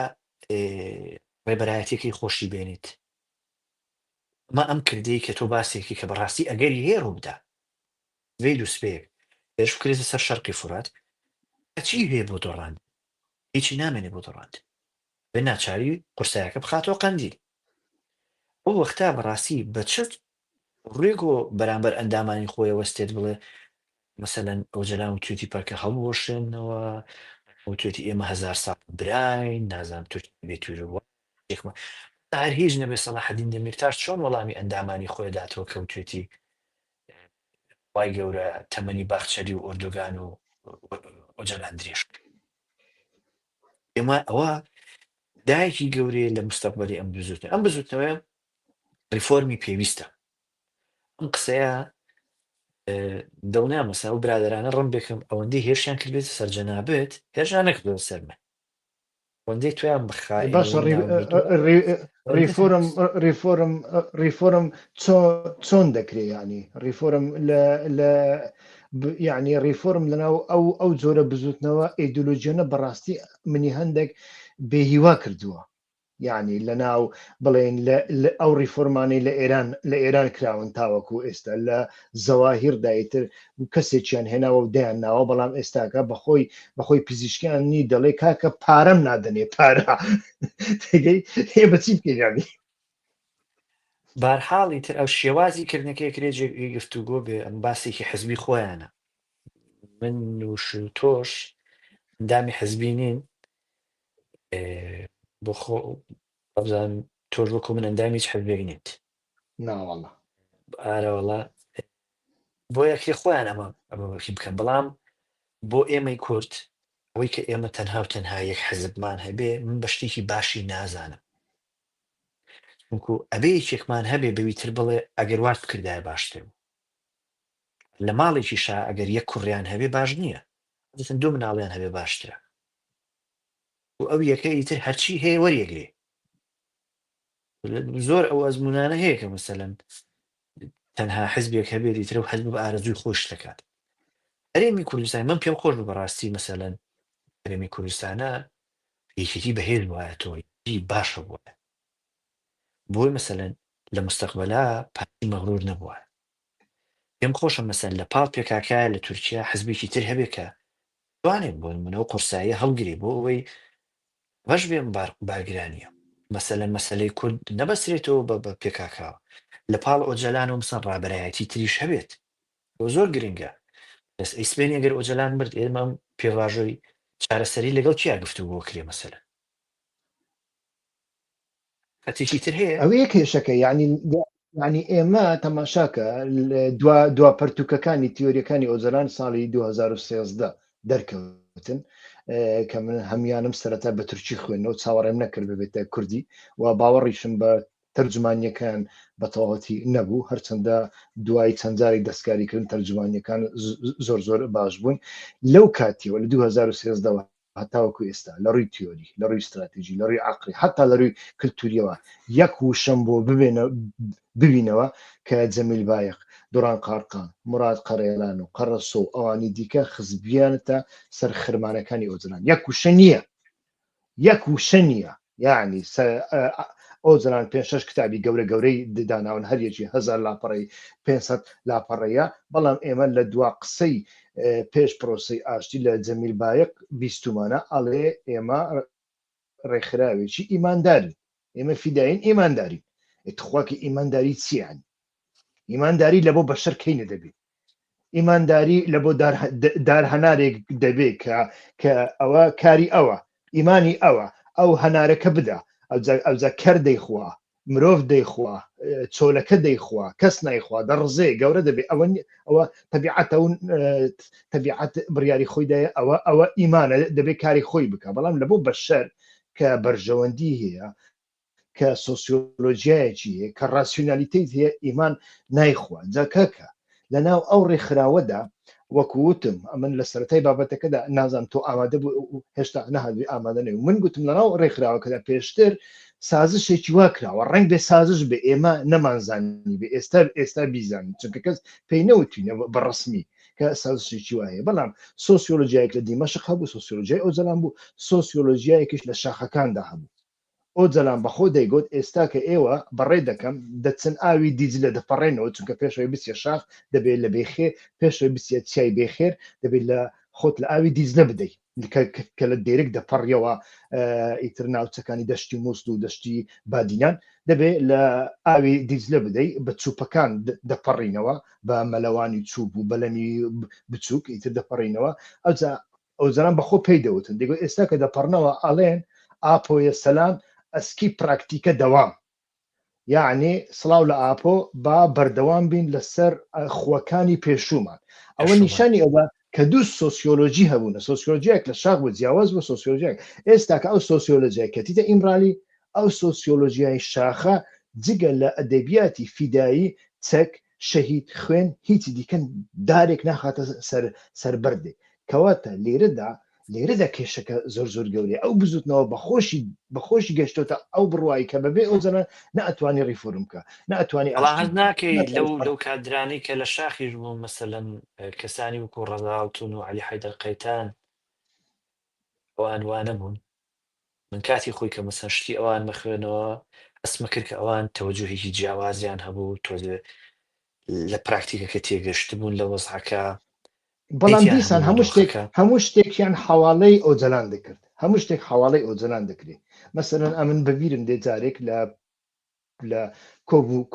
ڕێبەرایەتێکی خۆشی بێنێت ئەمە ئەم کردەی کە تۆ باسێکی کە بەڕاستی ئەگەری هەیە ڕووبدا وێ دووسپەیەک پێش بکرێتە سەر شەرقی فورات چی هەیە بۆ دۆڕاند هیچی نامێنێ بۆ دۆڕاند بە ناچاری قورسایەکە بخاتەوە قەندیل ئەو وەختا بەڕاستی بە چەت ڕێک و بەرامبەر ئەندامانی خۆی وەستێت بڵێ مەسەلەن ئۆجەلان و توێتی پەرکە هەڵوەشێنەوە و توێتی ئێمە هەزار ساڵ براین نازانم تورکی بێتوێرەوە هەر هیچ نەبێ سەلاحەدین دەمیرتاش چۆن وەڵامی ئەندامانی خۆی داتەوە کە توێتی وای گەورە تەمەنی باخچەری و ئۆردوگان و ئۆجەلان درێژ ئێمە ئەوە دایکی گەورەیە لە مستەقبەلی ئەم بزوتنە ئەم بزوتنەوەی ریفۆرمی پێویستە ئەم قسەیە دڵنیا مەسا و برادرانە ڕم بێکم ئەوەندەی هێرشیان کردێت سەرجەنابێت هێرشیان نەکردەوە سەرمە وەندەی تویان بخای ریفۆرم چۆن دەکرێت ینی ریفۆرم یعنی ریفۆرم لەناو ئەو جۆرە بزوتنەوە ئیدۆلۆژیانە بەڕاستی منی هەندێک بێهیوا کردووە یعنی لەناو بڵێن ئەو ریفۆرمانی لە ئێران کراون تاوەکو ئێستا لە زەواهیردایتر کەسێکیان هێناوە و دەیان ناوە بەڵام ئێستاکە بەخۆی پزیشکیانی دەڵێ کاکە پارەم نادەنێ پارە هێ بەچی بکەیانی بارحاڵی تر ئەو شێوازی کردنەکەی کرێجێک گفتوگۆ بێ ئەم باسێکی حزبی خۆیانە من وش تۆش دامی حزبی نین بۆ خۆ ئەبزان تۆش وەکو من ئەندامیش حزبێک نیت ناوەڵە ئارەوەڵا بۆ یەکی خۆیان ئەمەکی بکەن بەڵام بۆ ئێمەی کورد ئەوەی کە ئێمە تەنها و تەنها یەک حزبمان هەبێ من بە شتێکی باشی نازانم وەکو ئەبێ یەکێکمان هەبێ بەویتر بڵێ ئەگەر وات بکردایە باشتر لە ماڵێکی شا ئەگەر یەک کوڕیان هەبێ باش نییە دەتەن دوو مناڵیان هەبێ باشترە و ئەو یەکەی تر هەرچی هەیە وەریەگرێ زۆر ئەو ئەزمونانە هەیە کە مەسەلەن تەنها حزبێک هەبێتی ترە و حزب بە ئارەزووی خۆش دەکات هەرێمی کوردستان من پێم خۆش بەڕاستی مەسەلەن هەرێمی کوردستانە یەکێتی بەهێز وایە تۆی باشە بووە بۆی مەسەلەن لە مستەقبەلا پارتی مەغرور نەبووە. پێم خۆشە مەسەن لە پاڵ پێکاکایە لە تورکیا حزبێکی تر هەبێکە توانێت بۆ منەوە قورسایی هەڵگری بۆ ئەوەی بەش بێم باگرانیە. مەسەلەن مەسەلەی کورد نەبەسرێتەوە بە پێکاکاوە لە پاڵ ئۆجەلان و مەسەن ڕابەرایەتی تریش هەبێت زۆر گرنگە. بەس ئیسپێنی ئەگەر ئۆجەلان مرد ئێمە پێواژۆی چارەسەری لەگەڵ چیا گفتوگۆ کرێ مەسەلەن هەتێکی تر هەیە ئەوەیە کێشەکە ینی ئێمە تەماشاکە دوا پەرتوکەکانی تیۆریەکانی ئۆزەلان ساڵی 2013 دەرکەوتن کە من هەمیانم سەرەتا بە تورکی خوێنەوە چاوەڕێم نەکرد ببێتە کوردی و باوەڕیشم بە تەرجمانیەکان بە تەواوەتی نەبوو هەرچەندە دوای چەندجاری دەستکاریکردن تەرجمانیەکان زۆر باش بوون لەو کاتیەوە لە 2013 هەتاوەکو ئێستا لە ڕووی تیۆری لە ڕووی استراتیژی لە ڕووی عقلی حتا لە ڕووی کللتوریەوە یەک وشەم بۆ ببینەوە کە جەمیل بایق دوڕان قارقان مراد قەرێلان و قەرەسۆ و ئەوانی دیکە خزبیانتە سەر خرمانەکانی ئۆزلان یەک وشە نییە یعنی ئۆزلان 5-6 کتابی گەورەی دداناون هەریەکی 1000 لاپەڕی 500 لاپەڕەیە بەڵام ئێمە لە دوا قسەی پێش پرۆسی ئاشتی لە جەمیل بایق بیستمانە ئەڵێ ئێمە ڕێکخراوێکی ئیمانداری ئێمە فیداین ئیمانداری اتخواکی ئیمانداری چیان ئیمانداری لە بۆ بەشەر کەینە دەبێت ئیمانداری لە بۆ دارهەنارێک دەبێت کە ئەوە کاری ئەوە ئیمانی ئەو هەنارەکە بدا ئەوجا کەر دەیخوا مرۆڤ دەیخوا چۆلەکە دەیخوا کەس نایخوا دەڕزێ گەورە دەبێت ئەوە تەبیعەت بڕیاری خۆیدایە ئەوە ئیمانە دەبێت کاری خۆی بکە بەڵام لە بۆ بەشەر کە بەرژەوەندی هەیە کە سۆسیۆلۆژیایەکی هەیە کە ڕاسیۆنالیتەی هەیە ئیمان نایخوا جاکەکە لە ناو ئەو ڕێکخراوەدا وەکووتم ئەمن لە سەرەتای بابەتەکەدا نازانم تۆ ئامادە بوو هێشتا نەهادوی ئامادە نەوە من گوتم لەناو ڕێکخراوەکەدا پێشتر سازشێکی وا کراوە ڕنگ بێ سازش بێ ئێمە نەمانزانی بێ ئێستا بیزانین چونکە کەس پێی نەوتوینە بەڕسمی کە سازشێکی وایە بەڵام سۆسیۆلۆژیایەک لە دیمەشق هەبوو سۆسیۆلۆژیای ئۆزەلان بوو سۆسیۆلۆژیایەکیش لە شاخەکاندا هەبوو ئۆجەلان بەخۆ دەیگوت ئێستا کە ئێوە بەڕێ دەکەم دەچن ئاوی دیجلە دەپەڕێنەوە چونکە پێشەوەی بچێ شاخ دەبێت لە بێخێر پێشەوەی بچێت چای بێخێر دەبێت لە خۆت لە ئاوی دیجلە بدەیت کە لە دێرێک دەپەڕیەوە ئیتر ناوچەکانی دەشتی مووسڵ و دەشتی بادینان دەبێت لە ئاوی دیجلە بدەیت بە چوپەکان دەپەڕینەوە بە مەلەوانی چوب و بەلەمی بچووک ئیتر دەپەڕینەوە ئەوجاران بەخۆ پێی دەوتن دەیگوت ئێستا کە دەپەڕنەوە ئەڵێن ئاپۆیە سەلام ئەسکی پراکتیکە دەوام یعنی سڵاو لە ئاپۆ با بەردەوام بین لەسەر خوەکانی پێشومان ئەوە نیشانی ئەوە کە دوو سۆسیۆلۆژی هەبوونە سۆسیۆلۆژیایك لە شاخ بە جیاواز بە سۆسیۆلۆژیایك ئێستا کە ئەو سۆسیۆلۆژیای کەتیتە ئیمرالی ئەو سۆسیۆلۆژیای شاخە جگە لە ئەدەبیاتی فیدایی چەک شەهید خوێن هیچی دیکەن دارێک ناخاتە سەربەردێ کەواتە لێرەدا کێشەکە زۆر گەورەیە ئەو بزوتنەوە بەخۆشی گەشتۆتە ئەو بڕوایی کە بەبێ ئەو زەنە نەئەتوانی ڕیفۆرم کە نەئەتوانی هەز ناکەی لەو کادرانی کە لە شاخیش بوو مەسەلەن کەسانی وکو ڕەزاوتون و عەلی حەیدەر قەیتان ئەوان وانە بوون من کاتی خۆی کە مەسەن شتی ئەوان مەخوێنەوە ئەسمە کرد کە ئەوان تەوەجوهێکی جیاوازیان هەبوو تۆزێ لە پراکتیکەکە تێگەشت بوون لە وەزعەکە بەڵام دیسان هەموو شتێکیان حواڵەی ئۆجەلان دەکرد هەموو شتێک حواڵەی ئۆجەلان دەکرێت مەسەرەن ئەمن بەبیرم دێ جارێک لە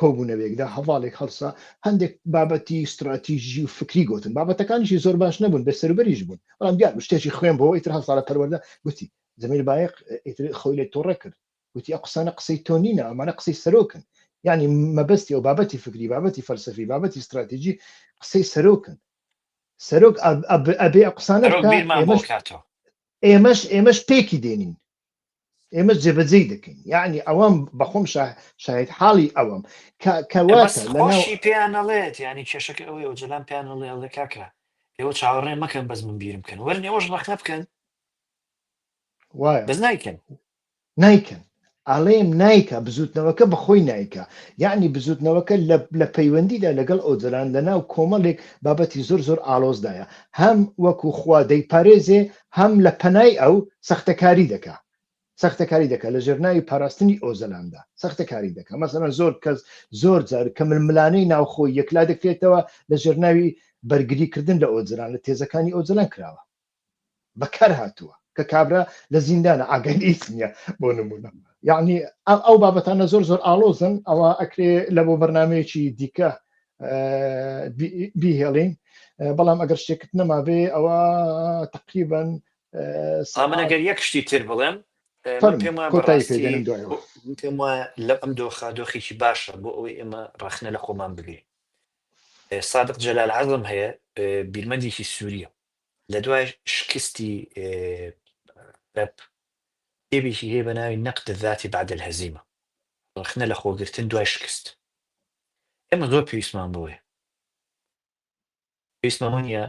کۆبوونەوەیەکدا هەواڵێک هەڵسا هەندێک بابەتی استراتیژی و فکری گوتن بابەتەکانیشی زۆر باش نەبوون بە سەروبەریش بوون بەڵام دیار شتێکی خوێن بۆ ئیتر هەڵساڵە پەروەردە گوتی جەمیل بایق ئیتر خۆی لێ تۆڕە کرد گوتی ئەو قسانە قسەی تۆ نینە ئەمانە قسەی سەرۆکن یعنی مەبەستی ئەو بابەتی فکری بابەتی فەلسەفی بابەتی استراتیژی قسەی سەرۆکن سەرۆک ئەبێ قسانە ئێمەش پێکی دێنین ئێمە جێبەجێی دەکەین یعنی ئەوەم بەخۆم شاهد حاڵی ئەوەم کەواتەخۆشی پێیانەڵێت ینی کێشەکە ئەوەی ئەوجەلان پێیانەڵێ ئەڵێ کاکە ئێوە چاوەڕێ مەکەن بەس من بیرم بکەن وەرن ئێوەش ڕەخنە بکەن وایە بەس نایکەن ئاڵێم نایکە بزوتنەوەکە بەخۆی نایکە یعنی بزوتنەوەکە لە پەیوەندیدا لەگەڵ ئۆجەلان لەناو کۆمەڵێک بابەتی زۆر ئالۆزدایە هەم وەکو خوا دەیپارێزێ هەم لە پەنای ئەو سەختەکاری دەکا سەختەکاری دەکات لە ژێرناوی پاراستنی ئۆزەلاندا سەختەکاری دەکات مەسەڵەن زۆر کەس زۆر جار کە ململانەی ناوخۆی یەکلا دەکرێتەوە لە ژێرناوی بەرگریکردن لە ئۆجران لە تێزەکانی ئۆجلان کراوە بەکار هاتووە کە کابرا لە زیندانە ئاگەی نیە بۆ نمونە یعنی ئەو بابەتانە زۆر زۆر ئاڵۆزن ئەوە ئەکرێ لە بۆ بەرنمەیەکی دیکە بیهێڵین بەڵام ئەگەر شتێکت نەمابێ ئەوە تقریبان من ئەگەر یەک شتی تر بڵێم پێم وایە لە ئەم دۆخێکی باشە بۆ ئەوەی ئێمە ڕاخنە لە خۆمان بگرین صادق جەلال عەزم هەیە بیرمەندێکی سووریە لە دوای شکستی کتێبێکی هەیە بە ناوی نەقد الذاتی بعد الهەزیمە ڕاخنە لە خۆگرتن دوای شکست ئێمە زۆر پێویستمان بۆیە پێویستمان نیە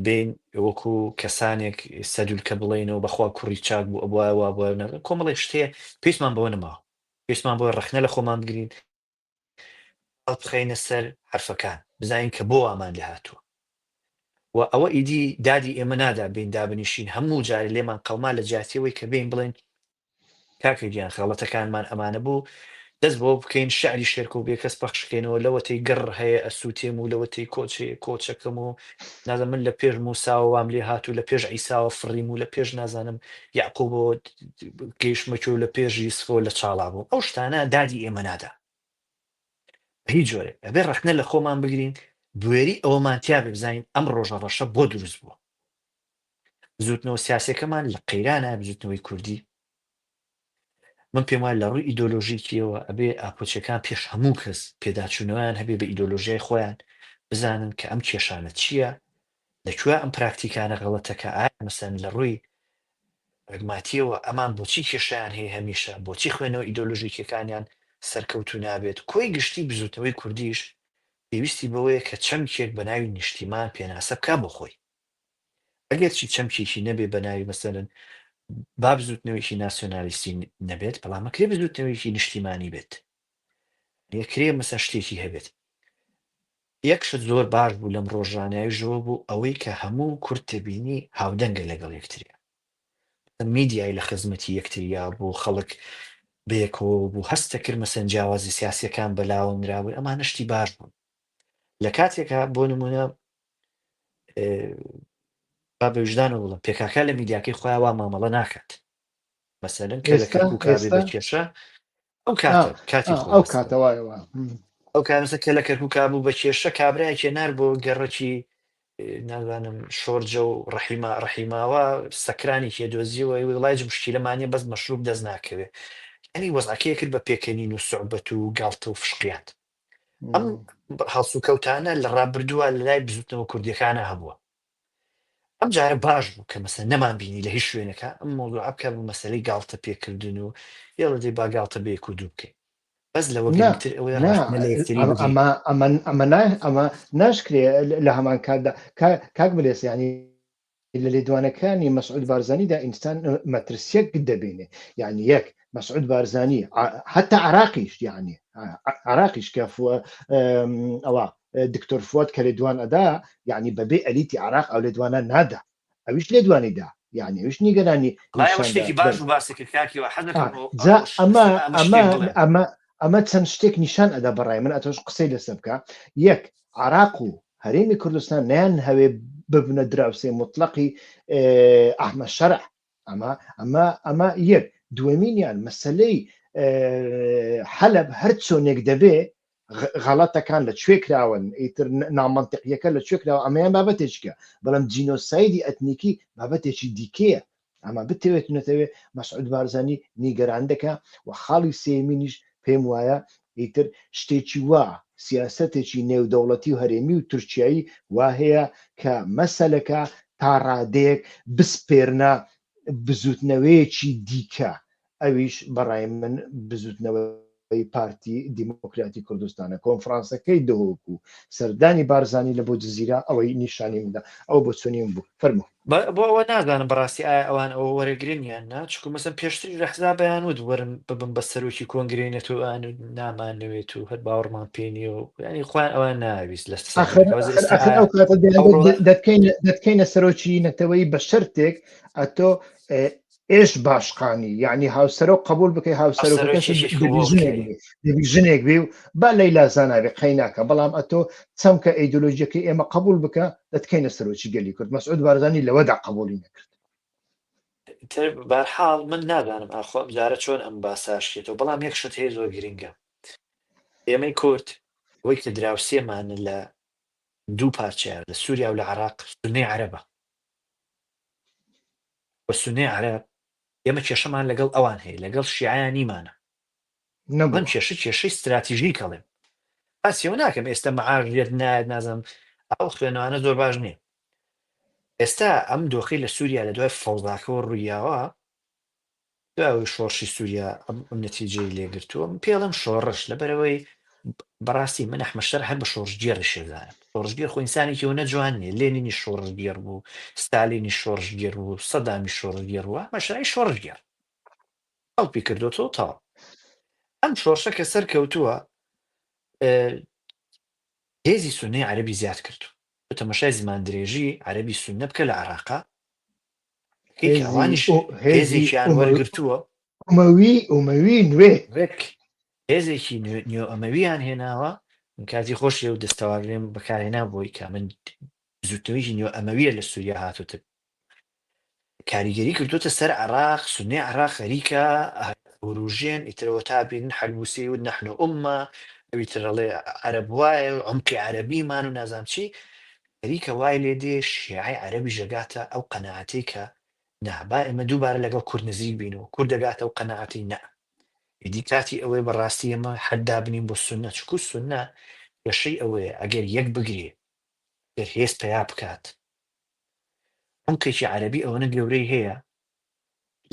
بین وەکو کەسانێک سەدول کە بڵێنەوە بەخوا کوڕی چاک بوو ئەبووە بۆ کۆمەڵی شتەیە پێویستمان بەوە نەماوە پێویستمان بۆی ڕخنە لە خۆمان بگرین بخەینە سەر حرفەکان بزانین کە بۆ ئامان لێ هاتووە و ئەوە ئیدی دادی ئێمە نادا بین دابنیشین هەموو جارێ لێمان قەڵما لە جاتیەوەی کە بین بڵێن کاکە گیان خەڵەتەکانمان ئەمانە بوو دەست بۆ بکەین شعری شێرکە و بێکەس پەخشکەینەوە لەوەتەی گەڕ هەیە ئەسووتێم و لەوەتەی کۆچەکەم و نازە من لە پێش موساوە وام لێ هاتوو لە پێش عیساوە فڕیم و لە پێش نازانم یعقوبەوە گەیشتمەکە و لە پێش یوسفەوە لە چاڵا بوو ئەو شتانە دادی ئێمە نادا هیچ جۆرێ ئەبێ ڕخنە لە خۆمان بگرین بوێری ئەوەمان تیا بزانین ئەم ڕۆژە ڕەشە بۆ دروست بووە زوتنەوە سیاسەکەمان لە قەیرانە بزوتنەوەی کوردی من پێم وایە لە ڕووی ئیدۆلۆژیکیەوە ئەبێ ئاپۆچەکان پێش هەموو کەس پێداچوونەوەیان هەبێ بە ئیدۆلۆژیای خۆیان بزانن کە ئەم کێشانە چییە لەکوێ ئەم پراکتیکانە غەڵەتەکە ئایا مەسەن لە ڕووی ڕگماتیەوە ئەمان بۆچی کێشیان هەیە هەمیشە بۆچی خوێنەوە ئیدۆلۆژیکەکانیان سەرکەوتو نابێت کۆی گشتی بزوتنەوەی کوردیش پێویستی بەوەیە کە چەمکێک بە ناوی نیشتیمان پێناسە بکە بۆ خۆی ئەگەر چی چەمکێکی نەبێ بە ناوی مەسەرن با بزوتنەوەیکی ناسیۆنالیستی نەبێت بەڵام ئەکرێ بزوتنەوەیکی نیشتیمانی بێت یەکرێ مەسە شتێکی هەبێت یەکشت زۆر باش بوو لەم ڕۆژانایژەوە بوو ئەوەی کە هەموو کورد تبینی هاودەنگە لەگەڵ یەکتریە میدیای لە خزمەتی یەکتریا بوو خەڵک بەیەکەوە بوو هەستە کرد مەسەن جیاوازی سیاسیەکان بەلاوە نراوی ئەمانە شتی باش بوون لە کاتێکە بۆ نمونە با بەوجدانەوە بڵم پێکاکە لە میدیاکەی خۆیان وا مامەڵە ناکات مەسەلەن کە لە کەرکوو کابێ بە کێشە ئەو کاتی ئەو کاتەوایەوە ئەو کارمەسە کە لە کەرکوو کابوو بە کێشە کابرایەکێ نار بۆ گەڕەکی نازانم شۆرجە و ڕەحیماوە سەکرانی کێدۆزیەوە وڵایج مشکی لەمانە بەس مەشروب دەست ناکەوێ ئەنی وەزعەکەی کرد بە پێکەنین و سوعبەت و گاڵتە و فشقیات ئەم هەڵسو کەوتانە لە ڕابردووە لە لای بزوتنەوە کوردیەکانە هەبووە ئەم جارە باش بوو کە مەسە نەمان بینی لە هیچ شوێنەکە ئەم مۆضوع بکە بوو مەسەلەی گاڵتە پێکردن و یاڵە دەی با گاڵتە بەیەک و دوو بکەین بەس لەوە گرنگتر ئەوەی ئەمە ناشکرێ لە هەمان کاتدا کاک بلێس ینی لە لێدوانەکانی مەسعود بارزانیدا ئینسان مەترسیەک دەبێنێ یعنی یەک مەسعود بارزانی حتا عراقیش یعنی عراقیش کەفووە ئەوە دکتۆر فواد کە لێدوان ئەدا یعنی بەبێ ئەلیتی عراق ئەو لێدوانە نادا ئەویش لێدوانیدا یعنی ئەویش نیگەرانی ئەمە چەند شتێک نیشان ئەدا بەڕای من ئەتۆش قسەی لەسەر بکە یەک عراق و هەرێمی کوردستان نیان هەوێ ببنە دراوسێ مطلقی ئەحمەد شەرع ئەمە یەک دووەمینیان مەسەلەی حەلەب هەر چۆنێک دەبێ غەڵەتەکان لە کوێ کراون ئیتر نامەنتیقیەکە لە کوێ کراوە ئەمەیان بابەتێکە بەڵام جینۆسایدی ئەتنیکی بابەتێکی دیکەیە ئەمە بتەوێت نەتەوێت مەسعود بارزانی نیگەران دەکە و خاڵی سێمینیش پێم وایە ئیتر شتێکی وا سیاسەتێکی نێودەوڵەتی و هەرێمی و تورکیایی وا هەیە کە مەسەلەکە تا ڕادەیەک بسپێرنە بزوتنەوەیەکی دیکە ئەویش بەڕای من بزوتنەوەی پارتی دیموکراتی کوردستانە کۆنفرانسەکەی دەهۆکو سەردانی بارزانی لە بۆ جززیرە ئەوەی نیشانی مندا ئەو بۆ چۆنیم بوو فەرموو بۆ ئەوە نازانم بەڕاستی ئایا ئەوان ئەوە وەرەگرنیان ناچکو مەسەن پێشتری ڕەحزا بەیان ود وەرن ببم بە سەرۆکی کۆنگرێنێت و ئان و نامانەوێت و هەر باوەڕمان پێنی و ینی خوان ئەوان ناویست لە دەتکەینە سەرۆکی نەتەوەی بە شەرتێک ئەتۆ ئێش باشقانی یعنی هاوسەرۆ قبول بکەی هاوسەرۆکەکەش دەبیژنێک بێ و با لەیلا زاناوێ قەی ناکە بەڵام ئەتۆ چەمکە ئەیدۆلۆژیەکەی ئێمە قبول بکە دەتکەینە سەرۆکی گەلی کورد مەسعود بارزانی لەوەدا قبولی نەکرد بەرحاڵ من نازانم ئاخۆم جارە چۆن ئەم باساشێتەوە بەڵام یەک شت هەیە زۆر گرنگە ئێمەی کورد وەی کە دراوسێمان لە دوو پارچەیە لە سووریا و لە عێراق سونەی عەرەبە بە سونەی عەرەب ئێمە کێشەمان لەگەڵ ئەوان هەیە لەگەڵ شیعیان نیمانە من کێشەی استراتیژی کەڵێم ئاسیەوە ناکەم ئێستا مەعاژێت نایەت نازم ئەو خوێنەوانە زۆر باش نییە ئێستا ئەم دۆخی لە سووریا لە دوای فەوزاکەەوە ڕوویاوە دوای شۆڕشی سووریا ئەم نەتیجەی لێگرتووە پێڵم شۆڕش لەبەرەوەی بەڕاستی من ئەحمەشتەر هەر بە شۆڕژگێڕی شێزانم شۆڕژگێر خۆ ئینسانێکی و نەجوان نیە لێنینی شۆڕژگێر بوو ستالینی شۆڕژگێر بوو سەدامی شۆڕژگێر بووە مەشای شۆڕژگێر ئەڵپی کردوەوە تاو ئەم شۆڕشە کە سەر کەوتووە هێزی سونەی عەرەبی زیاد کردو تەماشای زمان درێژی عەرەبی سونە بکە لە عێراقا هێزێکیان وەرگرتووە ئومەوی نوێ هێزێکی نیۆ ئەمەویان هێناوە کاتی خۆشی و دەستەواگرێن بەکارهێنا بۆی کە من زووتەوەیی نیۆ ئەمەویە لە سووریا هاتوتە کاریگەری کردوتە سەر عێراق سونەی عێراق خەریکە وروژێن ئیترەوە تابین حەلبوسی و نەحنو ئومە ئەویترەڵێ عەرەب وایە عمقی عەرەبیمان و نازام چی خەریکە وای لێ دێ شیعی عەرەبی ژەگاتە ئەو قەناعەتەی کە نابا ئێمە دووبارە لەگەڵ کورد نزیک بین و کورد دەگاتە ئەو قەناعەتی نە ئیدی کاتی ئەوەی بەڕاستی ئێمە حەدا بنین بۆ سونە چکو سونە کێشەی ئەوەیە ئەگەر یەک بگرێ گەر هێز پیا بکات عمقێکی عەرەبی ئەوەنە گەورەی هەیە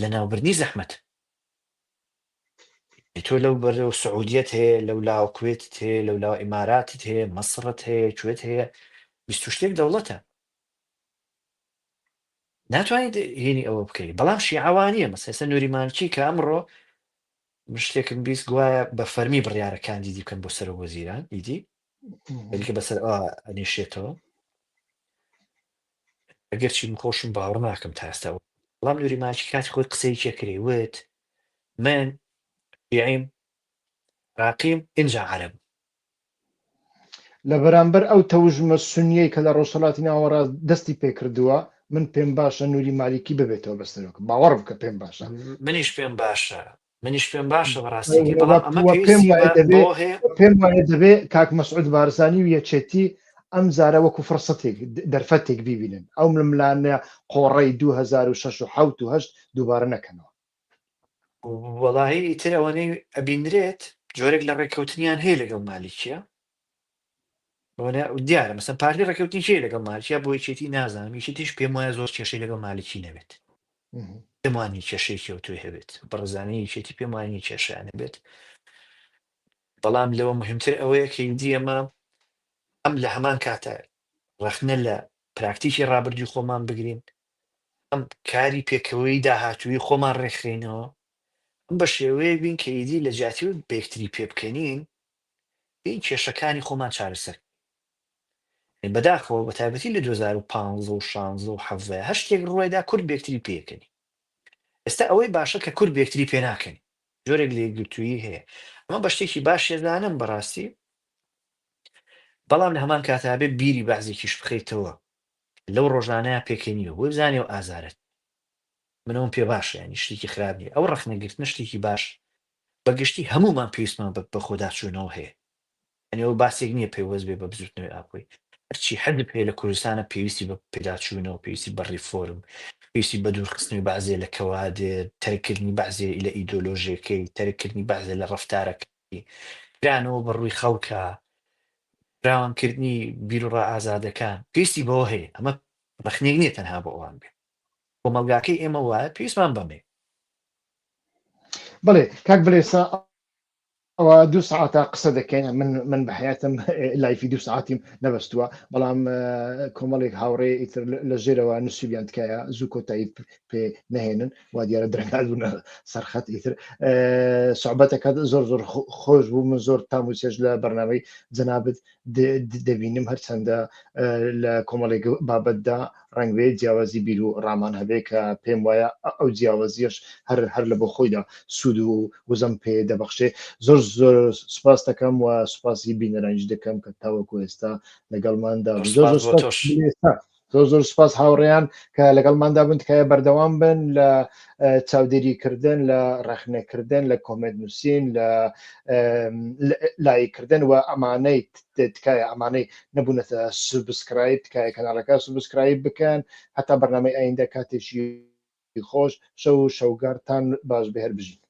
لە ناوبردنی زەحمەت تۆ لەو بەرەو سعودیەت هەیە لەو لاو کوێتت هەیە لەو لاو ئیماراتت هەیە مەسڕت هەیە کوێت هەیە شتێک دەوڵەتە ناتوانیت هێنی ئەوە بکەیت بەڵام شیعەوانیە مەسەسە نوریمانچی کە ئەمڕۆ شتێکم بیست گوایە بە فەرمی بڕیارەکانی دی بکەن بۆ سەر وەزیران ئیدی بەریکە بەسەر ئەنیشێتەوە ئەگەر چی خۆشم باوەڕ ناکەم تا ئێستا بەڵام نوریمانچی کاتی خۆی قسەی چێکرێوت من شیعیم عێراقیم ئینجا عەرەب لە بەرامبەر ئەو تەوژمە سونیەی کە لە ڕۆژهەڵاتی ناوەڕاست دەستی پێ کردووە من پێم باشە نوری مالیکی ببێتەوە بەستەرەوە باوەڕ بکە پێم باشە منیش پێم باشە بەڕاستی پێم وایە دەبێت کاک مەسعود بارزانی و یەکێتی ئەم زارە وەکو فرسەتێک دەرفەتێک بیبینن ئەو ملانە قۆڕەی 2006 و 2008 دووبارە نەکەنەوە وەڵاهی ئیتر ئەوەنەی ئەبینرێت جۆرێک لە ڕێککەوتنیان هەیە لەگەڵ مالیکیە دیارە مەسەن پارتی ڕێککەوتنی چێ لەگەڵ مالیکیا بۆ یەکێتی نازانم یەکێتیش پێم وایە زۆر کێشەی لەگەڵ مالیکی نەبێت پێمانی کێشەی کەوتوی هەبێت بەڕزانەی یەکێتی پێمانی کێشیان بێت بەڵام لەوە مهمتر ئەوەیە کە هیندی ئەمە ئەم لە هەمان کاتە ڕەخنە لە پراکتیکی ڕابردووی خۆمان بگرین ئەم کاری پێکەوەی داهاتووی خۆمان ڕێکخێنەوە ئەم بە شێوەیە بین کە ئیدی لە جیاتی و بێکتری پێ بکەنین این کێشەکانی خۆمان چارەسەر بەداخەوە بە تایبەتی لە 2015 و 16 و 17 هەر شتێک ڕۆیدا کورد بێکتری پێکەنی ئێستا ئەوەی باشە کە کورد بێکتری پێ ناکەنی جۆرێک لێگرتووی هەیە ئەمە بە شتێکی باش ێزانم بەڕاستی بەڵام لە هەمان کاتابێ بیری بەعزێکیش بخەیتەوە لەو ڕۆژانەیە پێکەنیوە وەی بزانێ و ئازارت منەوەم پێ باشە ینی شتێکی خراپ نیە ئەو ڕەخنەگرتنە شتێکی باش بەگشتی هەمومان پێویستمان بە خۆداچوونەوە هەیە ئەنێەوە باسێک نییە پێوەست بێ بە بزوتنەوەی ئاکۆی هەرچی حەد پێ لە کوردستانە پێویستی بە پێداچوونەوە پێویستی بە ڕیفۆرم پێویستی بە دوورخستنەوەی بەعزێ لە کەوادێ تەرکردنی بەعزێ لە ئیدۆلۆژیەکەی تەرکردنی بەعزێ لە ڕەفتارەکەی کرانەوە بەڕووی خەڵکە فراوانکردنی بیر و ڕائازادەکان پێویستی بەوە هەیە ئەمە ڕەخنێک نییە تەنها بە ئەوان بێ کۆمەلگاکەی ئێمە وایە پێویستمان بەمێ بڵێ کاک بڵێسا ئەوە 2 ساعتە قسە دەکەین من بە حیاتم لایفی 2 ساعتیم نەبەستووە بەڵام کۆمەڵێک هاوڕێ ئیتر لە ژێرەوە نووسیبیان تکایە زوو کۆتایی پێ نەهێنن وا دیارە درەنگات بوونە سەرخەت ئیتر سوحبەتەکەت زۆر خۆش بوو من زۆر تام و چێژ لە بەرنامەی جەنابەت دەبینم هەرچەندە لە کۆمەڵێک بابەتدا ڕەنگ بێ جیاوازی بیر و ڕامان هەبێ کە پێم وایە ئەو جیاوازیەش هەر لە بۆ خۆیدا سوود و وزەم پێ دەبەخشێ زۆر سوپاس دەکەم و سوپاسی بینەرانیش دەکەم کە تاوەکو ئێستا لەگەڵماندا زۆر سوپاس هاوڕێیان کە لەگەڵماندا بن تکایە بەردەوام بن لە چاودێریکردن لە ڕەخنەکردن لە کۆمنت نووسین لە لایکردن و ئەمانەی تکایە ئەمانەی نەبوونەتە سوبسکرایب تکایە کەناڵەکە سوبسکرایب بکەن هەتا بەرنامەی ئایندە کاتێکی خۆش شەو و شەوگارتان باش بەهێر بژین.